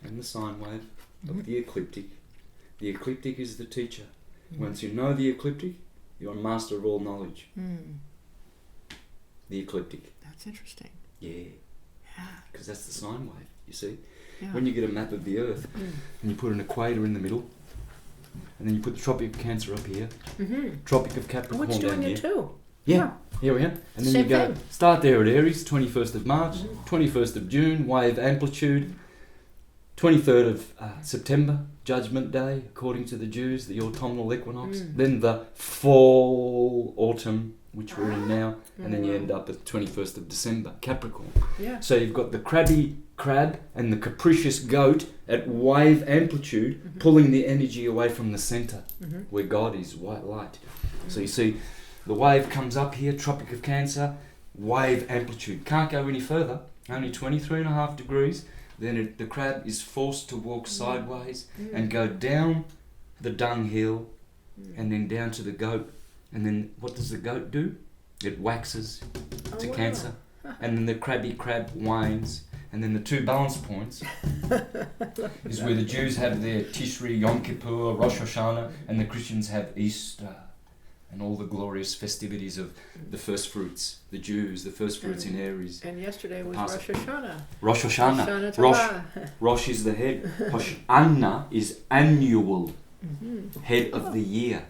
and the sine wave of the ecliptic. The ecliptic is the teacher. Once you know the ecliptic, you're a master of all knowledge. The ecliptic. That's interesting. Yeah. Because that's the sine wave, you see. Yeah. When you get a map of the Earth and you put an equator in the middle, and then you put the Tropic of Cancer up here, Tropic of Capricorn it's down doing here. it too. Yeah, here we are. And then Same you go, thing. start there at Aries, 21st of March, 21st of June, wave amplitude, 23rd of September, Judgment Day, according to the Jews, the autumnal equinox, then the fall, autumn, which we're in now, and then you end up at 21st of December, Capricorn. Yeah. So you've got the crabby crab and the capricious goat at wave amplitude, pulling the energy away from the centre, where God is, white light. So you see, the wave comes up here, Tropic of Cancer, wave amplitude. Can't go any further, only 23.5 degrees. Then the crab is forced to walk sideways and go down the dunghill and then down to the goat. And then what does the goat do? It waxes to Cancer. And then the crabby crab wanes. And then the two balance points is where the Jews have their Tishri, Yom Kippur, Rosh Hashanah, and the Christians have Easter. And all the glorious festivities of the first fruits, the Jews, the first fruits in Aries. And yesterday was Rosh Hashanah. Rosh Hashanah. Hashanah Rosh, Tova. Rosh is the head. Hashanah is annual, head of the year.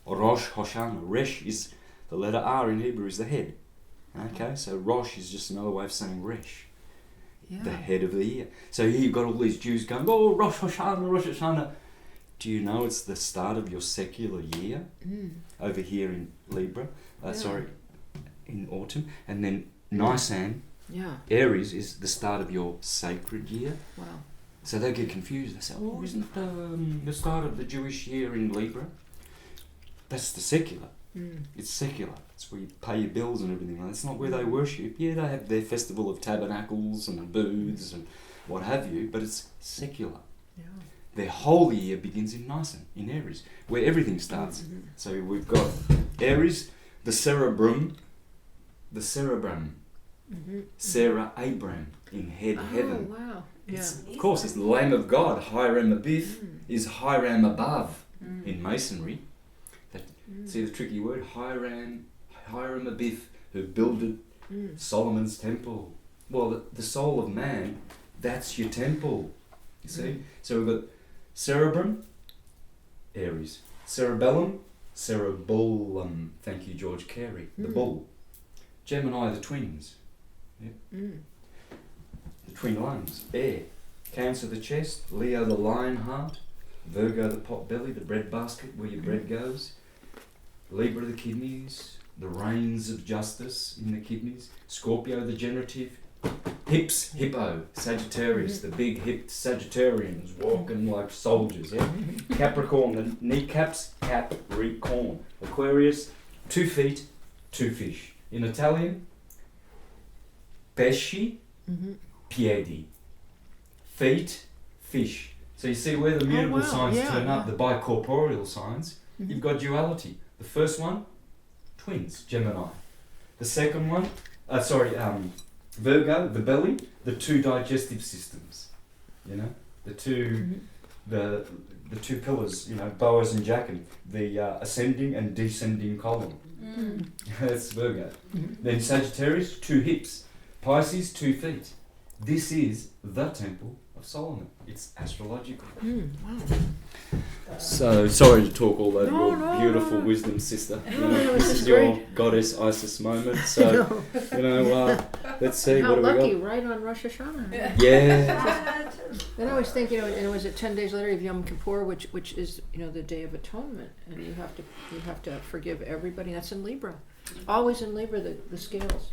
Rosh Hashanah. Resh is the letter R in Hebrew is the head. Okay, so Rosh is just another way of saying Resh, the head of the year. So here you've got all these Jews going, oh, Rosh Hashanah, Rosh Hashanah. Do you know it's the start of your secular year over here in Libra? In autumn. And then Nisan, Aries, is the start of your sacred year. Wow. So they get confused. They say, oh, isn't the start of the Jewish year in Libra? That's the secular. It's secular. It's where you pay your bills and everything. That's not where they worship. Yeah, they have their festival of tabernacles and booths and what have you, but it's secular. Yeah. Their holy year begins in Nisan, in Aries, where everything starts. So we've got Aries, the cerebrum, Sarah Abram in heaven. Oh, wow. Yeah. Of course, it's the Lamb of God. Hiram Abith is Hiram above in Masonry. See the tricky word? Hiram Abith, who builded Solomon's temple. Well, the soul of man, that's your temple. You see? So we've got cerebrum, Aries. Cerebellum, cerebellum. Thank you, George Carey. The bull. Gemini, the twins. Yep. The twin lungs, bear. Cancer, the chest. Leo, the lion heart. Virgo, the pot belly, the bread basket where your bread goes. Libra, the kidneys. The reins of justice in the kidneys. Scorpio, the generative. Hips, hippo. Sagittarius, the big hipped Sagittarians walking like soldiers. Yeah? Capricorn, the kneecaps. Capricorn. Aquarius, 2 feet, 2 fish. In Italian, pesci, piedi. Feet, fish. So you see where the mutable signs turn up, the bicorporeal signs, you've got duality. The first one, twins, Gemini. The second one, Virgo, the belly, the 2 digestive systems. You know, the two pillars, you know, Boaz and Jachin, the ascending and descending column. That's Virgo. Then Sagittarius, 2 hips. Pisces, 2 feet. This is the temple of Solomon. It's astrological. Wow. So, sorry to talk all over your No, beautiful no. wisdom, sister. You No, know, this this is is your great. goddess Isis moment. So, you know, let's see, How what do we lucky, got? right on Rosh Hashanah. Yeah. Then I always think, you know, and was it 10 days later of Yom Kippur, which is, you know, the Day of Atonement, and you have to forgive everybody. That's in Libra, always in Libra, the scales,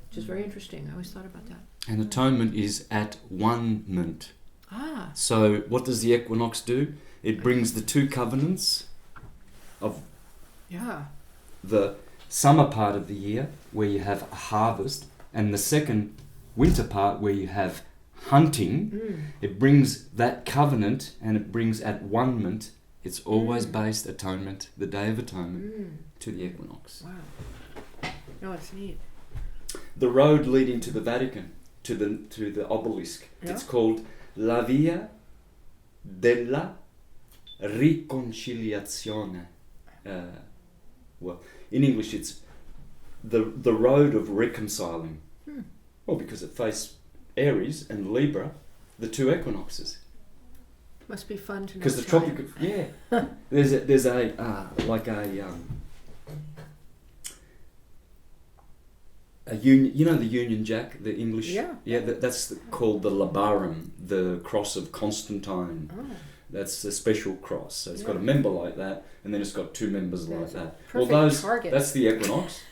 which is very interesting. I always thought about that. And atonement is at one-ment. Ah. So what does the equinox do? It brings the 2 covenants of the summer part of the year, where you have a harvest, and the second winter part, where you have hunting. It brings that covenant, and it brings at one-ment. It's always based atonement, the Day of Atonement, to the equinox. Wow. No, it's neat. The road leading to the Vatican, to the obelisk, it's called La Via della Riconciliazione. Well, in English, it's the road of reconciling. Well, because it faces Aries and Libra, the 2 equinoxes. Must be fun to know. Because the tropic of, there's a union, you know, the Union Jack, the English, that's called the Labarum, the cross of Constantine. That's a special cross. So it's got a member like that, and then it's got 2 members like that. Well, that's the equinox,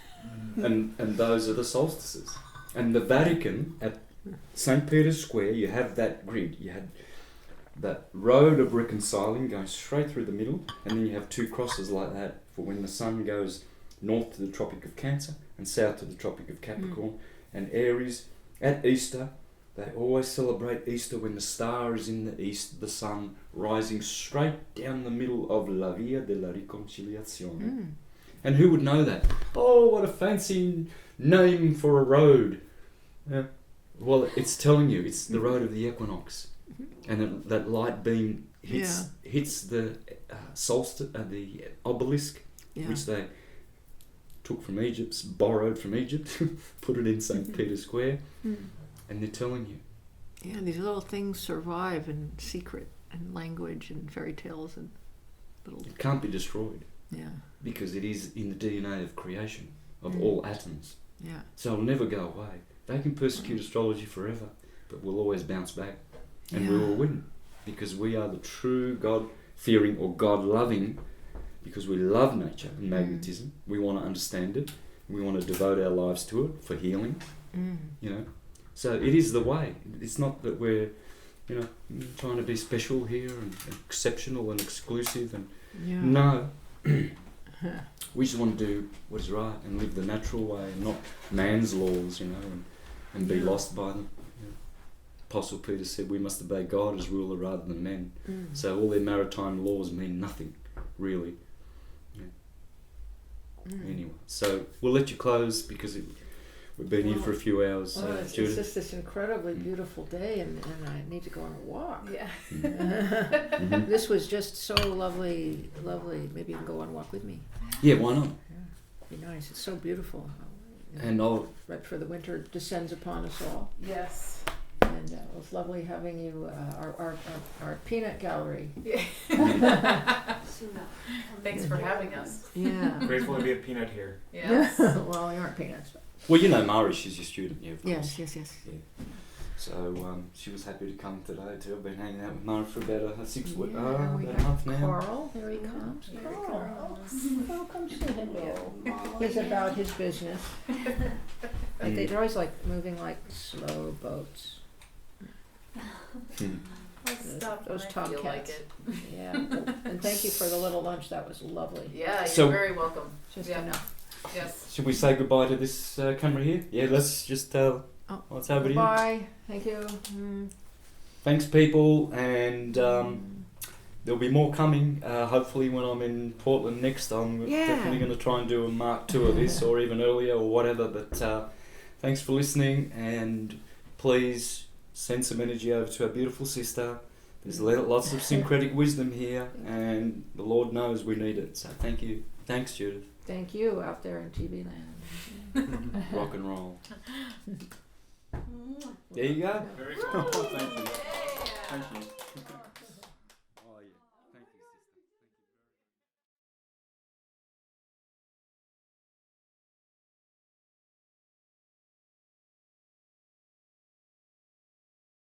and those are the solstices. And the Vatican at St. Peter's Square, you have that grid. You had that road of reconciling going straight through the middle, and then you have 2 crosses like that for when the sun goes north to the Tropic of Cancer and south to the Tropic of Capricorn. And Aries, at Easter, they always celebrate Easter when the star is in the east, the sun rising straight down the middle of La Via della Riconciliazione. And who would know that? Oh, what a fancy name for a road. Well, it's telling you, it's the road of the equinox. And that light beam hits the solstice, the obelisk, which they took from Egypt, borrowed from Egypt, put it in St. Peter's Square, and they're telling you. Yeah, these little things survive in secret and language and fairy tales and little. It can't be destroyed. Yeah. Because it is in the DNA of creation, of all atoms. Yeah. So it'll never go away. They can persecute astrology forever, but we'll always bounce back. And we will win. Because we are the true God-fearing or God-loving, because we love nature and magnetism. We want to understand it. We want to devote our lives to it for healing. You know. So it is the way. It's not that we're you know, trying to be special here and exceptional and exclusive and Yeah. no. We just want to do what is right and live the natural way and not man's laws, you know, and be lost by them. You know. Apostle Peter said we must obey God as ruler rather than men. So all their maritime laws mean nothing, really. Anyway, so we'll let you close because we've been here for a few hours. Well, it's Judith. just this incredibly beautiful day, and I need to go on a walk. Yeah. Mhm. This was just so lovely, lovely. Maybe you can go on a walk with me. Yeah, why not? Be nice. It's so beautiful. And I'll Right before the winter descends upon us all. Yes. And it was lovely having you, our peanut gallery. Thanks for having us. Yeah. Grateful to be a peanut here. Yes. Well, you aren't peanuts. But well, you know Mari, she's your student, yeah, of course. yes. So she was happy to come today too. I've been hanging out with Mari for about a 6 weeks, Yeah, we about a have month now. Carl, there he comes. Carl, come say hello. He's about his business. Like they're always like moving like slow boats. I'll stop those when I feel like tomcats. it. Yeah. And thank you for the little lunch. That was lovely. Yeah, you're So- very welcome. Just Yeah. enough. Yes. Should we say goodbye to this camera here? Yeah, let's just what's over to you. Bye. Thank you. Thanks, people, and there'll be more coming. Hopefully, when I'm in Portland next, I'm Yeah. definitely going to try and do a Mark 2 of this, or even earlier, or whatever. But thanks for listening, and please send some energy over to our beautiful sister. There's lots of syncretic wisdom here, and the Lord knows we need it. So thank you. Thanks, Judith. Thank you out there in TV land. Rock and roll. There you go. Very cool. Thank you. Thank you.